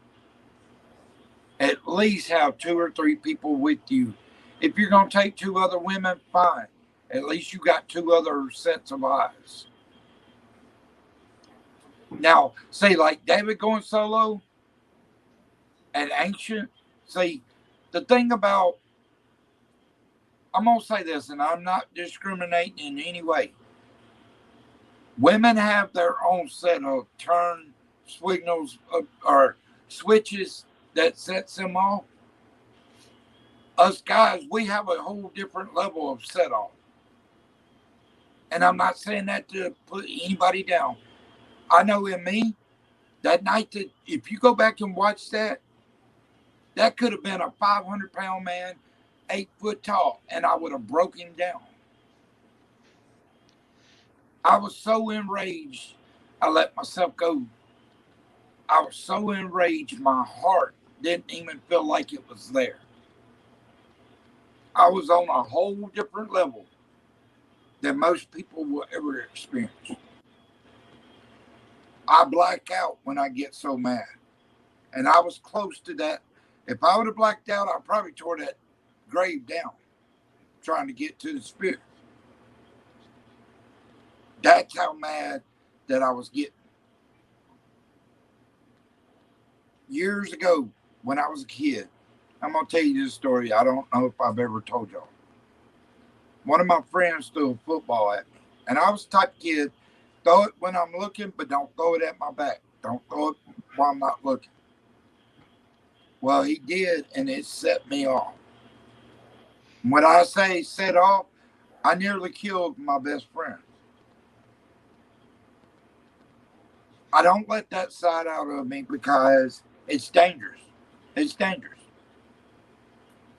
At least have two or three people with you. If you're going to take two other women, fine. At least you got two other sets of eyes. Now, see, like David going solo and Ancient, see, the thing about, I'm going to say this, and I'm not discriminating in any way. Women have their own set of turn signals or switches that sets them off. Us guys, we have a whole different level of set off. And I'm not saying that to put anybody down. I know in me, that night that if you go back and watch that, that could have been a 500-pound man, 8 foot tall, and I would have broken down. I was so enraged, I let myself go. I was so enraged, my heart didn't even feel like it was there. I was on a whole different level than most people will ever experience. I black out when I get so mad. And I was close to that. If I would have blacked out, I probably tore that grave down trying to get to the spirit. That's how mad that I was getting. Years ago, when I was a kid, I'm going to tell you this story. I don't know if I've ever told y'all. One of my friends threw a football at me. And I was the type of kid, throw it when I'm looking, but don't throw it at my back. Don't throw it while I'm not looking. Well, he did, and it set me off. When I say set off, I nearly killed my best friend. I don't let that side out of me because it's dangerous. It's dangerous.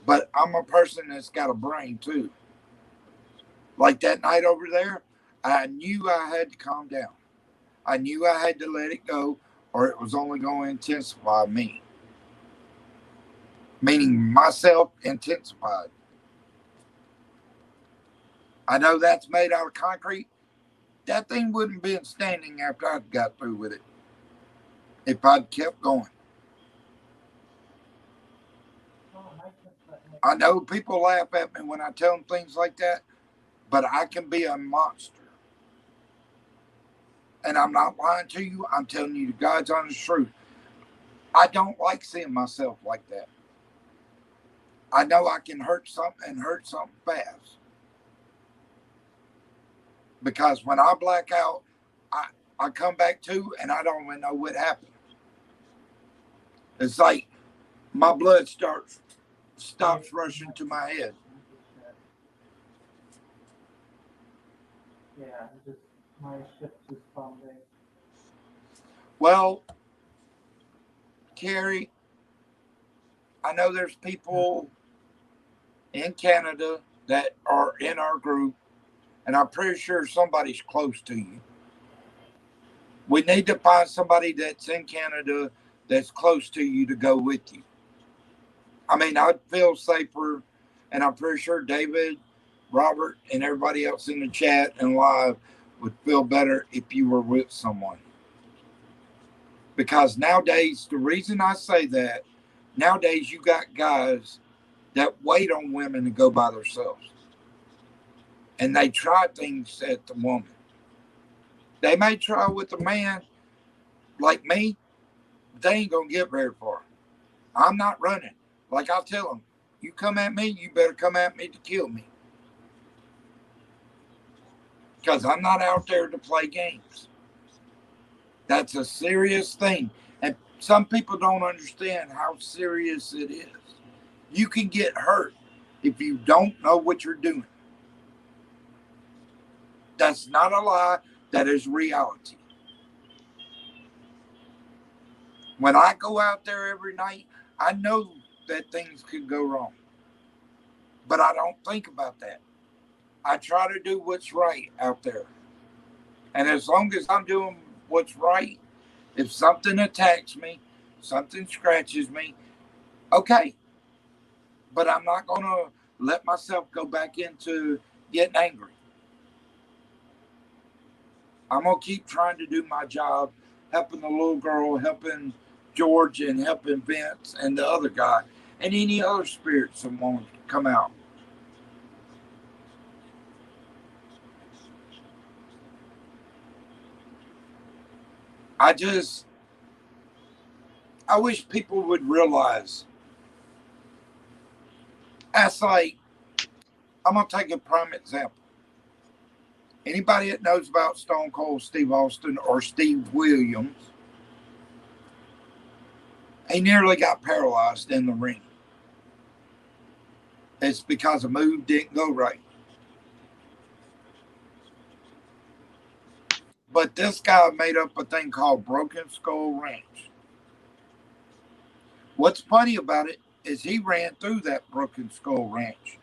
But I'm a person that's got a brain too. Like that night over there, I knew I had to calm down. I knew I had to let it go or it was only going to intensify me. Meaning myself intensified. I know that's made out of concrete. That thing wouldn't have been standing after I'd got through with it if I'd kept going. I know people laugh at me when I tell them things like that, but I can be a monster. And I'm not lying to you. I'm telling you the God's honest truth. I don't like seeing myself like that. I know I can hurt something and hurt something fast. Because when I black out, I come back to and I don't even know what happened. It's like my blood stops rushing to my head. Yeah, just my ship just founding. Well, Carrie, I know there's people in Canada that are in our group, and I'm pretty sure somebody's close to you. We need to find somebody that's in Canada that's close to you to go with you. I mean, I'd feel safer, and I'm pretty sure David, Robert, and everybody else in the chat and live would feel better if you were with someone. Because nowadays, the reason I say that, nowadays you got guys that wait on women to go by themselves. And they try things at the woman. They may try with a man like me, but they ain't going to get very far. I'm not running. Like I tell them, you come at me, you better come at me to kill me. Because I'm not out there to play games. That's a serious thing. And some people don't understand how serious it is. You can get hurt if you don't know what you're doing. That's not a lie. That is reality. When I go out there every night, I know that things could go wrong. But I don't think about that. I try to do what's right out there. And as long as I'm doing what's right, if something attacks me, something scratches me, okay. But I'm not going to let myself go back into getting angry. I'm going to keep trying to do my job, helping the little girl, helping George, and helping Vince and the other guy, and any other spirits that want to come out. I just, I wish people would realize. That's like, I'm going to take a prime example. Anybody that knows about Stone Cold Steve Austin or Steve Williams, he nearly got paralyzed in the ring. It's because a move didn't go right. But this guy made up a thing called Broken Skull Ranch. What's funny about it is he ran through that Broken Skull Ranch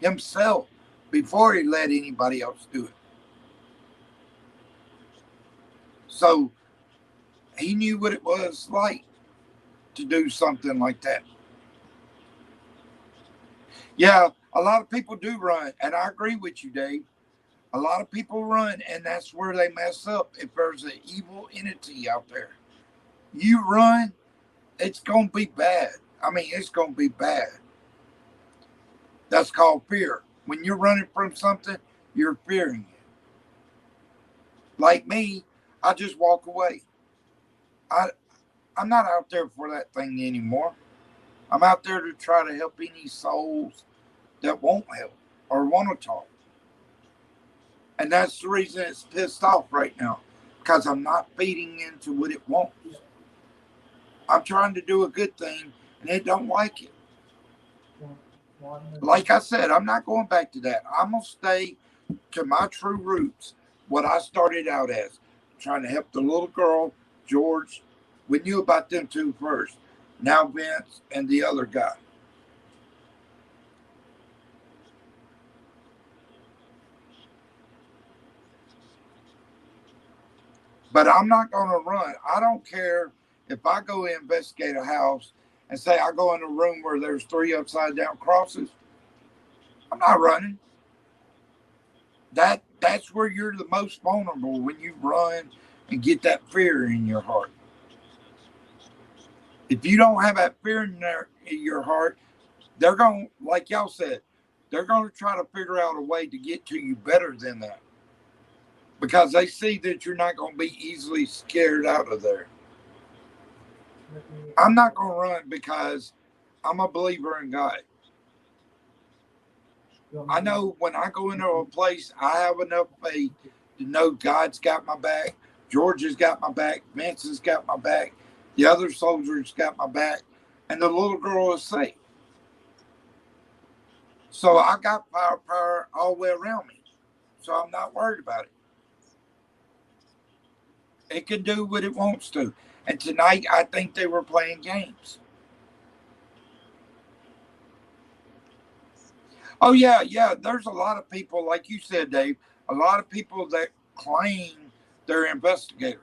himself before he let anybody else do it. So he knew what it was like to do something like that. Yeah, a lot of people do run, and I agree with you, Dave. A lot of people run, and that's where they mess up. If there's an evil entity out there, you run, it's going to be bad. I mean, it's going to be bad. That's called fear. When you're running from something, you're fearing it. Like me, I just walk away. I, I'm not out there for that thing anymore. I'm out there to try to help any souls that won't help or want to talk. And that's the reason it's pissed off right now. Because I'm not feeding into what it wants. I'm trying to do a good thing and it don't like it. Like I said, I'm not going back to that. I'm going to stay to my true roots, what I started out as, trying to help the little girl, George. We knew about them two first. Now Vince and the other guy. But I'm not going to run. I don't care if I go investigate a house and say I go in a room where there's 3 upside down crosses. I'm not running. That's where you're the most vulnerable, when you run and get that fear in your heart. If you don't have that fear in your heart, they're going to, like y'all said, they're going to try to figure out a way to get to you better than that, because they see that you're not going to be easily scared out of there. I'm not going to run because I'm a believer in God. I know when I go into a place, I have enough faith to know God's got my back, George has got my back, Vince has got my back, the other soldiers got my back, and the little girl is safe. So I got power all the way around me. So I'm not worried about it. It can do what it wants to. And tonight, I think they were playing games. Oh, yeah, yeah. There's a lot of people, like you said, Dave, a lot of people that claim they're investigators.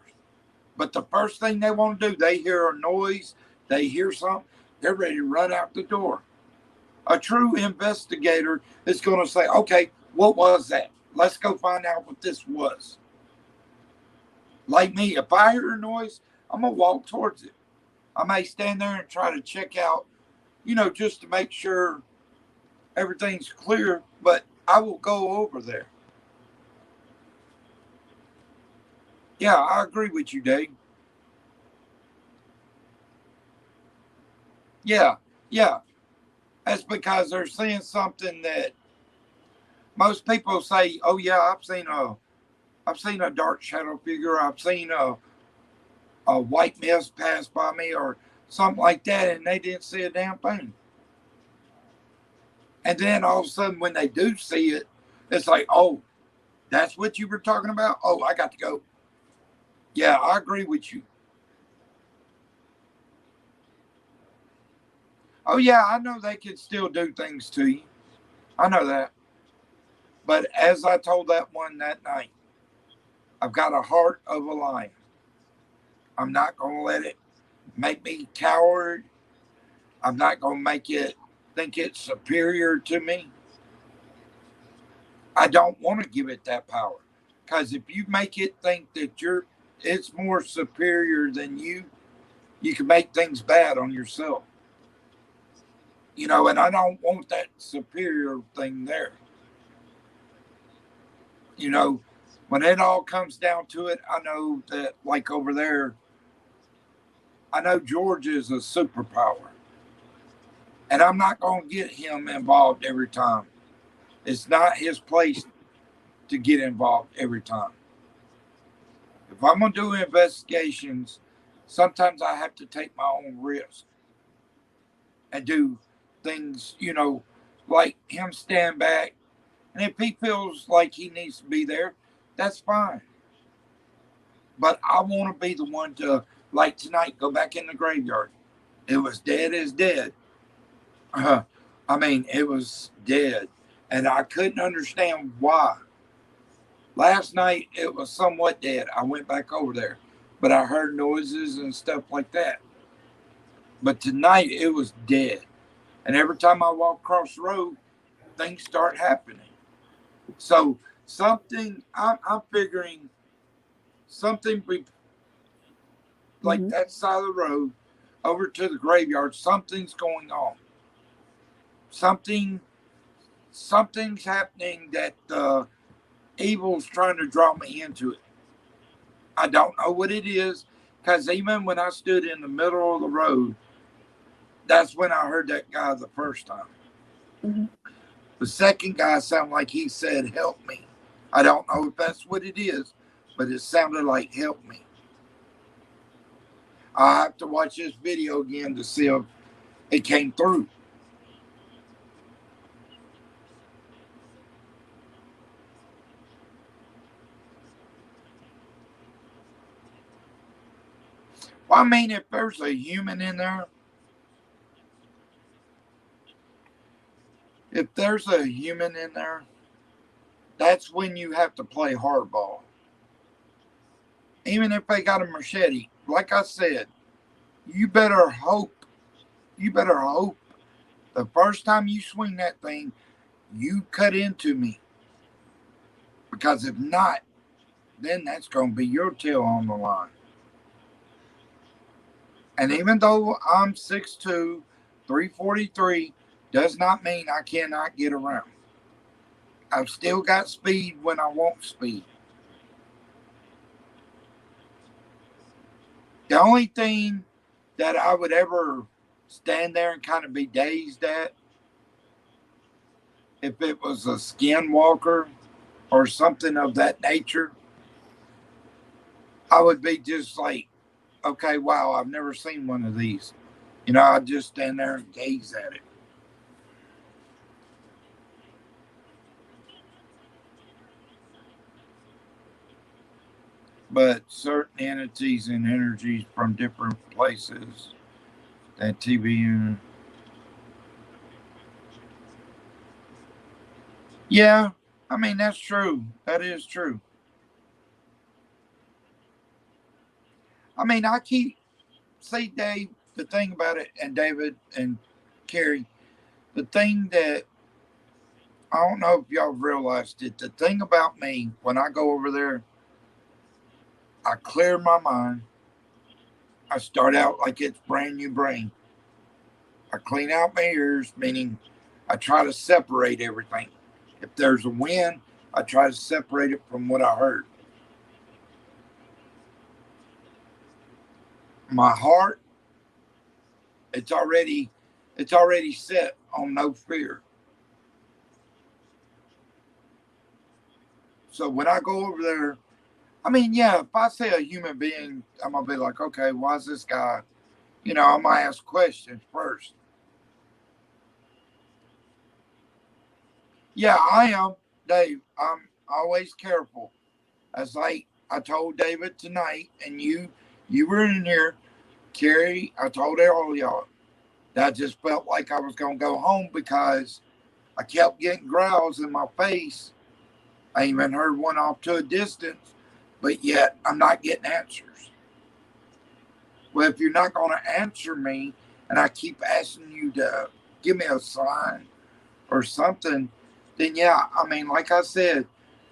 But the first thing they want to do, they hear a noise, they hear something, they're ready to run out the door. A true investigator is going to say, okay, what was that? Let's go find out what this was. Like me, if I hear a noise, I'm going to walk towards it. I may stand there and try to check out, just to make sure everything's clear, but I will go over there. Yeah, I agree with you, Dave. Yeah, yeah. That's because they're seeing something that most people say, "Oh yeah, I've seen a dark shadow figure. I've seen a white mist pass by me, or something like that," and they didn't see a damn thing. And then all of a sudden, when they do see it, it's like, "Oh, that's what you were talking about. Oh, I got to go." Yeah, I agree with you. Oh yeah, I know they can still do things to you. I know that. But as I told that one that night, I've got a heart of a lion. I'm not going to let it make me coward. I'm not going to make it think it's superior to me. I don't want to give it that power. Because if you make it think that it's more superior than you can make things bad on yourself. And I don't want that superior thing there. You know, When it all comes down to it, I know that, like over there, I know George is a superpower. And I'm not going to get him involved every time. It's not his place to get involved every time. If I'm going to do investigations, sometimes I have to take my own risk and do things, like him stand back. And if he feels like he needs to be there, that's fine. But I want to be the one to, like tonight, go back in the graveyard. It was dead as dead. I mean, it was dead. And I couldn't understand why. Last night, it was somewhat dead. I went back over there, but I heard noises and stuff like that. But tonight, it was dead. And every time I walk across the road, things start happening. So, I'm figuring something like Mhm. that side of the road over to the graveyard, something's going on. Something, something's happening that evil's trying to draw me into it. I don't know what it is, because even when I stood in the middle of the road, that's when I heard that guy the first time. Mhm. The second guy sounded like he said, "Help me." I don't know if that's what it is, but it sounded like "help me." I have to watch this video again to see if it came through. Well, I mean, if there's a human in there, if there's a human in there, that's when you have to play hardball. Even if they got a machete, like I said, you better hope, you better hope the first time you swing that thing, you cut into me. Because if not, then that's going to be your tail on the line. And even though I'm 6'2", 343, does not mean I cannot get around. I've still got speed when I want speed. The only thing that I would ever stand there and kind of be dazed at, if it was a skinwalker or something of that nature, I would be just like, okay, wow, I've never seen one of these. I'd just stand there and gaze at it. But certain entities and energies from different places, that TV, yeah, I mean, that's true. That is true. I mean, I keep, see, Dave, the thing about it, and David and Carrie, the thing that I don't know if y'all realized it, the thing about me, when I go over there, I clear my mind. I start out like it's brand new brain. I clean out my ears, meaning I try to separate everything. If there's a wind, I try to separate it from what I heard. My heart, it's already it's already set on no fear. So when I go over there, I mean, yeah, if I see a human being, I'm gonna be like, okay, why is this guy? I might ask questions first. Yeah, I am, Dave. I'm always careful. As like I told David tonight, and you were in here, Carrie. I told all of y'all that I just felt like I was gonna go home because I kept getting growls in my face. I even heard one off to a distance, but yet I'm not getting answers. Well, if you're not gonna answer me, and I keep asking you to give me a sign or something, then yeah, I mean, like I said,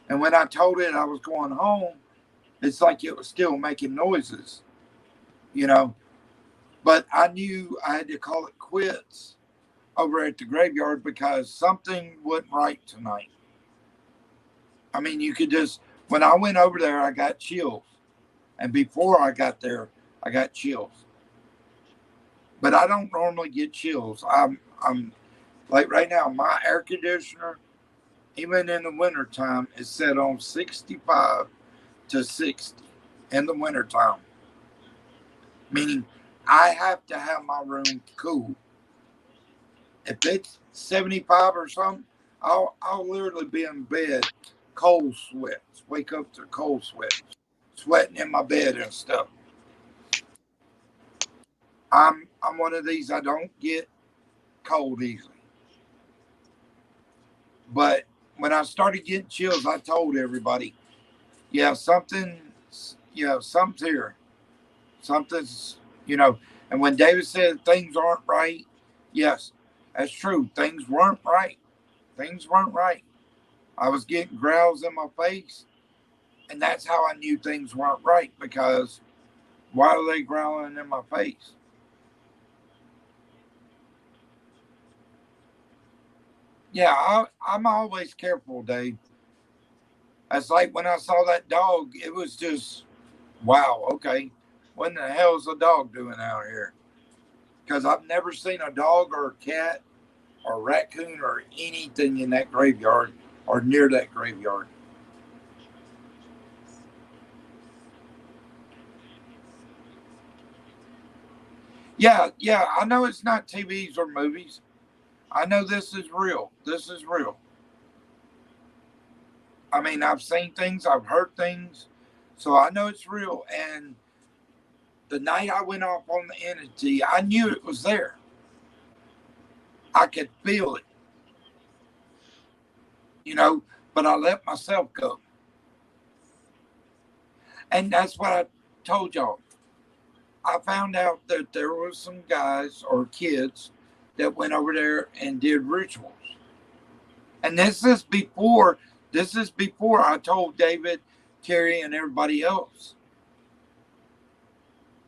and when I told it I was going home, it's like it was still making noises, you know. But I knew I had to call it quits over at the graveyard because something wasn't right tonight. I mean, you could just When I went over there, I got chills. And before I got there, I got chills. But I don't normally get chills. I'm like right now, my air conditioner, even in the wintertime, is set on 65 to 60 in the wintertime. Meaning I have to have my room cool. If it's 75 or something, I'll literally be in bed, cold sweats, wake up to cold sweat, sweating in my bed and stuff. I'm one of these. I don't get cold easily. But when I started getting chills, I told everybody, yeah, something's here. Something's, you know. And when David said things aren't right, yes, that's true. Things weren't right. Things weren't right. I was getting growls in my face, and that's how I knew things weren't right because why are they growling in my face? Yeah, I'm always careful, Dave. It's like when I saw that dog, it was just, wow, okay. What in the hell is a dog doing out here? Because I've never seen a dog or a cat or a raccoon or anything in that graveyard or near that graveyard. Yeah, yeah, I know it's not TVs or movies. I know this is real. This is real. I mean, I've seen things, I've heard things, so I know it's real. And the night I went off on the entity, I knew it was there. I could feel it, you know, but I let myself go. And that's what I told y'all. I found out that there was some guys or kids that went over there and did rituals. And this is before I told David, Terry, and everybody else.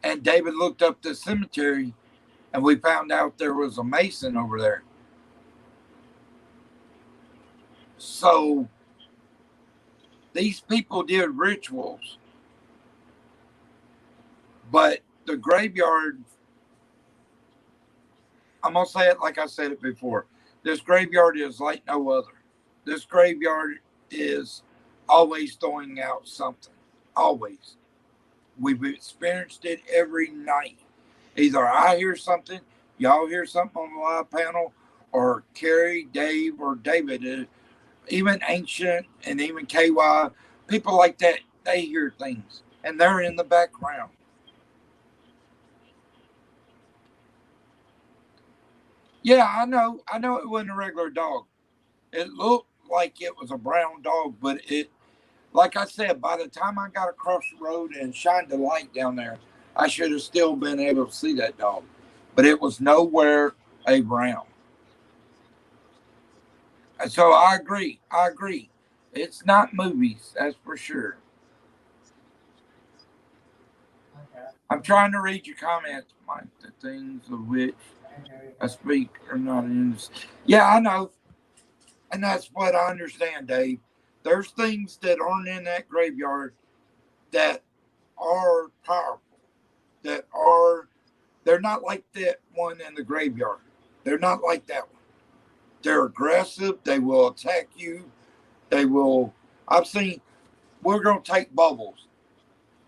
And David looked up the cemetery and we found out there was a mason over there. So these people did rituals, but the graveyard, I'm going to say it like I said it before. This graveyard is like no other. This graveyard is always throwing out something. Always. We've experienced it every night. Either I hear something, y'all hear something on the live panel, or Carrie, Dave, or David, even Ancient and even KY, people like that, they hear things and they're in the background. Yeah, I know. I know it wasn't a regular dog. It looked like it was a brown dog, but like I said, by the time I got across the road and shined the light down there, I should have still been able to see that dog. But it was nowhere a brown. And so I agree. I agree. It's not movies, that's for sure. Okay. I'm trying to read your comments, Mike. The things of which And here I you speak are not in this. Yeah, I know. And that's what I understand, Dave. There's things that aren't in that graveyard that are powerful, that are, they're not like that one in the graveyard. They're not like that one. They're aggressive. They will attack you. They will. I've seen, we're going to take Bubbles.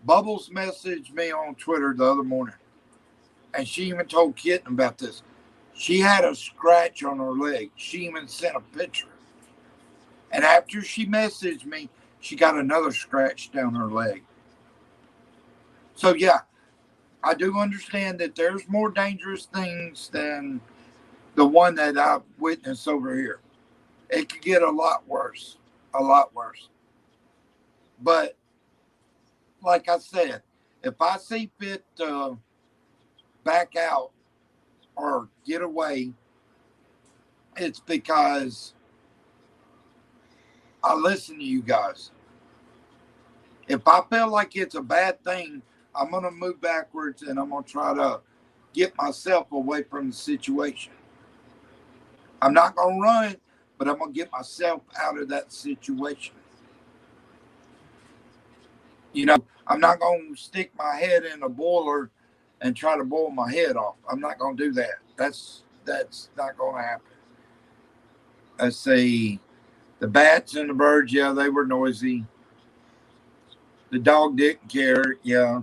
Bubbles messaged me on Twitter the other morning, and she even told Kitten about this. She had a scratch on her leg. She even sent a picture. And after she messaged me, she got another scratch down her leg. So, yeah, I do understand that there's more dangerous things than the one that I've witnessed over here. It could get a lot worse, a lot worse. But like I said, if I see fit to back out or get away, it's because I listen to you guys. If I feel like it's a bad thing, I'm going to move backwards and I'm going to try to get myself away from the situation. I'm not going to run, but I'm going to get myself out of that situation. You know, I'm not going to stick my head in a boiler and try to boil my head off. I'm not going to do that. That's not going to happen. Let's see. The bats and the birds, yeah, they were noisy. The dog didn't care, yeah.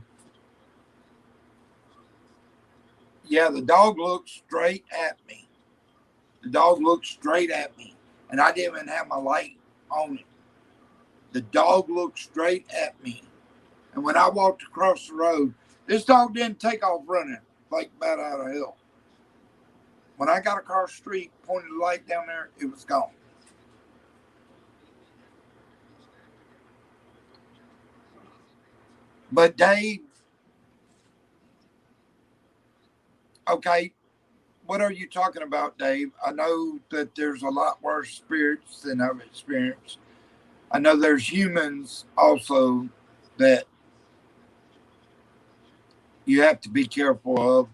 Yeah, the dog looked straight at me. The dog looked straight at me. And I didn't even have my light on it. The dog looked straight at me. And when I walked across the road, this dog didn't take off running like bat out of hell. When I got across the street, pointed the light down there, it was gone. But Dave, okay, what are you talking about, Dave? I know that there's a lot worse spirits than I've experienced. I know there's humans also that you have to be careful of.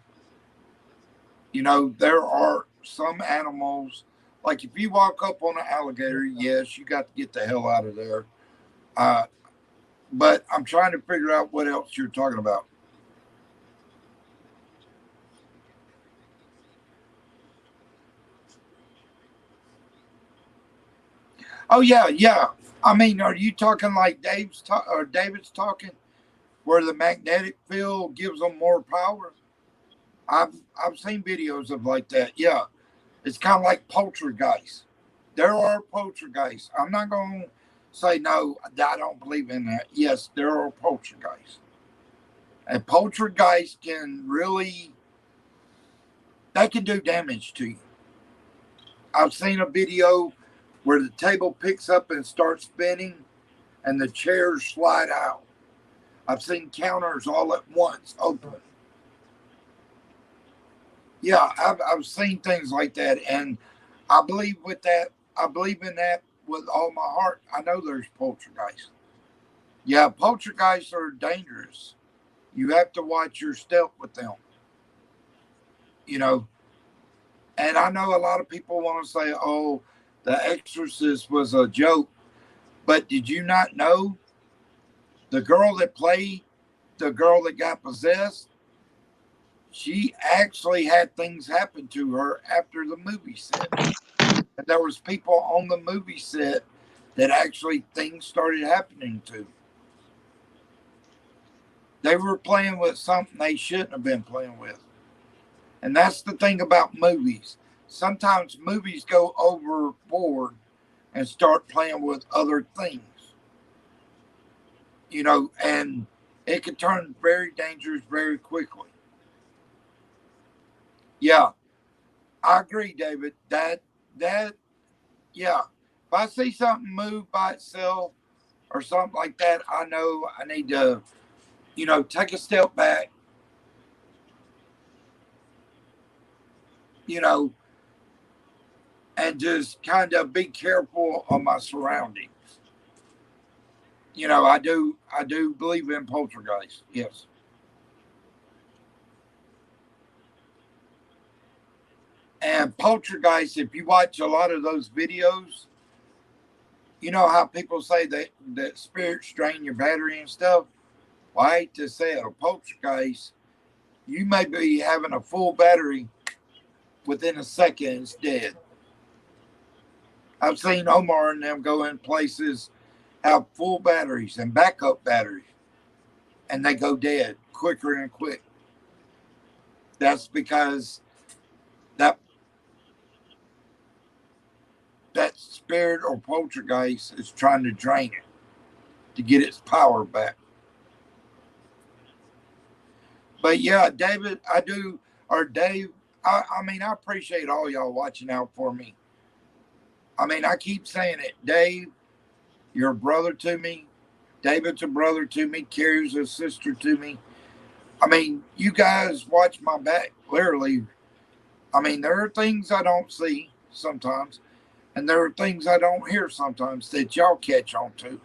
You know, there are some animals, like if you walk up on an alligator, yes, you got to get the hell out of there. Uh, but I'm trying to figure out what else you're talking about. Oh yeah, yeah. I mean, are you talking like or David's talking, where the magnetic field gives them more power? I've seen videos of like that. Yeah, it's kind of like poltergeist. There are poltergeists. I'm not going to say no. I don't believe in that. Yes, there are poltergeists, and poltergeists can really they can do damage to you. I've seen a video where the table picks up and starts spinning, and the chairs slide out. I've seen counters all at once open. Yeah, I've seen things like that, and I believe with that. I believe in that with all my heart. I know there's poltergeists. Yeah, poltergeists are dangerous. You have to watch your step with them. You know, and I know a lot of people want to say, "Oh, The Exorcist was a joke," but did you not know the girl that played the girl that got possessed? She actually had things happen to her after the movie set. And there was people on the movie set that actually things started happening to. They were playing with something they shouldn't have been playing with. And that's the thing about movies. Sometimes movies go overboard and start playing with other things, and it can turn very dangerous very quickly. Yeah, I agree, David. That, yeah. If I see something move by itself or something like that, I know I need to, take a step back, you know, and just kind of be careful of my surroundings. I do believe in poltergeist. Yes. And poltergeist, if you watch a lot of those videos, you know how people say that spirits drain your battery and stuff? Well, I hate to say it, a poltergeist, you may be having a full battery within a second, it's dead. I've seen Omar and them go in places, have full batteries and backup batteries, and they go dead quicker and quick. That's because that that spirit or poltergeist is trying to drain it to get its power back. But yeah, David, I do, or Dave, I mean, I appreciate all y'all watching out for me. I mean, I keep saying it, Dave, you're a brother to me. David's a brother to me. Carrie's a sister to me. I mean, you guys watch my back, literally. I mean, there are things I don't see sometimes, and there are things I don't hear sometimes that y'all catch on to.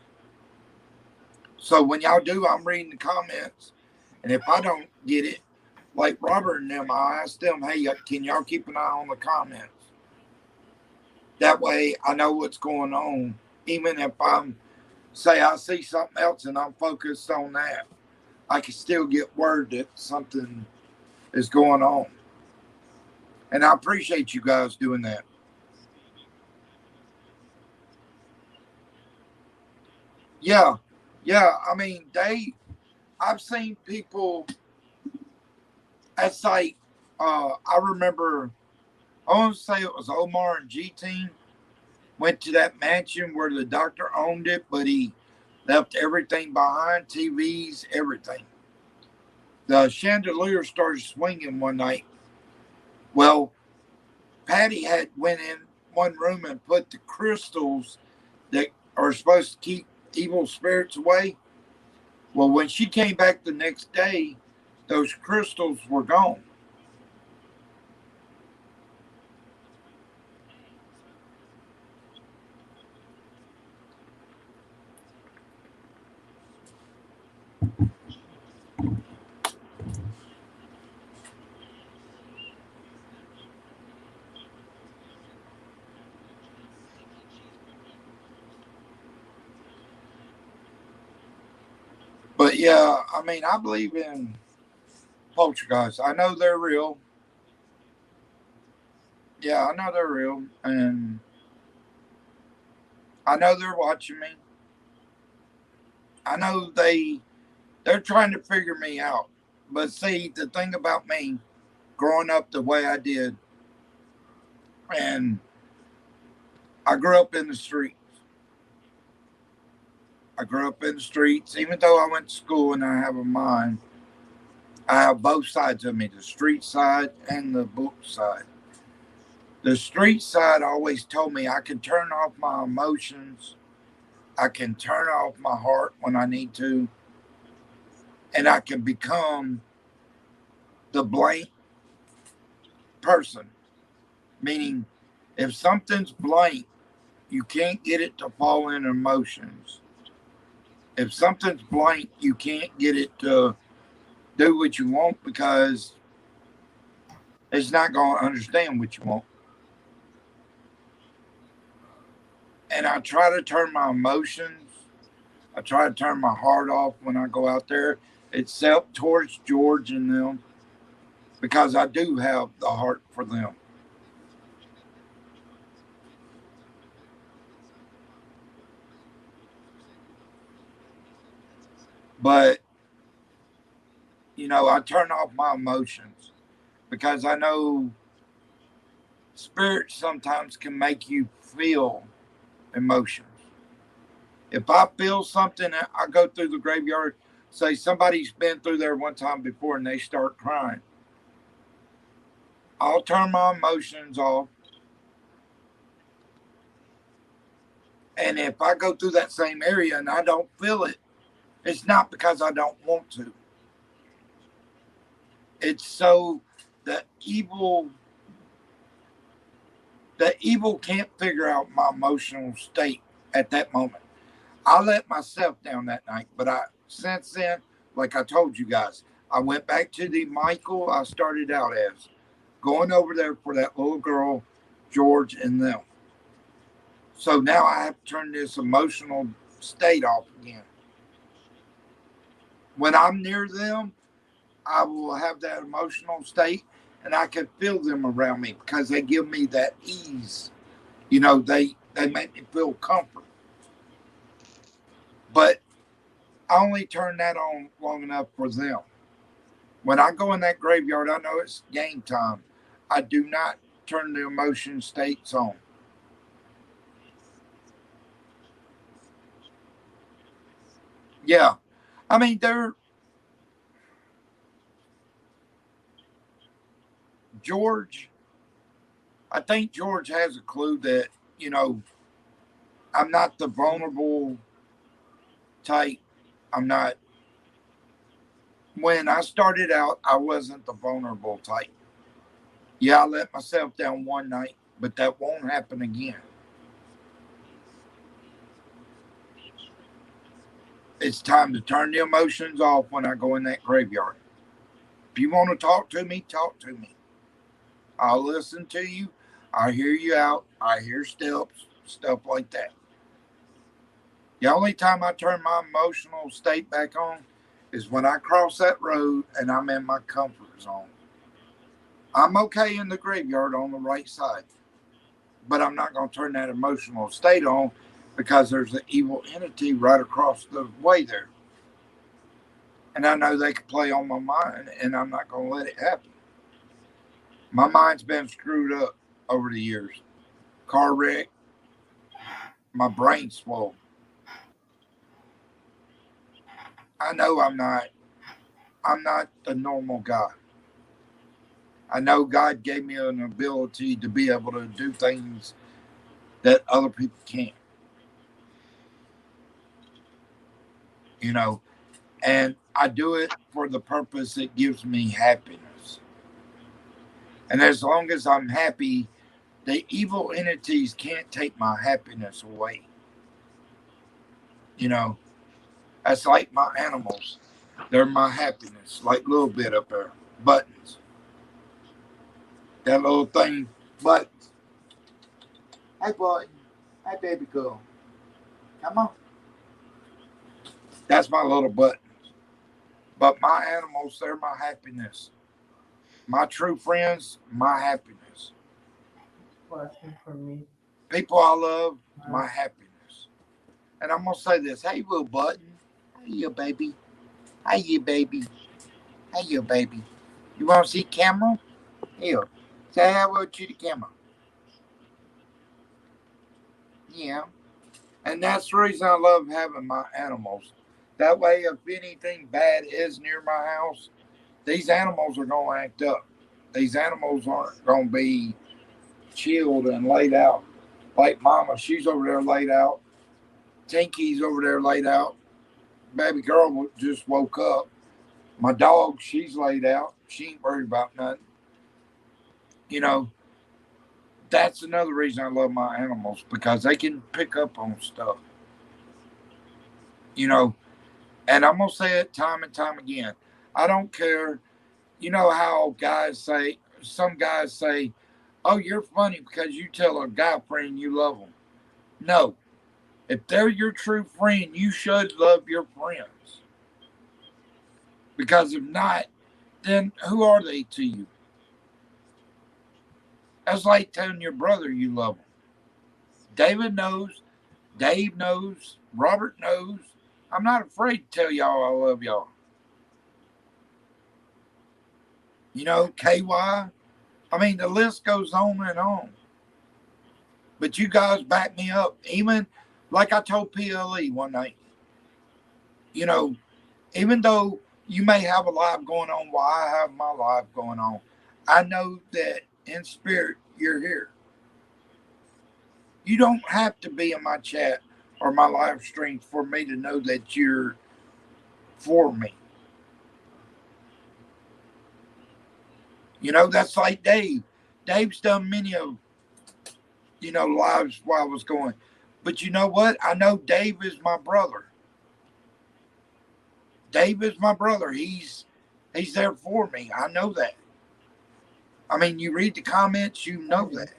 So when y'all do, I'm reading the comments, and if I don't get it, like Robert and them, I ask them, hey, can y'all keep an eye on the comments? That way I know what's going on, even if I'm say I see something else and I'm focused on that, I can still get word that something is going on. And I appreciate you guys doing that. Yeah. Yeah. I mean, I've seen people, that's like, I remember, I want to say it was Omar and G Team went to that mansion where the doctor owned it, but he left everything behind, TVs, everything. The chandelier started swinging one night. Well, Patty had went in one room and put the crystals that are supposed to keep evil spirits away. Well, when she came back the next day, those crystals were gone. But yeah, I mean, I believe in poltergeists. I know they're real. Yeah, I know they're real, and I know they're watching me. I know they're trying to figure me out. But see, the thing about me, growing up the way I did, and I grew up in the streets. I grew up in the streets. Even though I went to school and I have a mind, I have both sides of me, the street side and the book side. The street side always told me I can turn off my emotions, I can turn off my heart when I need to, and I can become the blank person. Meaning, if something's blank, you can't get it to fall in emotions. If something's blank, you can't get it to do what you want because it's not going to understand what you want. And I try to turn my emotions, I try to turn my heart off when I go out there, except towards George and them, because I do have the heart for them. But, I turn off my emotions because I know spirits sometimes can make you feel emotions. If I feel something, I go through the graveyard, say somebody's been through there one time before and they start crying. I'll turn my emotions off. And if I go through that same area and I don't feel it, it's not because I don't want to. It's so the evil the evil can't figure out my emotional state at that moment. I let myself down that night, but I since then, like I told you guys, I went back to the Michael I started out as, going over there for that little girl, George, and them. So now I have to turn this emotional state off again. When I'm near them, I will have that emotional state and I can feel them around me because they give me that ease. They make me feel comfort. But I only turn that on long enough for them. When I go in that graveyard, I know it's game time. I do not turn the emotion states on. Yeah. I mean, George, I think George has a clue that, you know, I'm not the vulnerable type. I'm not, when I started out, I wasn't the vulnerable type. Yeah, I let myself down one night, but that won't happen again. It's time to turn the emotions off when I go in that graveyard. If you want to talk to me, talk to me. I'll listen to you. I hear you out. I hear steps, stuff like that. The only time I turn my emotional state back on is when I cross that road and I'm in my comfort zone. I'm okay in the graveyard on the right side, but I'm not going to turn that emotional state on because there's an evil entity right across the way there. And I know they can play on my mind, and I'm not going to let it happen. My mind's been screwed up over the years. Car wreck, my brain swole. I know I'm not the normal guy. I know God gave me an ability to be able to do things that other people can't, you know, and I do it for the purpose it gives me happiness. And as long as I'm happy, the evil entities can't take my happiness away. You know, that's like my animals. They're my happiness, like a little bit up there. Buttons. That little thing, buttons. Hey, button. Hey, baby girl. Come on. That's my little button. But my animals, they're my happiness. My true friends, my happiness. Question for me. People I love, my happiness. And I'm going to say this. Hey, little button. Hey, you baby. Hey, you baby. Hey, you baby. You want to see camera? Here. Say hello to the camera. Yeah. And that's the reason I love having my animals. That way, if anything bad is near my house, these animals are going to act up. These animals aren't going to be chilled and laid out. Like Mama, she's over there laid out. Tinky's over there laid out. Baby girl just woke up. My dog, she's laid out. She ain't worried about nothing. You know, that's another reason I love my animals because they can pick up on stuff. You know, and I'm going to say it time and time again. I don't care. You know how some guys say, oh, you're funny because you tell a guy friend you love them. No. If they're your true friend, you should love your friends. Because if not, then who are they to you? That's like telling your brother you love him. David knows. Dave knows. Robert knows. I'm not afraid to tell y'all I love y'all. You know, KY. I mean, the list goes on and on. But you guys back me up. Even like I told PLE one night, you know, even though you may have a life going on while I have my life going on, I know that in spirit you're here. You don't have to be in my chat or my live stream for me to know that you're for me. You know, that's like Dave. Dave's done many of, lives while I was going. But you know what? I know Dave is my brother. Dave is my brother. He's there for me. I know that. I mean, you read the comments, you know that.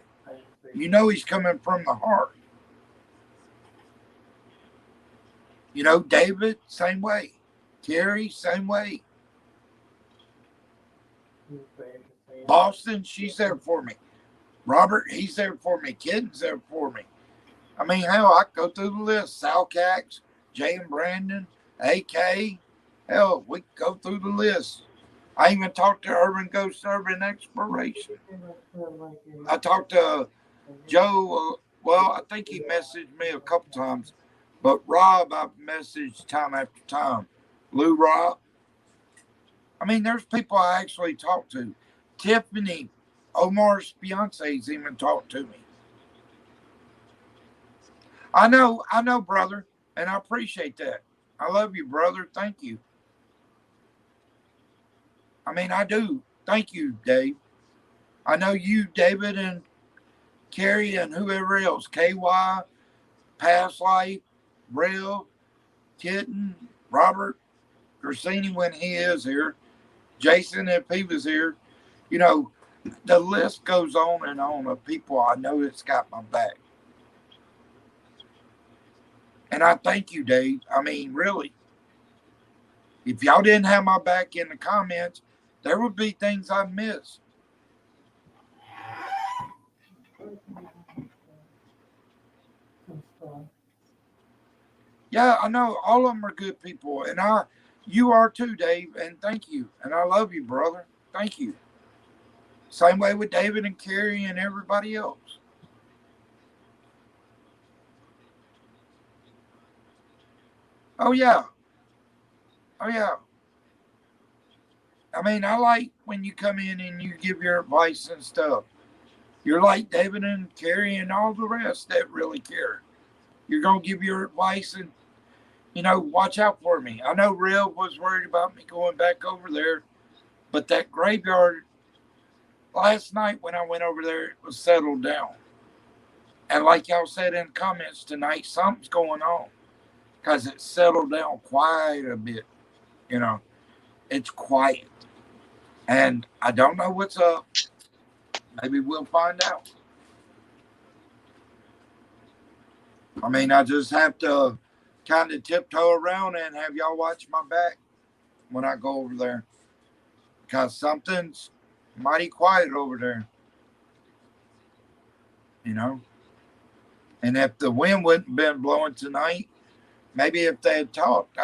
You know he's coming from the heart. You know, David, same way. Terry, same way. Boston, she's there for me. Robert, he's there for me. Kitten's there for me. I mean, hell, I can go through the list. Sal Cax, Jay and Brandon, AK. Hell, we can go through the list. I even talked to Urban Ghost Urban Exploration. I talked to Joe. Well, I think he messaged me a couple times. But Rob, I've messaged time after time. Lou Rob. I mean, there's people I actually talk to. Tiffany, Omar's fiance's even talked to me. I know, brother, and I appreciate that. I love you, brother. Thank you. I mean, I do. Thank you, Dave. I know you, David, and Carrie, and whoever else. KY, Past Life, Rev, Kitten, Robert, Corsini when he is here, Jason if he was here. You know, the list goes on and on of people I know that's got my back. And I thank you, Dave. I mean, really, if y'all didn't have my back in the comments, there would be things I missed. Some stuff. Yeah, I know all of them are good people, and you are too, Dave. And thank you, and I love you, brother. Thank you. Same way with David and Carrie and everybody else. Oh yeah, oh yeah. I mean, I like when you come in and you give your advice and stuff. You're like David and Carrie and all the rest that really care. You're gonna give your advice and watch out for me. I know Rev was worried about me going back over there, but that graveyard last night when I went over there, it was settled down. And like y'all said in the comments tonight, something's going on because it's settled down quite a bit. You know, it's quiet, and I don't know what's up. Maybe we'll find out. I mean, I just have to kind of tiptoe around and have y'all watch my back when I go over there because something's mighty quiet over there, you know. And if the wind wouldn't been blowing tonight, maybe if they had talked,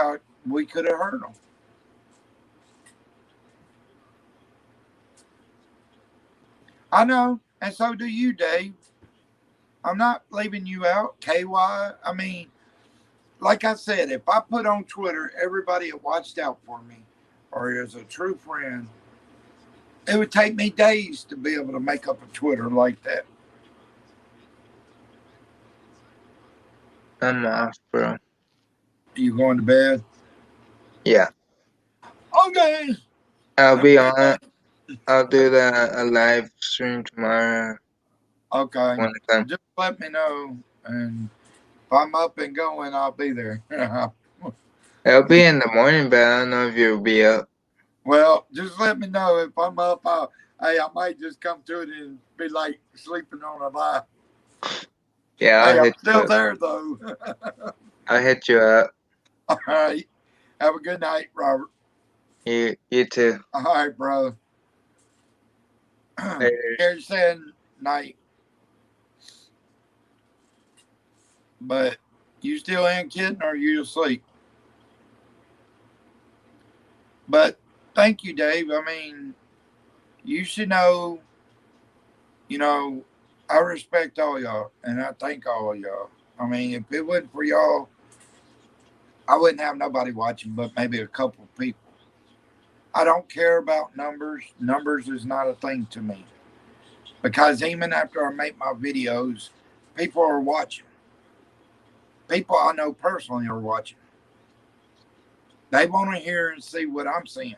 we could have heard them. I know, and so do you, Dave. I'm not leaving you out, KY. I mean, like I said, if I put on Twitter everybody that watched out for me or is a true friend, it would take me days to be able to make up a Twitter like that. I'm off, bro. You going to bed? Yeah. Okay. I'll Have a be good on. night. I'll do a live stream tomorrow Okay. when I come. Just let me know. And if I'm up and going, I'll be there. It'll be in the morning, but I don't know if you'll be up. Well, just let me know if I'm up. I might just come to it and be like sleeping on a lie. Yeah, Hey, I'll I'm hit you still up. there though. I'll hit you up. All right. Have a good night, Robert. You too. All right, brother. Later. Gary said night, but you still ain't kidding or you asleep? But thank you, Dave. I mean, you should know, you know, I respect all y'all and I thank all of y'all. I mean, if it wasn't for y'all, I wouldn't have nobody watching but maybe a couple of people. I don't care about numbers. Numbers is not a thing to me because even after I make my videos, people are watching. People I know personally are watching. They want to hear and see what I'm seeing.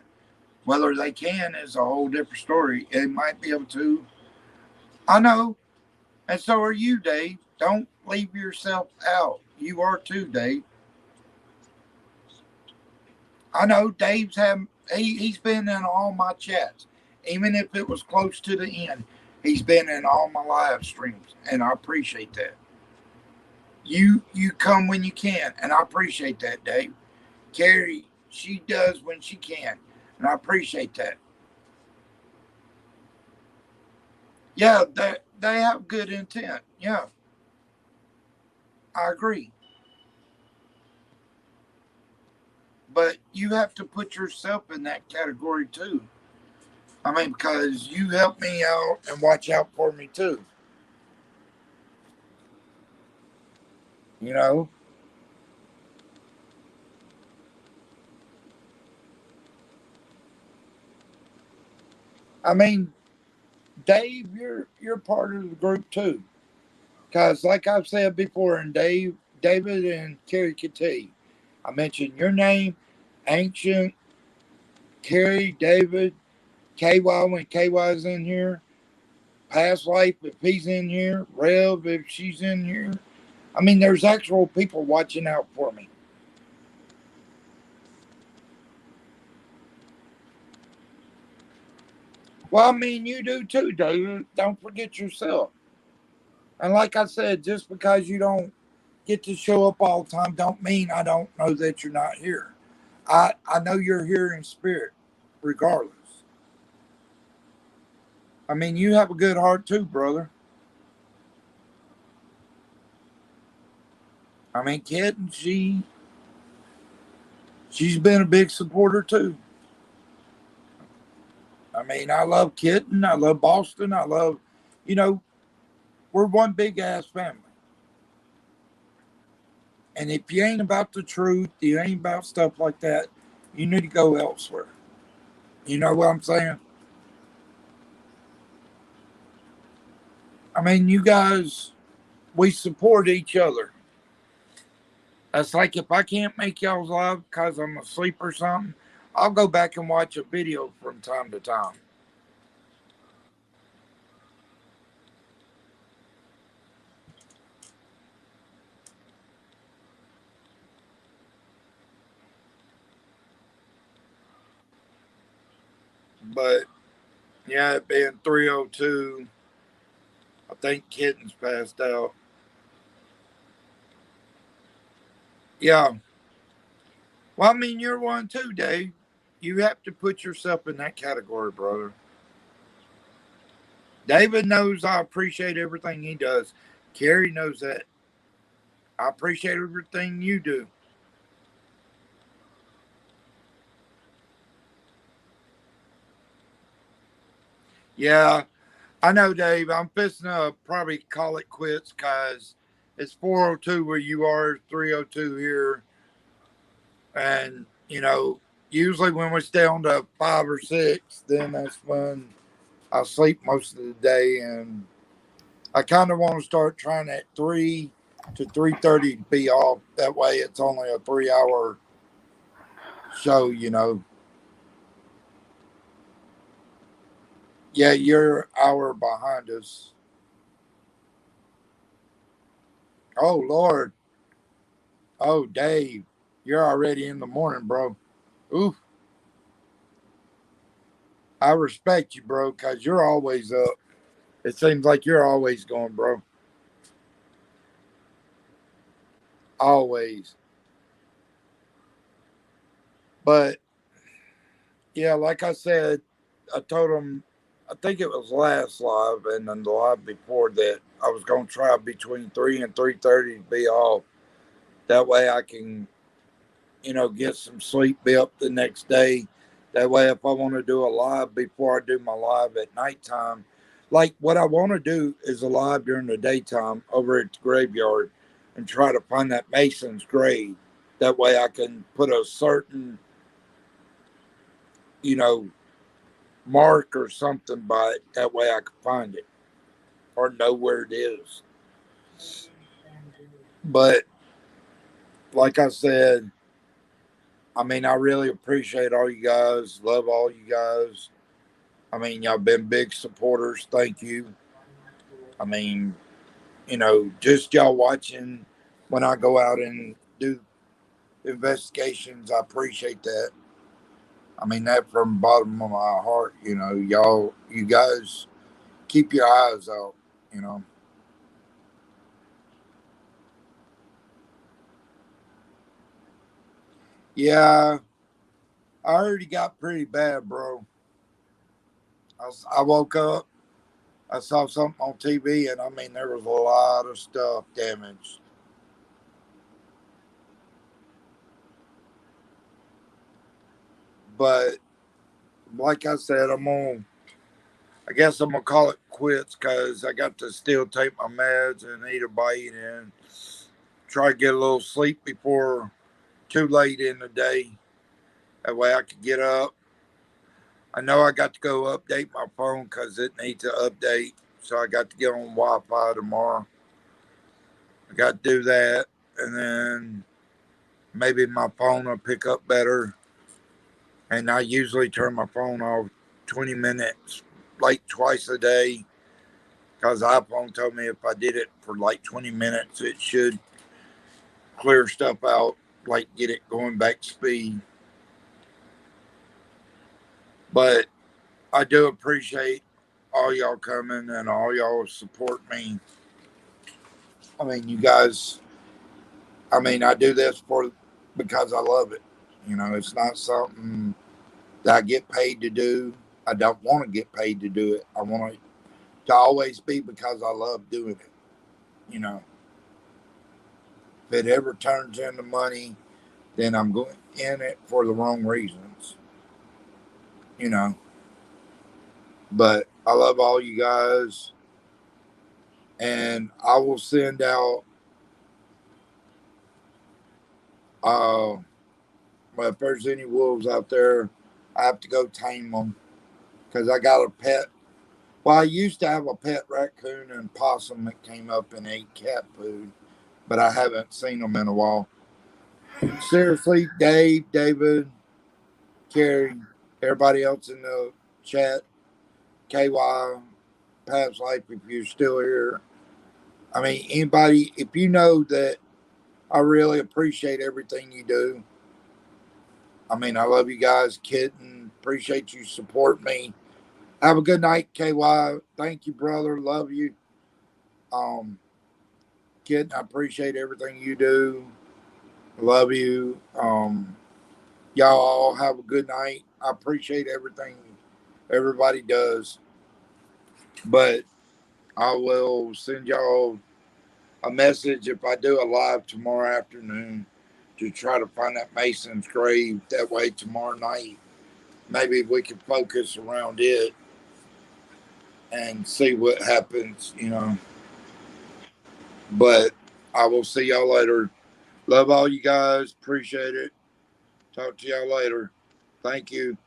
Whether they can is a whole different story. They might be able to. I know. And so are you, Dave. Don't leave yourself out. You are too, Dave. I know Dave's he's been in all my chats. Even if it was close to the end, he's been in all my live streams. And I appreciate that. You come when you can, and I appreciate that, Dave. Carrie, she does when she can. And I appreciate that. Yeah, they have good intent. Yeah, I agree. But you have to put yourself in that category too. I mean, because you help me out and watch out for me too. You know, I mean, Dave, you're part of the group too. Because like I've said before, and David and Carrie Kitty, I mentioned your name, Ancient, Carrie, David, KY when KY's in here, Past Life if he's in here, Rev if she's in here. I mean, there's actual people watching out for me. Well, I mean, you do too, David. Don't forget yourself. And like I said, just because you don't get to show up all the time don't mean I don't know that you're not here. I know you're here in spirit, regardless. I mean, you have a good heart too, brother. I mean, Kitten, she's been a big supporter too. I mean, I love Kitten, I love Boston, I love, you know, we're one big ass family. And if you ain't about the truth, you ain't about stuff like that, you need to go elsewhere. You know what I'm saying? I mean, you guys, we support each other. It's like if I can't make y'all's live because I'm asleep or something, I'll go back and watch a video from time to time. But yeah, it being 3:02, I think Kitten's passed out. Yeah. Well, I mean, you're one too, Dave. You have to put yourself in that category, brother. David knows I appreciate everything he does. Carrie knows that. I appreciate everything you do. Yeah, I know, Dave. I'm fixing to probably call it quits because it's 4:02 where you are, 3:02 here. And, usually when we stay on to 5 or 6, then that's when I sleep most of the day. And I kind of want to start trying at 3 to 3:30 to be off. That way it's only a 3 hour show. Yeah, you're an hour behind us. Oh, Lord. Oh, Dave. You're already in the morning, bro. Oof. I respect you, bro, because you're always up. It seems like you're always going, bro. Always. But, yeah, like I said, I told him, I think it was last live and then the live before that, I was going to try between 3 and 3:30 to be off. That way I can, get some sleep, be up the next day. That way, if I want to do a live before I do my live at nighttime, like what I want to do is a live during the daytime over at the graveyard and try to find that Mason's grave. That way, I can put a certain, you know, mark or something by it. That way, I can find it or know where it is. But like I said, I mean, I really appreciate all you guys. Love all you guys. I mean, y'all been big supporters. Thank you. I mean, just y'all watching when I go out and do investigations, I appreciate that. I mean that from the bottom of my heart. You guys keep your eyes out. You know. Yeah, I already got pretty bad, bro. I woke up, I saw something on TV, and I mean there was a lot of stuff damaged. But like I said, I guess I'm gonna call it quits because I got to still take my meds and eat a bite and try to get a little sleep before too late in the day. That way I could get up. I know I got to go update my phone because it needs to update. So I got to get on Wi-Fi tomorrow. I got to do that, and then maybe my phone will pick up better. And I usually turn my phone off 20 minutes, like twice a day, because iPhone told me if I did it for like 20 minutes, it should clear stuff out, like get it going back to speed. But I do appreciate all y'all coming and all y'all support me. I mean, you guys I mean, I do this for because I love it. It's not something that I get paid to do. I don't want to get paid to do it. I want it to always be because I love doing it. You know, if it ever turns into money, then I'm going in it for the wrong reasons. You know, but I love all you guys, and I will send out. Uh, well, if there's any wolves out there, I have to go tame them because I got a pet. Well, I used to have a pet raccoon and possum that came up and ate cat food, but I haven't seen them in a while. Seriously, Dave, David, Carrie, everybody else in the chat, KY, Past Life, if you're still here. I mean, anybody, if you know that I really appreciate everything you do. I mean, I love you guys, Kitten. Appreciate you support me. Have a good night, KY. Thank you, brother. Love you. Um, Kitten, I appreciate everything you do. Love you. Y'all all have a good night. I appreciate everything everybody does. But I will send y'all a message if I do a live tomorrow afternoon to try to find that Mason's grave. That way, tomorrow night, maybe we can focus around it and see what happens. But I will see y'all later. Love all you guys. Appreciate it. Talk to y'all later. Thank you.